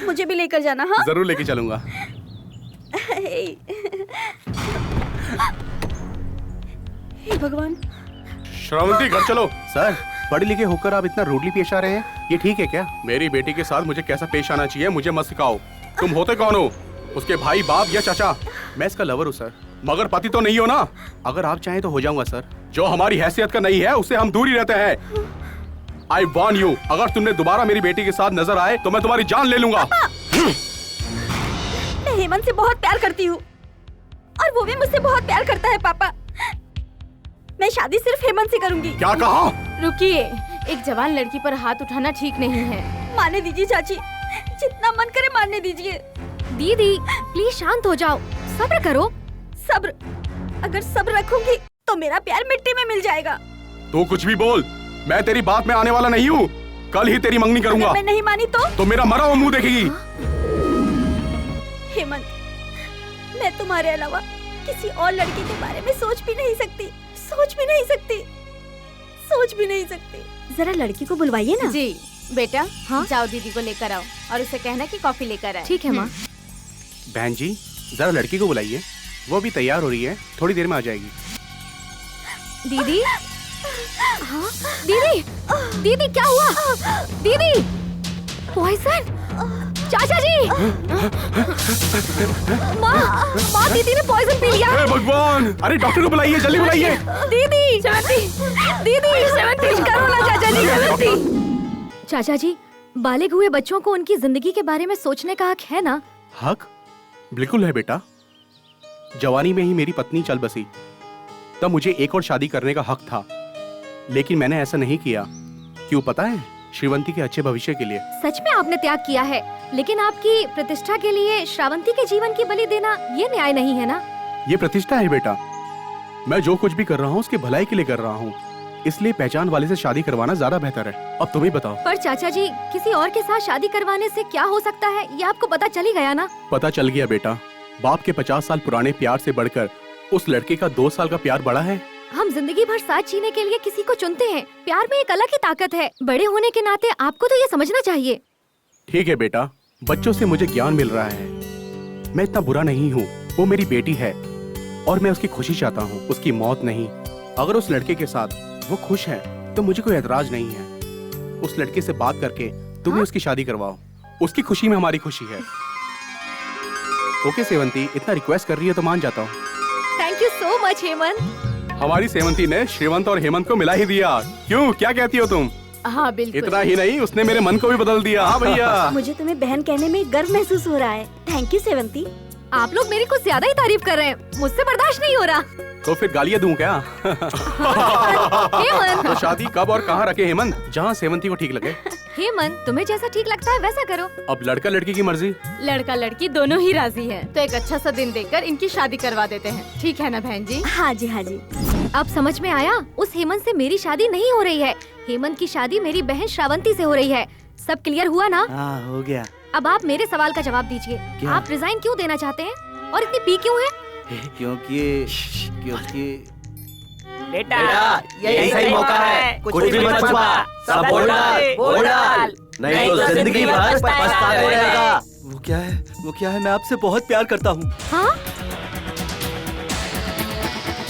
मुझे भी लेकर जाना। हाँ जरूर लेके चलूंगा। हे भगवान। श्रावंती घर चलो। सर, पढ़े लिखे होकर आप इतना रूडली पेश आ रहे हैं, ये ठीक है क्या? मेरी बेटी के साथ मुझे कैसा पेश आना चाहिए मुझे मत सिखाओ। तुम होते कौन हो? उसके भाई, बाप या चाचा? मैं इसका लवर हूँ सर, मगर पति तो नहीं हो ना। अगर आप चाहें तो हो जाऊंगा सर। जो हमारी हैसियत का नहीं है उससे हम दूर ही रहते हैं। आई वार्न यू, अगर तुमने दोबारा मेरी बेटी के साथ नजर आए तो मैं तुम्हारी जान ले लूंगा। मैं हेमंत से बहुत प्यार करती हूँ और वो भी मुझसे बहुत प्यार करता है पापा। मैं शादी सिर्फ हेमंत से करूंगी। क्या कहा? रुकिए, एक जवान लड़की पर हाथ उठाना ठीक नहीं है। मारने दीजिए चाची, जितना मन करे मारने दीजिए। दीदी प्लीज शांत हो जाओ, सब्र करो। सब्र? अगर सब्र रखूंगी तो मेरा प्यार मिट्टी में मिल जाएगा। तू कुछ भी बोल, मैं तेरी बात में आने वाला नहीं हूँ। कल ही तेरी मंगनी करूंगा। अगर मैं नहीं मानी तो मेरा मरा हुआ मुंह देखेगी। हेमंत, मैं तुम्हारे अलावा किसी और लड़के के बारे में सोच भी नहीं सकती, सोच भी नहीं सकती, सोच भी नहीं सकती। जरा लड़की को बुलवाइए ना। जी बेटा, हाँ? जाओ दीदी को लेकर आओ और उसे कहना कि कॉफी लेकर आए। ठीक है माँ। बहन जी, जरा लड़की को बुलाइए, वो भी तैयार हो रही है, थोड़ी देर में आ जाएगी। दीदी, हाँ? दीदी, दीदी क्या हुआ? दीदी, पॉइजन? चाचा जी! माँ, दीदी ने पॉइजन पी लिया। हे भगवान! अरे डॉक्टर को बुलाइए, जल्दी बुलाइए। दीदी, दीदी, करो ना चाचा जी। चाचा जी, बालिग हुए बच्चों को उनकी जिंदगी के बारे में सोचने का हक है ना? हक? बिल्कुल है बेटा। जवानी में ही मेरी पत्नी चल बसी, तब मुझे एक और शादी करने का हक था, लेकिन मैंने ऐसा नहीं किया। क्यों पता है? श्रीवंती के अच्छे भविष्य के लिए। सच में आपने त्याग किया है, लेकिन आपकी प्रतिष्ठा के लिए श्रावंती के जीवन की बलि देना ये न्याय नहीं है ना? ये प्रतिष्ठा है बेटा। मैं जो कुछ भी कर रहा हूँ उसके भलाई के लिए कर रहा हूँ, इसलिए पहचान वाले से शादी करवाना ज्यादा बेहतर है। अब तुम ही बताओ। पर चाचा जी, किसी और के साथ शादी करवाने से क्या हो सकता है, ये आपको पता चल ही गया ना? पता चल गया बेटा। बाप के 50 साल पुराने प्यार से बढ़कर उस लड़के का 2 साल का प्यार बड़ा है। हम जिंदगी भर साथ जीने के लिए किसी को चुनते हैं। प्यार में एक अलग ही ताकत है। बड़े होने के नाते आपको तो ये समझना चाहिए। ठीक है बेटा, बच्चों से मुझे ज्ञान मिल रहा है। मैं इतना बुरा नहीं हूँ। वो मेरी बेटी है और मैं उसकी खुशी चाहता हूँ, उसकी मौत नहीं। अगर उस लड़के के साथ वो खुश है तो मुझे कोई एतराज नहीं है। उस लड़के से बात करके तुम ही उसकी शादी करवाओ। उसकी खुशी में हमारी खुशी है। ओके सेवंती, इतना रिक्वेस्ट कर रही है तो मान जाता हूँ। Thank you so much Hemant. हमारी सेवंती ने श्रीवंत और हेमंत को मिला ही दिया। क्यों, क्या कहती हो तुम? हाँ बिल्कुल। इतना ही नहीं, उसने मेरे मन को भी बदल दिया। हाँ भैया। मुझे तुम्हें बहन कहने में गर्व महसूस हो रहा है। Thank you Sevanti. आप लोग मेरी कुछ ज्यादा ही तारीफ कर रहे हैं, मुझसे बर्दाश्त नहीं हो रहा। तो फिर गालियाँ दूं क्या? हेमंत, तो शादी कब और कहाँ रखे हेमंत? जहाँ सेवंती को ठीक लगे। हेमंत, तुम्हें जैसा ठीक लगता है वैसा करो। अब लड़का लड़की की मर्जी। लड़का लड़की दोनों ही राजी हैं, तो एक अच्छा सा दिन देखकर इनकी शादी करवा देते हैं। ठीक है ना बहन जी? हाँ जी हाँ जी। अब समझ में आया, उस हेमंत से मेरी शादी नहीं हो रही है। हेमंत की शादी मेरी बहन श्रावंती से हो रही है। सब क्लियर हुआ ना? हाँ, हो गया। अब आप मेरे सवाल का जवाब दीजिए। क्या? आप रिजाइन क्यों देना चाहते हैं और इतनी पी क्यों है? क्योंकि बेटा यही सही मौका है, कुछ भी मत छुपा, सब बोल डाल, नहीं तो जिंदगी भर पछताते रहेगा। वो क्या है? मैं आपसे बहुत प्यार करता हूँ। हाँ?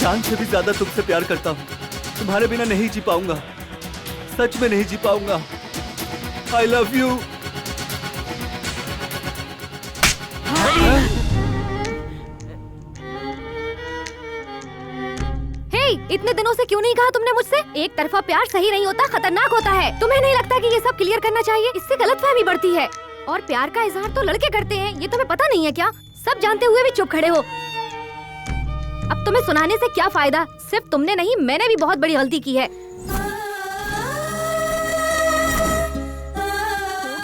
जान से भी ज्यादा तुमसे प्यार करता हूँ। तुम्हारे बिना नहीं जी पाऊंगा, सच में नहीं जी पाऊंगा। I love you। इतने दिनों से क्यों नहीं कहा तुमने मुझसे? एक तरफा प्यार सही नहीं होता, खतरनाक होता है। तुम्हें नहीं लगता कि ये सब क्लियर करना चाहिए? इससे गलतफहमी बढ़ती है। और प्यार का इजहार तो लड़के करते हैं, ये तुम्हें पता नहीं है क्या? सब जानते हुए भी चुप खड़े हो। अब तुम्हें सुनाने से क्या फायदा? सिर्फ तुमने नहीं, मैंने भी बहुत बड़ी गलती की है।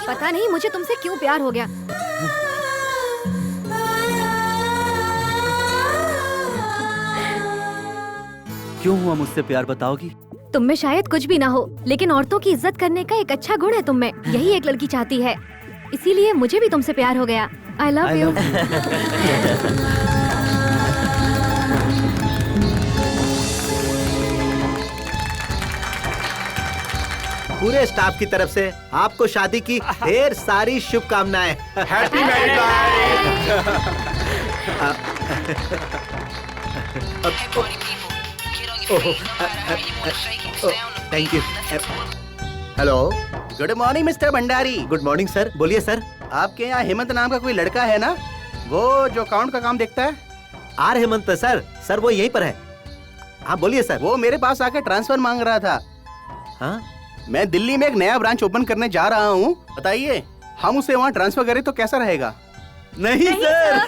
पता नहीं मुझे तुमसे क्यों प्यार हो गया। क्यों हुआ मुझसे प्यार, बताओगी? तुम में शायद कुछ भी ना हो, लेकिन औरतों की इज्जत करने का एक अच्छा गुण है तुम में। यही एक लड़की चाहती है, इसीलिए मुझे भी तुमसे प्यार हो गया। I love you। पूरे स्टाफ की तरफ से आपको शादी की ढेर सारी शुभकामनाएं। Happy married thank you. Hello, good morning mister Bhandari. Good morning sir, बोलिए सर। आपके यहाँ हेमंत नाम का कोई लड़का है ना, वो जो अकाउंट का काम देखता है? Are Hemant sir. सर वो यहीं पर है। हाँ बोलिए सर। वो मेरे पास आकर ट्रांसफर मांग रहा था। हाँ? मैं दिल्ली में एक नया ब्रांच ओपन करने जा रहा हूँ, बताइए हम उसे वहाँ ट्रांसफर करें तो कैसा रहेगा? नहीं सर।